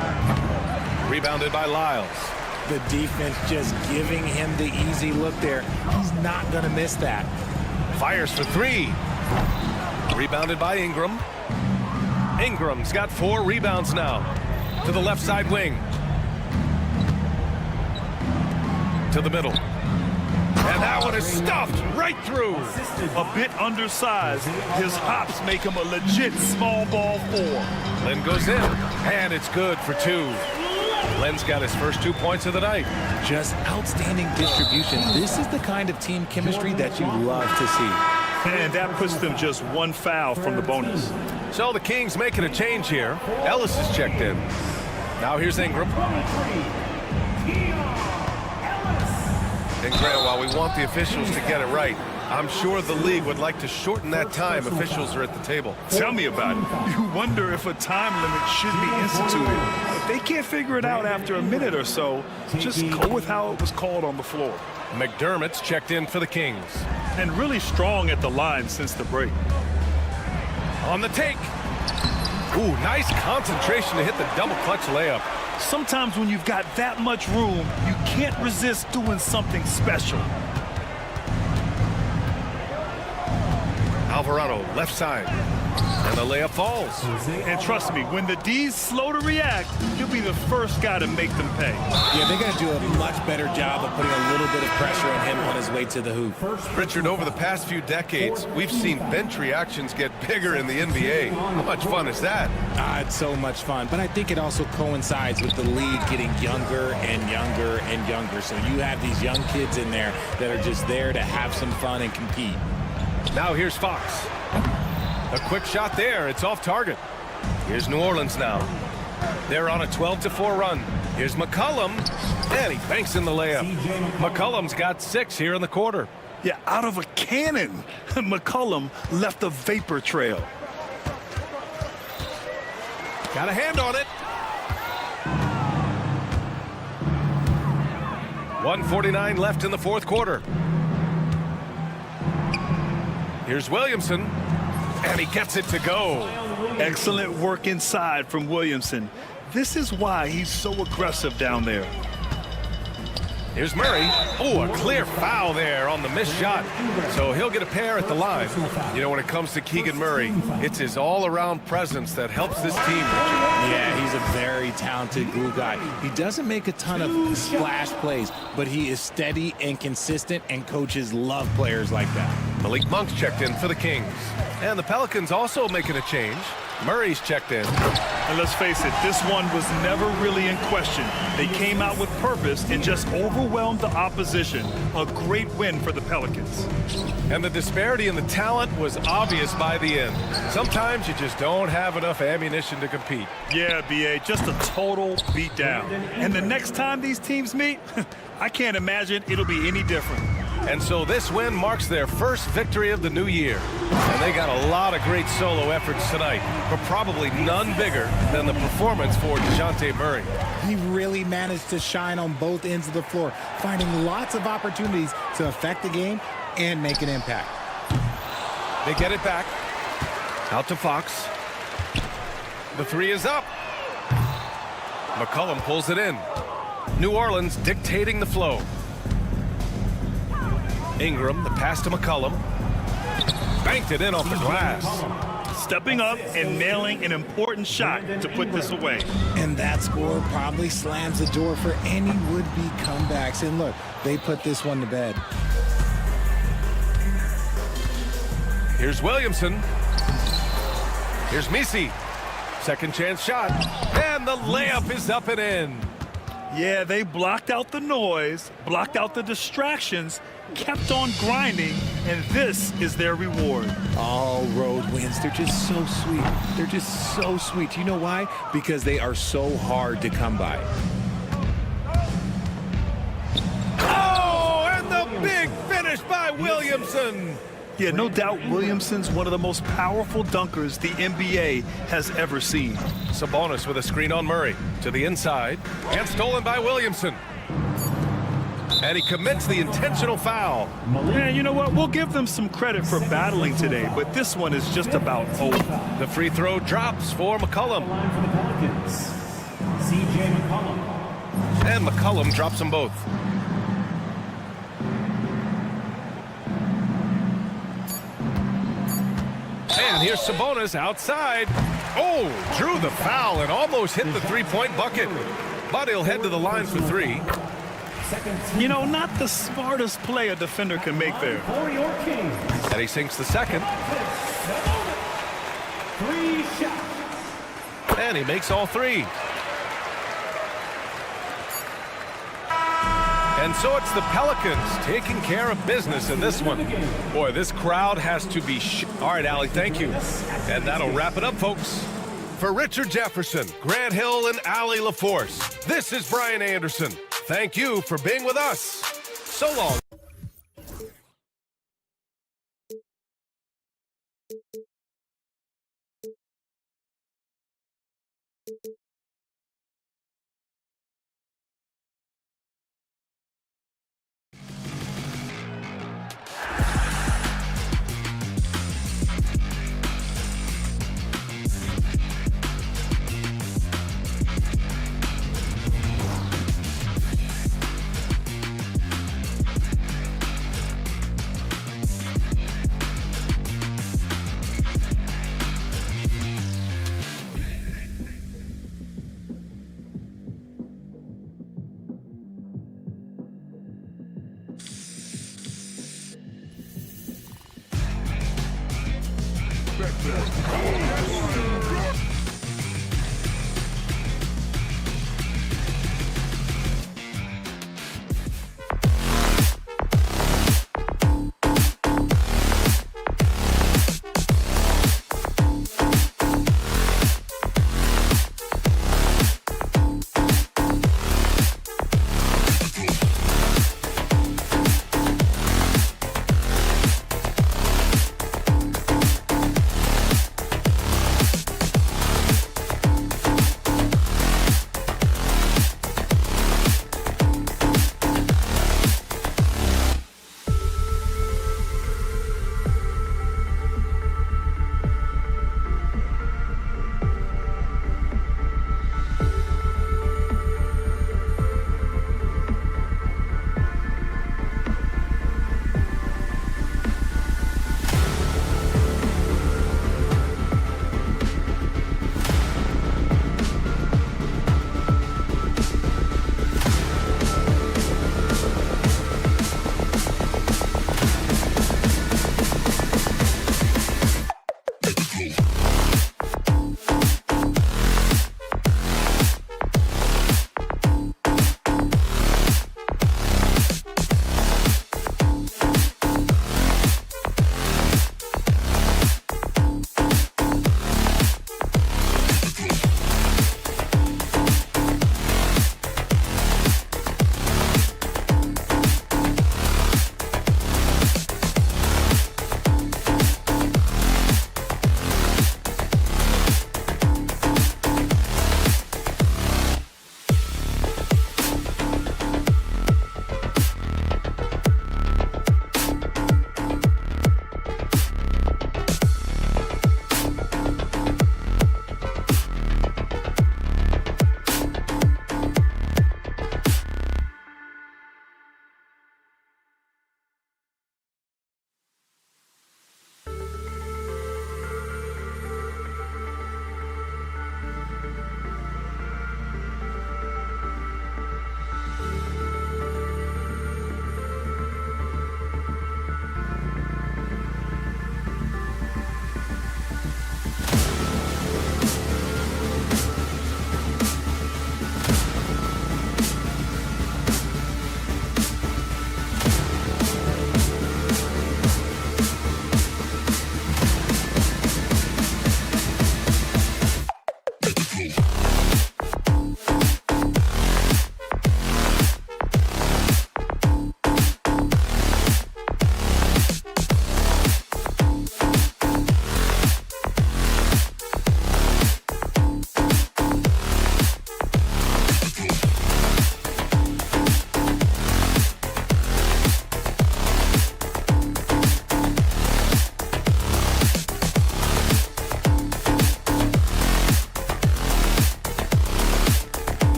Rebounded by Lyles. The defense just giving him the easy look there. He's not going to miss that. Fires for 3. Rebounded by Ingram. Ingram's got 4 rebounds now. To the left side wing. To the middle. And that one is stuffed right through. A bit undersized. His hops make him a legit small ball 4. Len goes in, and it's good for 2. Len's got his first 2 points of the night. Just outstanding distribution. This is the kind of team chemistry that you love to see. And that puts them just 1 foul from the bonus. So the Kings making a change here. Ellis is checked in. Now here's Ingram. And Grant, while we want the officials to get it right, I'm sure the league would like to shorten that time officials are at the table. Tell me about it. You wonder if a time limit should be instituted. If they can't figure it out after a minute or so, just go with how it was called on the floor. McDermott's checked in for the Kings. And really strong at the line since the break. On the take. Ooh, nice concentration to hit the double clutch layup. Sometimes when you've got that much room, you can't resist doing something special. Alvarado, left side. And the layup falls. And trust me, when the D's slow to react, he'll be the first guy to make them pay. Yeah, they're going to do a much better job of putting a little bit of pressure on him on his way to the hoop. Richard, over the past few decades, we've seen bench reactions get bigger in the NBA. How much fun is that? It's so much fun, but I think it also coincides with the league getting younger and younger and younger. So you have these young kids in there that are just there to have some fun and compete. Now here's Fox. A quick shot there. It's off target. Here's New Orleans now. They're on a 12-4 run. Here's McCollum, and he banks in the layup. McCollum's got 6 here in the quarter. Yeah, out of a cannon. McCollum left a vapor trail. Got a hand on it. 1:49 left in the fourth quarter. Here's Williamson, and he gets it to go. Excellent work inside from Williamson. This is why he's so aggressive down there. Here's Murray. Oh, a clear foul there on the missed shot. So he'll get a pair at the line. You know, when it comes to Keegan Murray, it's his all-around presence that helps this team, Richard. Yeah, he's a very talented glue guy. He doesn't make a ton of splash plays, but he is steady and consistent, and coaches love players like that. Malik Monk's checked in for the Kings. And the Pelicans also making a change. Murray's checked in. And let's face it, this one was never really in question. They came out with purpose and just overwhelmed the opposition. A great win for the Pelicans. And the disparity in the talent was obvious by the end. Sometimes you just don't have enough ammunition to compete. Yeah, B.A., just a total beatdown. And the next time these teams meet, I can't imagine it'll be any different. And so this win marks their first victory of the new year. And they got a lot of great solo efforts tonight, but probably none bigger than the performance for DeJounte Murray. He really managed to shine on both ends of the floor, finding lots of opportunities to affect the game and make an impact. They get it back. Out to Fox. The three is up. McCollum pulls it in. New Orleans dictating the flow. Ingram, the pass to McCollum. Banked it in off the glass. Stepping up and nailing an important shot to put this away. And that score probably slams the door for any would-be comebacks. And look, they put this one to bed. Here's Williamson. Here's Misi. Second chance shot. And the layup is up and in. Yeah, they blocked out the noise, blocked out the distractions, kept on grinding, and this is their reward. All road wins. They're just so sweet. They're just so sweet. You know why? Because they are so hard to come by. Oh, and the big finish by Williamson. Yeah, no doubt Williamson's one of the most powerful dunkers the NBA has ever seen. Sabonis with a screen on Murray to the inside and stolen by Williamson. And he commits the intentional foul. Yeah, you know what? We'll give them some credit for battling today, but this one is just about over. The free throw drops for McCollum. And McCollum drops them both. And here's Sabonis outside. Oh, drew the foul and almost hit the three-point bucket. But he'll head to the line for three. You know, not the smartest play a defender can make there. And he sinks the second. And he makes all three. And so it's the Pelicans taking care of business in this one. Boy, this crowd has to be all right, Allie, thank you. And that'll wrap it up, folks. For Richard Jefferson, Grant Hill, and Allie LaForce, this is Brian Anderson. Thank you for being with us. So long.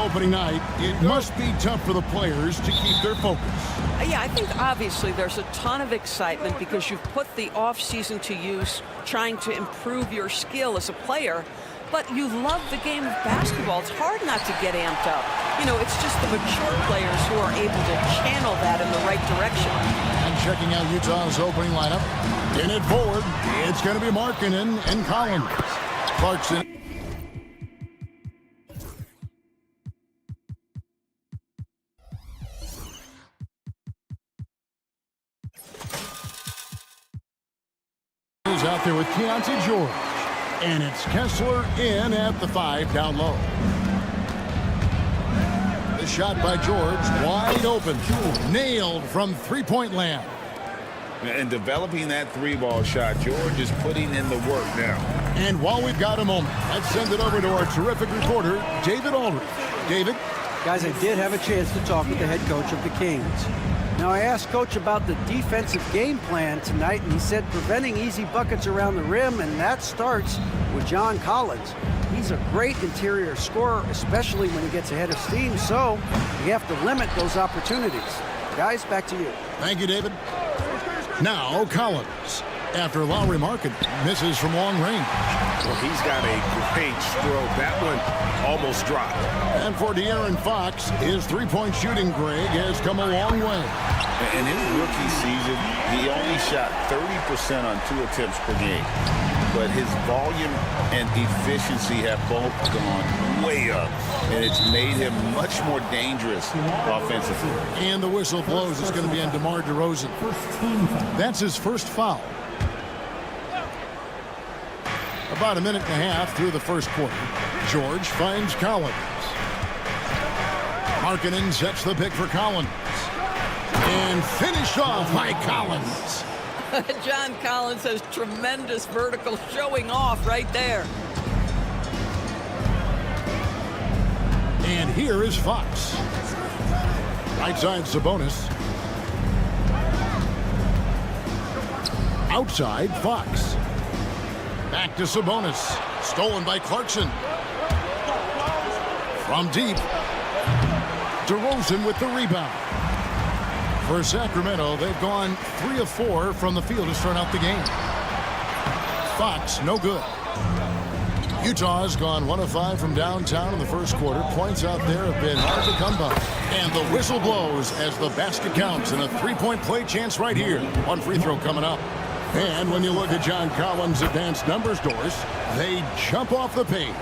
opening night, it must be tough for the players to keep their focus. Yeah, I think obviously there's a ton of excitement because you've put the offseason to use trying to improve your skill as a player. But you love the game of basketball. It's hard not to get amped up. You know, it's just the mature players who are able to channel that in the right direction. And checking out Utah's opening lineup. In it forward, it's going to be Markkanen and Collins. Clarkson. Is out there with Keontae George. And it's Kessler in at the 5 down low. The shot by George, wide open. Nailed from three-point land. And developing that three-ball shot, George is putting in the work now. And while we've got a moment, let's send it over to our terrific reporter, David Aldridge. David? Guys, I did have a chance to talk with the head coach of the Kings. Now, I asked Coach about the defensive game plan tonight, and he said preventing easy buckets around the rim, and that starts with John Collins. He's a great interior scorer, especially when he gets ahead of steam, so you have to limit those opportunities. Guys, back to you. Thank you, David. Now, Collins. After Lauri Markkanen misses from long range. Well, he's got a great stroke. That one almost dropped. And for De'Aaron Fox, his three-point shooting, Greg, has come a long way. In his rookie season, he only shot 30% on 2 attempts per game. But his volume and efficiency have both gone way up. And it's made him much more dangerous offensively. And the whistle blows. It's going to be on DeMar DeRozan. That's his first foul. About a minute and a half through the first quarter. George finds Collins. Markkanen sets the pick for Collins. And finished off by Collins. John Collins has tremendous vertical showing off right there. And here is Fox. Right side Sabonis. Outside Fox. Back to Sabonis. Stolen by Clarkson. From deep. DeRozan with the rebound. For Sacramento, they've gone 3 of 4 from the field to start out the game. Fox, no good. Utah has gone 1 of 5 from downtown in the first quarter. Points out there have been hard to come by. And the whistle blows as the basket counts and a 3-point play chance right here. 1 free throw coming up. And when you look at John Collins' advanced numbers, Doris, they jump off the page.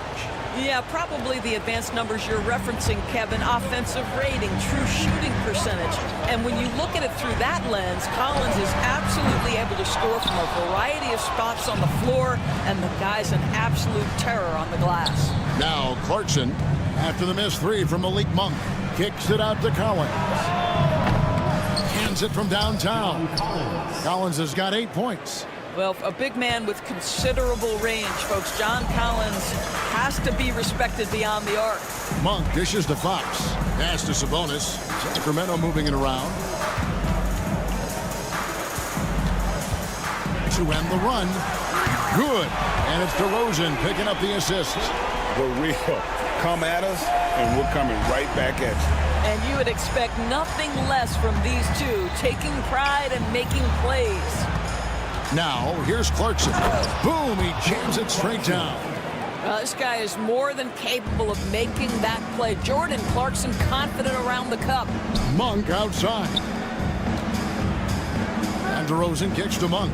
Yeah, probably the advanced numbers you're referencing, Kevin. Offensive rating, true shooting percentage. And when you look at it through that lens, Collins is absolutely able to score from a variety of spots on the floor, and the guy's an absolute terror on the glass. Now Clarkson, after the missed 3 from Malik Monk, kicks it out to Collins. Hands it from downtown. Collins has got 8 points. Well, a big man with considerable range, folks. John Collins has to be respected beyond the arc. Monk dishes to Fox. Pass to Sabonis. Sacramento moving it around. To end the run. Good. And it's DeRozan picking up the assist. The real. Come at us, and we're coming right back at you. And you would expect nothing less from these two, taking pride and making plays. Now, here's Clarkson. Boom, he jams it straight down. This guy is more than capable of making that play. Jordan Clarkson confident around the cup. Monk outside. And DeRozan kicks to Monk.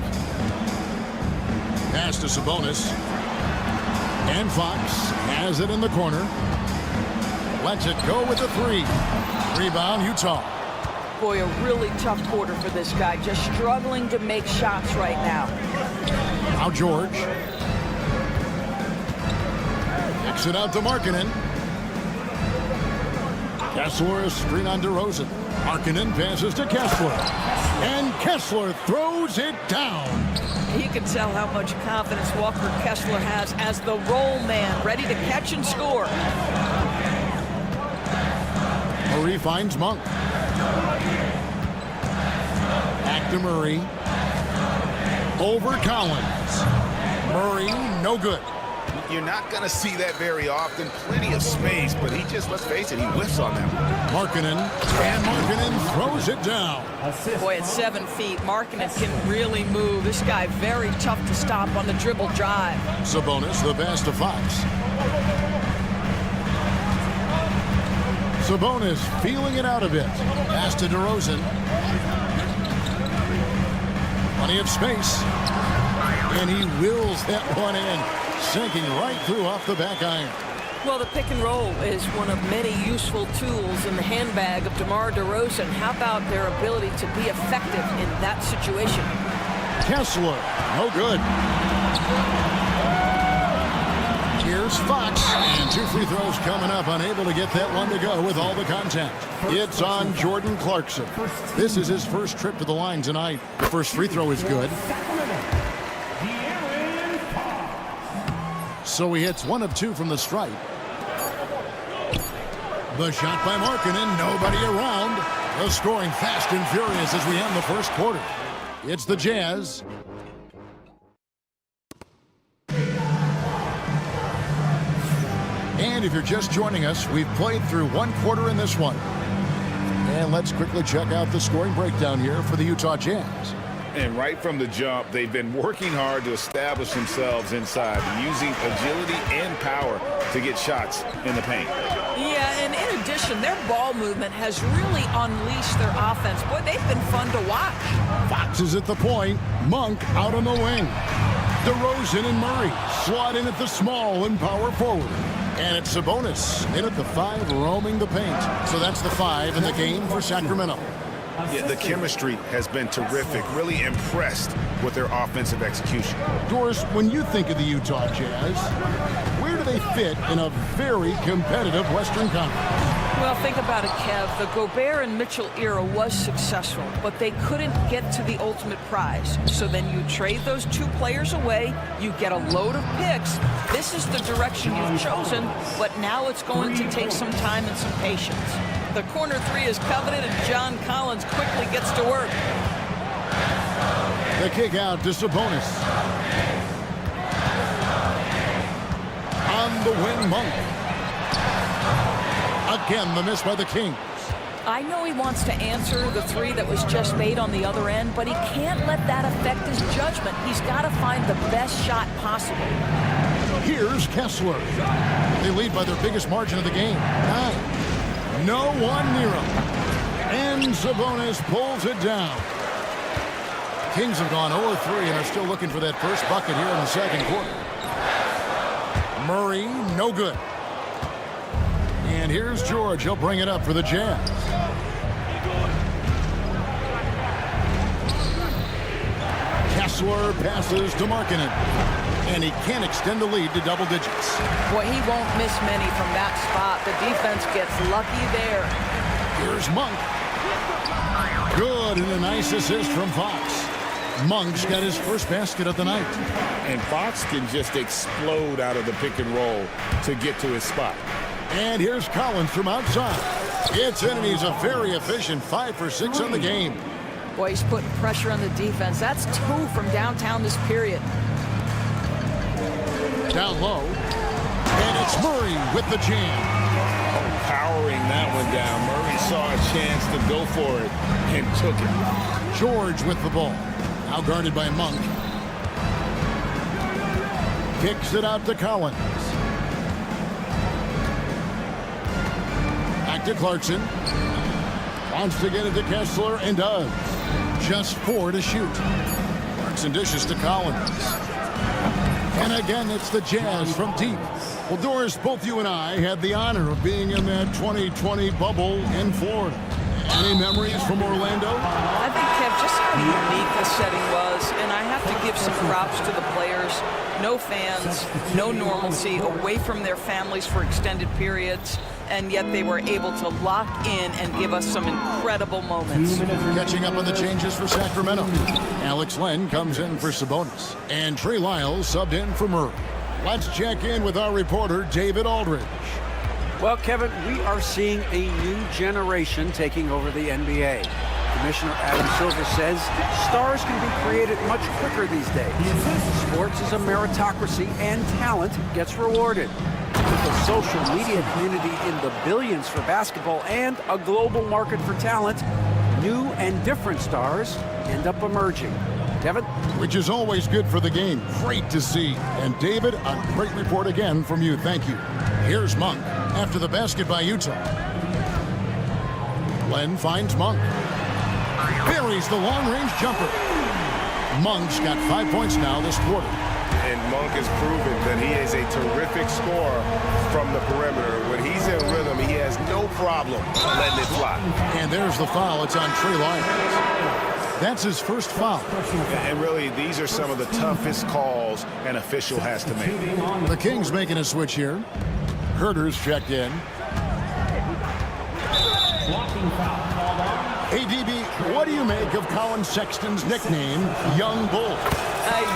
Pass to Sabonis. And Fox has it in the corner. Lets it go with the 3. Rebound, Utah. Boy, a really tough quarter for this guy. Just struggling to make shots right now. Now George. Kicks it out to Markkanen. Kessler, screen on DeRozan. Markkanen passes to Kessler. And Kessler throws it down. You can tell how much confidence Walker Kessler has as the roll man, ready to catch and score. Murray finds Monk. Back to Murray. Over Collins. Murray, no good. You're not going to see that very often. Plenty of space, but he just, let's face it, he whiffs on that one. Markkanen throws it down. Boy, at 7 feet, Markkanen can really move. This guy very tough to stop on the dribble drive. Sabonis, the pass to Fox. Sabonis feeling it out a bit. Pass to DeRozan. Plenty of space. And he wills that one in, sinking right through off the back iron. Well, the pick and roll is one of many useful tools in the handbag of DeMar DeRozan. How about their ability to be effective in that situation? Kessler, no good. Here's Fox, and 2 free throws coming up, unable to get that one to go with all the contact. It's on Jordan Clarkson. This is his first trip to the line tonight. The first free throw is good. So he hits 1 of 2 from the stripe. The shot by Markkanen, nobody around. The scoring fast and furious as we end the first quarter. It's the Jazz. And if you're just joining us, we've played through 1 quarter in this one. And let's quickly check out the scoring breakdown here for the Utah Jazz. And right from the jump, they've been working hard to establish themselves inside, using agility and power to get shots in the paint. Yeah, and in addition, their ball movement has really unleashed their offense. Boy, they've been fun to watch. Fox is at the point. Monk out on the wing. DeRozan and Murray slot in at the small and power forward. And it's Sabonis in at the 5, roaming the paint. So that's the 5 in the game for Sacramento. Yeah, the chemistry has been terrific. Really impressed with their offensive execution. Doris, when you think of the Utah Jazz, where do they fit in a very competitive Western Conference? Well, think about it, Kev. The Gobert and Mitchell era was successful, but they couldn't get to the ultimate prize. So then you trade those 2 players away, you get a load of picks. This is the direction you've chosen, but now it's going to take some time and some patience. The corner 3 is coveted, and John Collins quickly gets to work. The kick out to Sabonis. On the wing, Monk. Again, the miss by the Kings. I know he wants to answer the 3 that was just made on the other end, but he can't let that affect his judgment. He's got to find the best shot possible. Here's Kessler. They lead by their biggest margin of the game, 9. No one near him. And Sabonis pulls it down. Kings have gone 0-3 and are still looking for that first bucket here in the second quarter. Murray, no good. And here's George. He'll bring it up for the Jazz. Kessler passes to Markkanen. And he can't extend the lead to double digits. Boy, he won't miss many from that spot. The defense gets lucky there. Here's Monk. Good, and a nice assist from Fox. Monk's got his first basket of the night. And Fox can just explode out of the pick and roll to get to his spot. And here's Collins from outside. It's in, and he's a very efficient 5 for 6 on the game. Boy, he's putting pressure on the defense. That's 2 from downtown this period. Down low. And it's Murray with the jam. Powering that one down. Murray saw a chance to go for it and took it. George with the ball. Now guarded by Monk. Kicks it out to Collins. Back to Clarkson. Wants to get it to Kessler and does. Just 4 to shoot. Clarkson dishes to Collins. And again, it's the Jazz from deep. Well, Doris, both you and I had the honor of being in that 2020 bubble in Florida. Any memories from Orlando? I think, Kev, just how unique the setting was, and I have to give some props to the players. No fans, no normalcy, away from their families for extended periods, and yet they were able to lock in and give us some incredible moments. Catching up on the changes for Sacramento. Alex Len comes in for Sabonis, and Trey Lyles subbed in for Murray. Let's check in with our reporter, David Aldridge. Well, Kevin, we are seeing a new generation taking over the NBA. Commissioner Adam Silver says stars can be created much quicker these days. Sports is a meritocracy and talent gets rewarded. With a social media community in the billions for basketball and a global market for talent, new and different stars end up emerging. Kevin? Which is always good for the game. Great to see. And David, a great report again from you. Thank you. Here's Monk after the basket by Utah. Len finds Monk. Buries the long-range jumper. Monk's got 5 points now this quarter. And Monk has proven that he is a terrific scorer from the perimeter. When he's in rhythm, he has no problem letting it fly. And there's the foul. It's on Trey Lyons. That's his first foul. And really, these are some of the toughest calls an official has to make. The Kings making a switch here. Herter's checked in. Hey, DB, what do you make of Colin Sexton's nickname, Young Bull?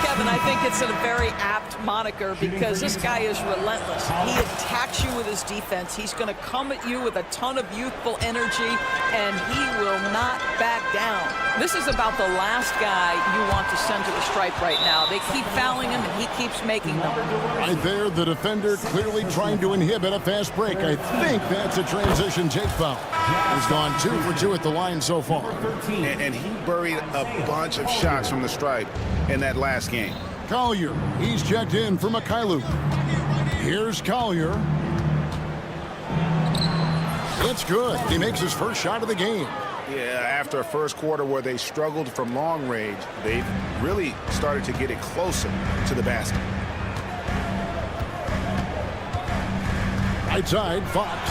Kevin, I think it's a very apt moniker because this guy is relentless. He attacks you with his defense. He's going to come at you with a ton of youthful energy, and he will not back down. This is about the last guy you want to send to the stripe right now. They keep fouling him, and he keeps making them. Right there, the defender clearly trying to inhibit a fast break. I think that's a transition take foul. He's gone 2 for 2 at the line so far. And he buried a bunch of shots from the stripe in that last game. Collier, he's checked in for Mikhailuk. Here's Collier. It's good. He makes his first shot of the game. Yeah, after a first quarter where they struggled from long range, they've really started to get it closer to the basket. Right side, Fox.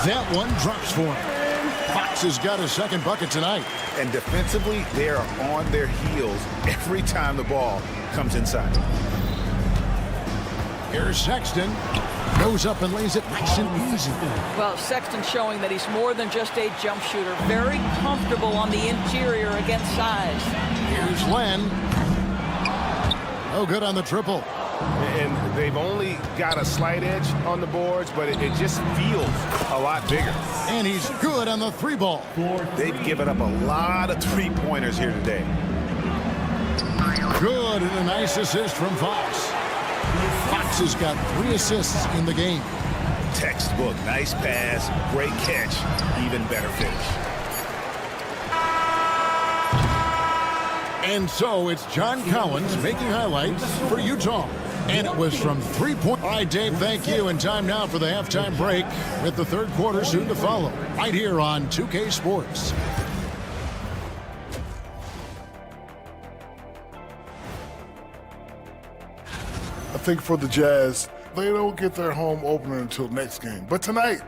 That one drops for him. Fox has got his second bucket tonight. And defensively, they are on their heels every time the ball comes inside. Here's Sexton. Goes up and lays it nice and easy. Well, Sexton showing that he's more than just a jump shooter. Very comfortable on the interior against size. Here's Len. No good on the triple. And they've only got a slight edge on the boards, but it just feels a lot bigger. And he's good on the 3 ball. They've given up a lot of 3-pointers here today. Good, and a nice assist from Fox. Fox has got 3 assists in the game. Textbook, nice pass, great catch, even better finish. And so it's John Collins making highlights for Utah. And it was from 3-point. All right, Dave, thank you. And time now for the halftime break with the third quarter soon to follow. Right here on 2K Sports. I think for the Jazz, they don't get their home opener until next game. But tonight,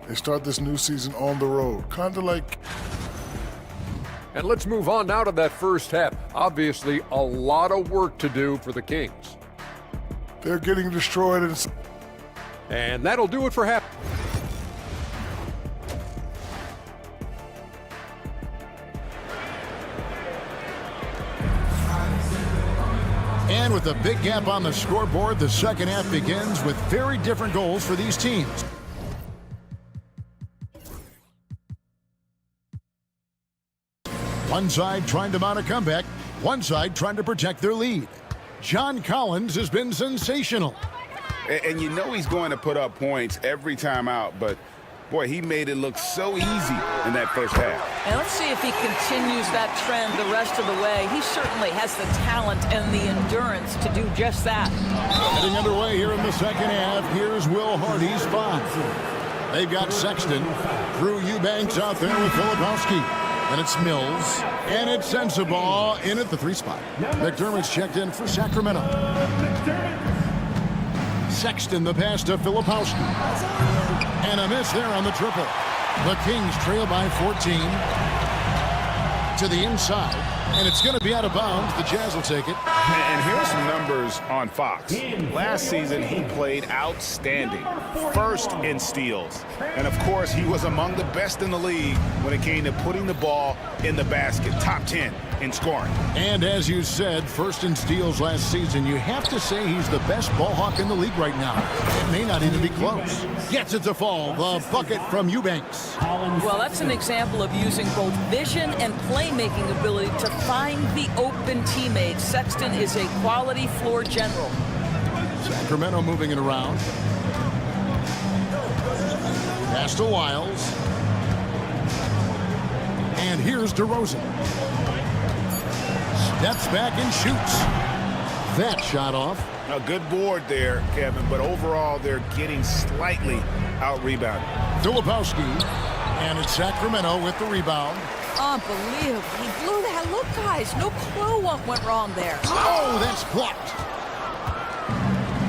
they start this new season on the road. Kind of like... And let's move on now to that first half. Obviously, a lot of work to do for the Kings. They're getting destroyed. And that'll do it for half. And with a big gap on the scoreboard, the second half begins with very different goals for these teams. One side trying to mount a comeback, one side trying to protect their lead. John Collins has been sensational. And you know he's going to put up points every time out, but boy, he made it look so easy in that first half. And let's see if he continues that trend the rest of the way. He certainly has the talent and the endurance to do just that. Getting underway here in the second half, here's Will Hardy's 5. They've got Sexton, Drew Eubanks out there with Filipowski. And it's Mills, and it's Sensabaugh in at the 3 spot. McDermott's checked in for Sacramento. Sexton the pass to Filipowski. And a miss there on the triple. The Kings trail by 14 to the inside, and it's going to be out of bounds. The Jazz will take it. And here's some numbers on Fox. Last season, he played outstanding. First in steals. And, of course, he was among the best in the league when it came to putting the ball in the basket. Top 10 in scoring. And as you said, first in steals last season, you have to say he's the best ball hawk in the league right now. It may not even be close. Gets it to fall. The bucket from Eubanks. Well, that's an example of using both vision and playmaking ability to find the open teammates. Sexton is a quality floor general. Sacramento moving it around. Pass to Wiles. And here's DeRozan. Steps back and shoots. That shot off. A good board there, Kevin, but overall they're getting slightly out-rebounded. Filipowski. And it's Sacramento with the rebound. Unbelievable. He blew that. Look, guys, no clue what went wrong there. Oh, that's blocked.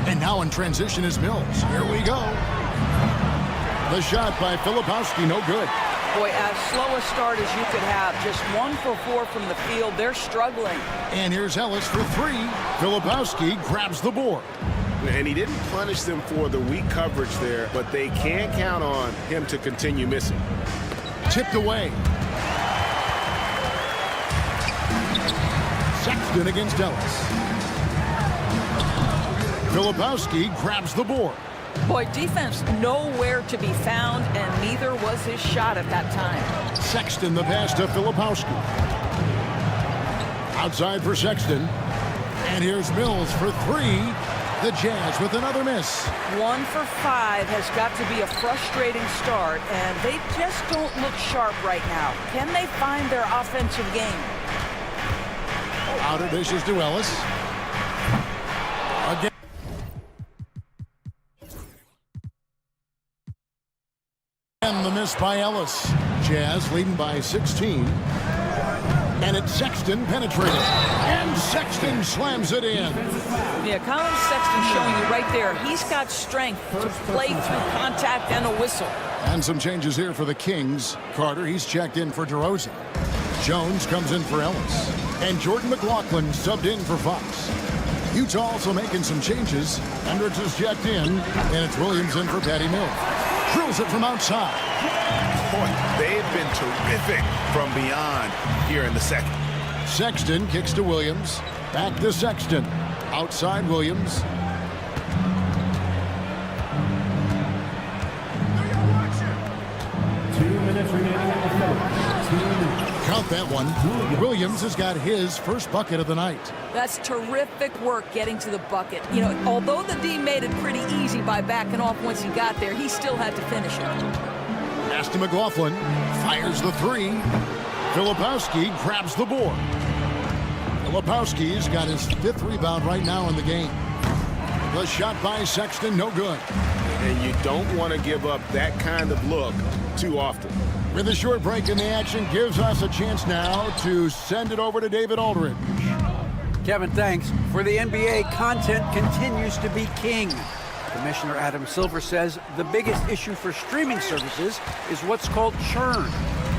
And now in transition is Mills. Here we go. The shot by Filipowski, no good. Boy, as slow a start as you could have. Just 1 for 4 from the field. They're struggling. And here's Ellis for 3. Filipowski grabs the board. And he didn't punish them for the weak coverage there, but they can count on him to continue missing. Tipped away. Sexton against Ellis. Filipowski grabs the board. Boy, defense nowhere to be found, and neither was his shot at that time. Sexton the pass to Filipowski. Outside for Sexton. And here's Mills for 3. The Jazz with another miss. 1 for 5 has got to be a frustrating start, and they just don't look sharp right now. Can they find their offensive game? Outer dishes to Ellis. Again. And the miss by Ellis. Jazz leading by 16. And it's Sexton penetrating. And Sexton slams it in. Yeah, Colin Sexton showing you right there. He's got strength to play through contact and a whistle. And some changes here for the Kings. Carter, he's checked in for DeRozan. Jones comes in for Ellis. And Jordan McLaughlin subbed in for Fox. Utah also making some changes. Hendricks is checked in. And it's Williams in for Patty Mills. Drills it from outside. Boy, they've been terrific from beyond here in the second. Sexton kicks to Williams. Back to Sexton. Outside Williams. Count that one. Williams has got his first bucket of the night. That's terrific work getting to the bucket. You know, although the D made it pretty easy by backing off once he got there, he still had to finish it. Pass to McLaughlin. Fires the 3. Filipowski grabs the board. Filipowski's got his 5th rebound right now in the game. The shot by Sexton, no good. And you don't want to give up that kind of look too often. With a short break in the action, gives us a chance now to send it over to David Aldridge. Kevin, thanks. For the NBA, content continues to be king. Commissioner Adam Silver says the biggest issue for streaming services is what's called churn.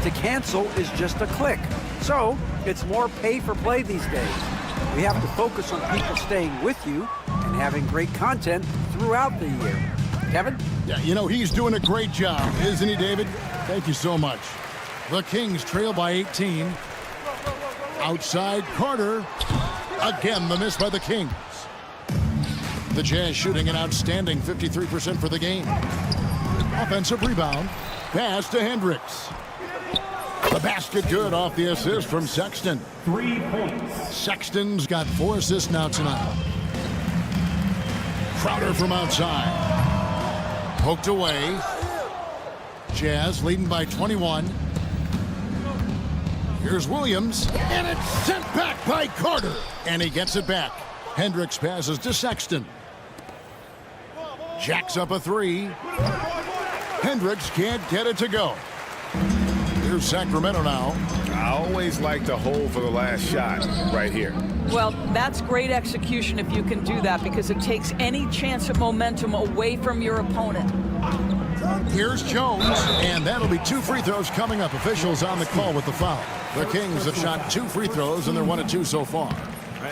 To cancel is just a click. So it's more pay for play these days. We have to focus on people staying with you and having great content throughout the year. Kevin? Yeah, you know, he's doing a great job, isn't he, David? Thank you so much. The Kings trail by 18. Outside Carter. Again, the miss by the Kings. The Jazz shooting an outstanding 53% for the game. Offensive rebound. Pass to Hendricks. The basket good off the assist from Sexton. 3 points. Sexton's got 4 assists now tonight. Crowder from outside. Poked away. Jazz leading by 21. Here's Williams. And it's sent back by Carter. And he gets it back. Hendricks passes to Sexton. Jacks up a 3. Hendricks can't get it to go. Here's Sacramento now. I always like to hold for the last shot right here. Well, that's great execution if you can do that, because it takes any chance of momentum away from your opponent. Here's Jones, and that'll be 2 free throws coming up. Officials on the call with the foul. The Kings have shot 2 free throws, and they're 1 of 2 so far.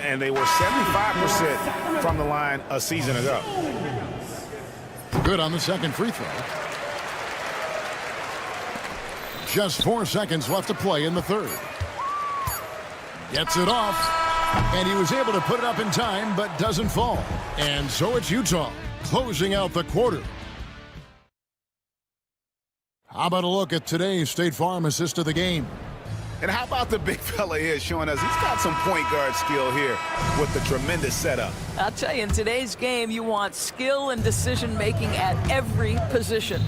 And they were 75% from the line a season ago. Good on the second free throw. Just 4 seconds left to play in the third. Gets it off, and he was able to put it up in time, but doesn't fall. And so it's Utah closing out the quarter. How about a look at today's State Farm assist of the game? And how about the big fella here showing us he's got some point guard skill here with the tremendous setup. I'll tell you, in today's game, you want skill and decision-making at every position.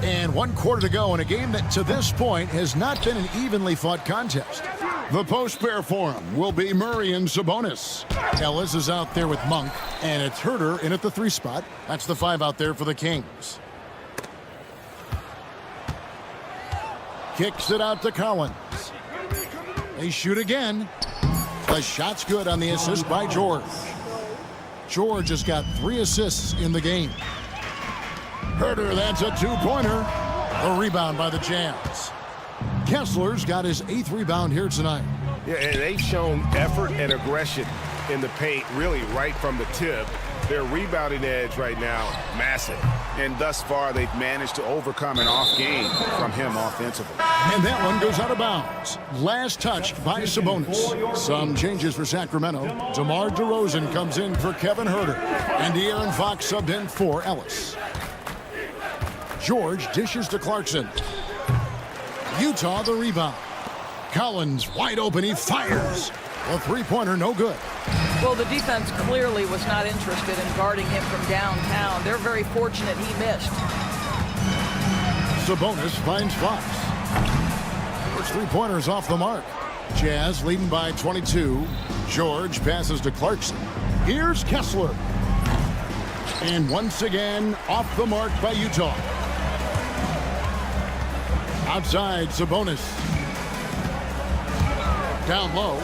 And 1 quarter to go in a game that to this point has not been an evenly fought contest. The post pair for him will be Murray and Sabonis. Ellis is out there with Monk, and it's Herter in at the 3 spot. That's the 5 out there for the Kings. Kicks it out to Collins. They shoot again. The shot's good on the assist by George. George has got 3 assists in the game. Herter, that's a 2-pointer. A rebound by the Jazz. Kessler's got his 8th rebound here tonight. Yeah, and they've shown effort and aggression in the paint, really right from the tip. Their rebounding edge right now, massive. And thus far, they've managed to overcome an off game from him offensively. And that one goes out of bounds. Last touch by Sabonis. Some changes for Sacramento. DeMar DeRozan comes in for Kevin Herter. And De'Aaron Fox subbed in for Ellis. George dishes to Clarkson. Utah the rebound. Collins wide open, he fires. A 3-pointer, no good. Well, the defense clearly was not interested in guarding him from downtown. They're very fortunate he missed. Sabonis finds Fox. First 3-pointers off the mark. Jazz leading by 22. George passes to Clarkson. Here's Kessler. And once again, off the mark by Utah. Outside, Sabonis. Down low.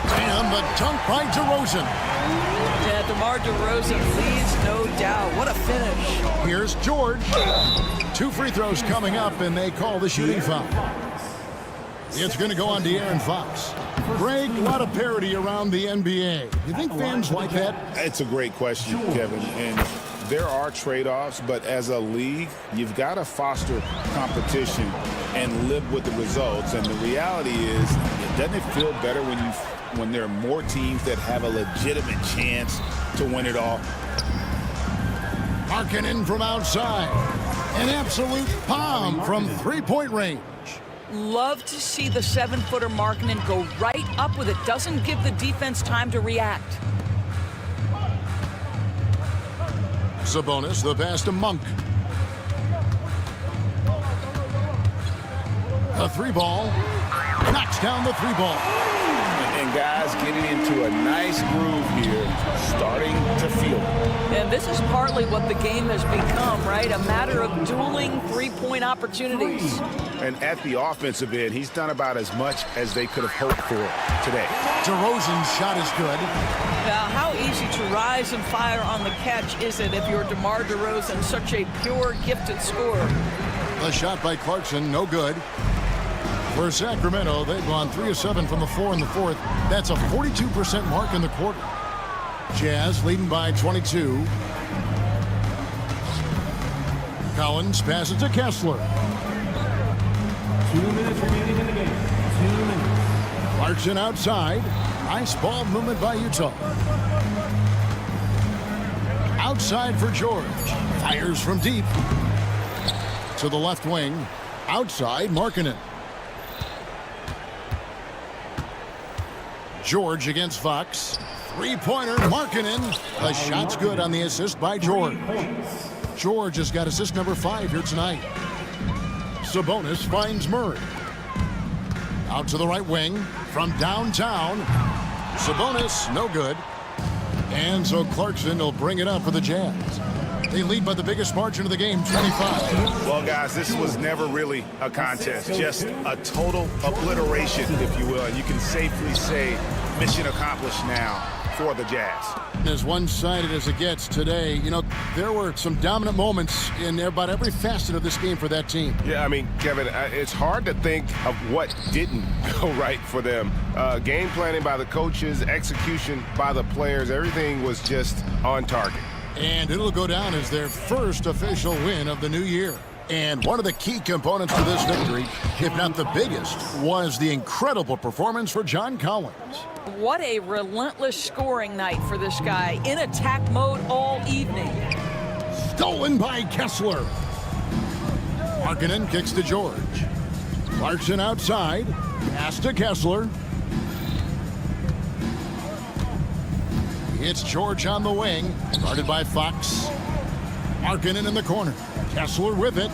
And the dunk by DeRozan. Yeah, DeMar DeRozan leads, no doubt. What a finish. Here's George. 2 free throws coming up, and they call the shooting foul. It's going to go on De'Aaron Fox. Greg, a lot of parity around the NBA. You think fans like that? It's a great question, Kevin. And there are trade-offs, but as a league, you've got to foster competition and live with the results. And the reality is, doesn't it feel better when there are more teams that have a legitimate chance to win it all? Markkanen from outside. An absolute bomb from 3-point range. Love to see the 7-footer Markkanen go right up with it. Doesn't give the defense time to react. Sabonis, the pass to Monk. A 3-ball. Knocks down the 3-ball. And guys getting into a nice groove here, starting to feel it. And this is partly what the game has become, right? A matter of dueling 3-point opportunities. And at the offensive end, he's done about as much as they could have hoped for today. DeRozan's shot is good. Now, how easy to rise and fire on the catch is it if you're DeMar DeRozan, such a pure, gifted scorer? The shot by Clarkson, no good. For Sacramento, they've gone 3 of 7 from the floor in the 4th. That's a 42% mark in the quarter. Jazz leading by 22. Collins passes to Kessler. 2 minutes remaining in the game. 2 minutes. Clarkson outside. Nice ball movement by Utah. Outside for George. Fires from deep. To the left wing. Outside, Markkanen. George against Fox. 3-pointer, Markkanen. The shot's good on the assist by George. George has got assist number 5 here tonight. Sabonis finds Murray. Out to the right wing from downtown. Sabonis, no good. And so Clarkson will bring it up for the Jazz. They lead by the biggest margin of the game, 25. Well, guys, this was never really a contest, just a total obliteration, if you will. And you can safely say mission accomplished now for the Jazz. As one-sided as it gets today, you know, there were some dominant moments in about every facet of this game for that team. Yeah, I mean, Kevin, it's hard to think of what didn't go right for them. Game planning by the coaches, execution by the players, everything was just on target. And it'll go down as their first official win of the new year. And one of the key components to this victory, if not the biggest, was the incredible performance for John Collins. What a relentless scoring night for this guy, in attack mode all evening. Stolen by Kessler. Markkanen kicks to George. Clarkson outside. Pass to Kessler. It's George on the wing. Guarded by Fox. Markkanen in the corner. Kessler with it.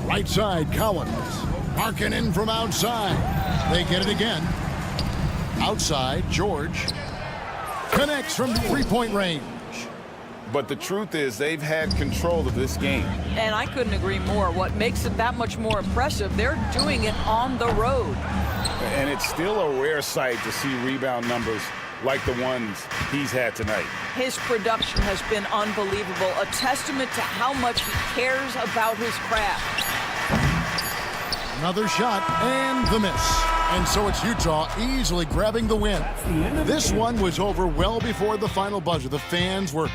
Right side, Collins. Markkanen from outside. They get it again. Outside, George. Connects from three-point range. But the truth is they've had control of this game. And I couldn't agree more. What makes it that much more impressive, they're doing it on the road. And it's still a rare sight to see rebound numbers like the ones he's had tonight. His production has been unbelievable, a testament to how much he cares about his craft. Another shot and the miss. And so it's Utah easily grabbing the win. This one was over well before the final buzzer. The fans were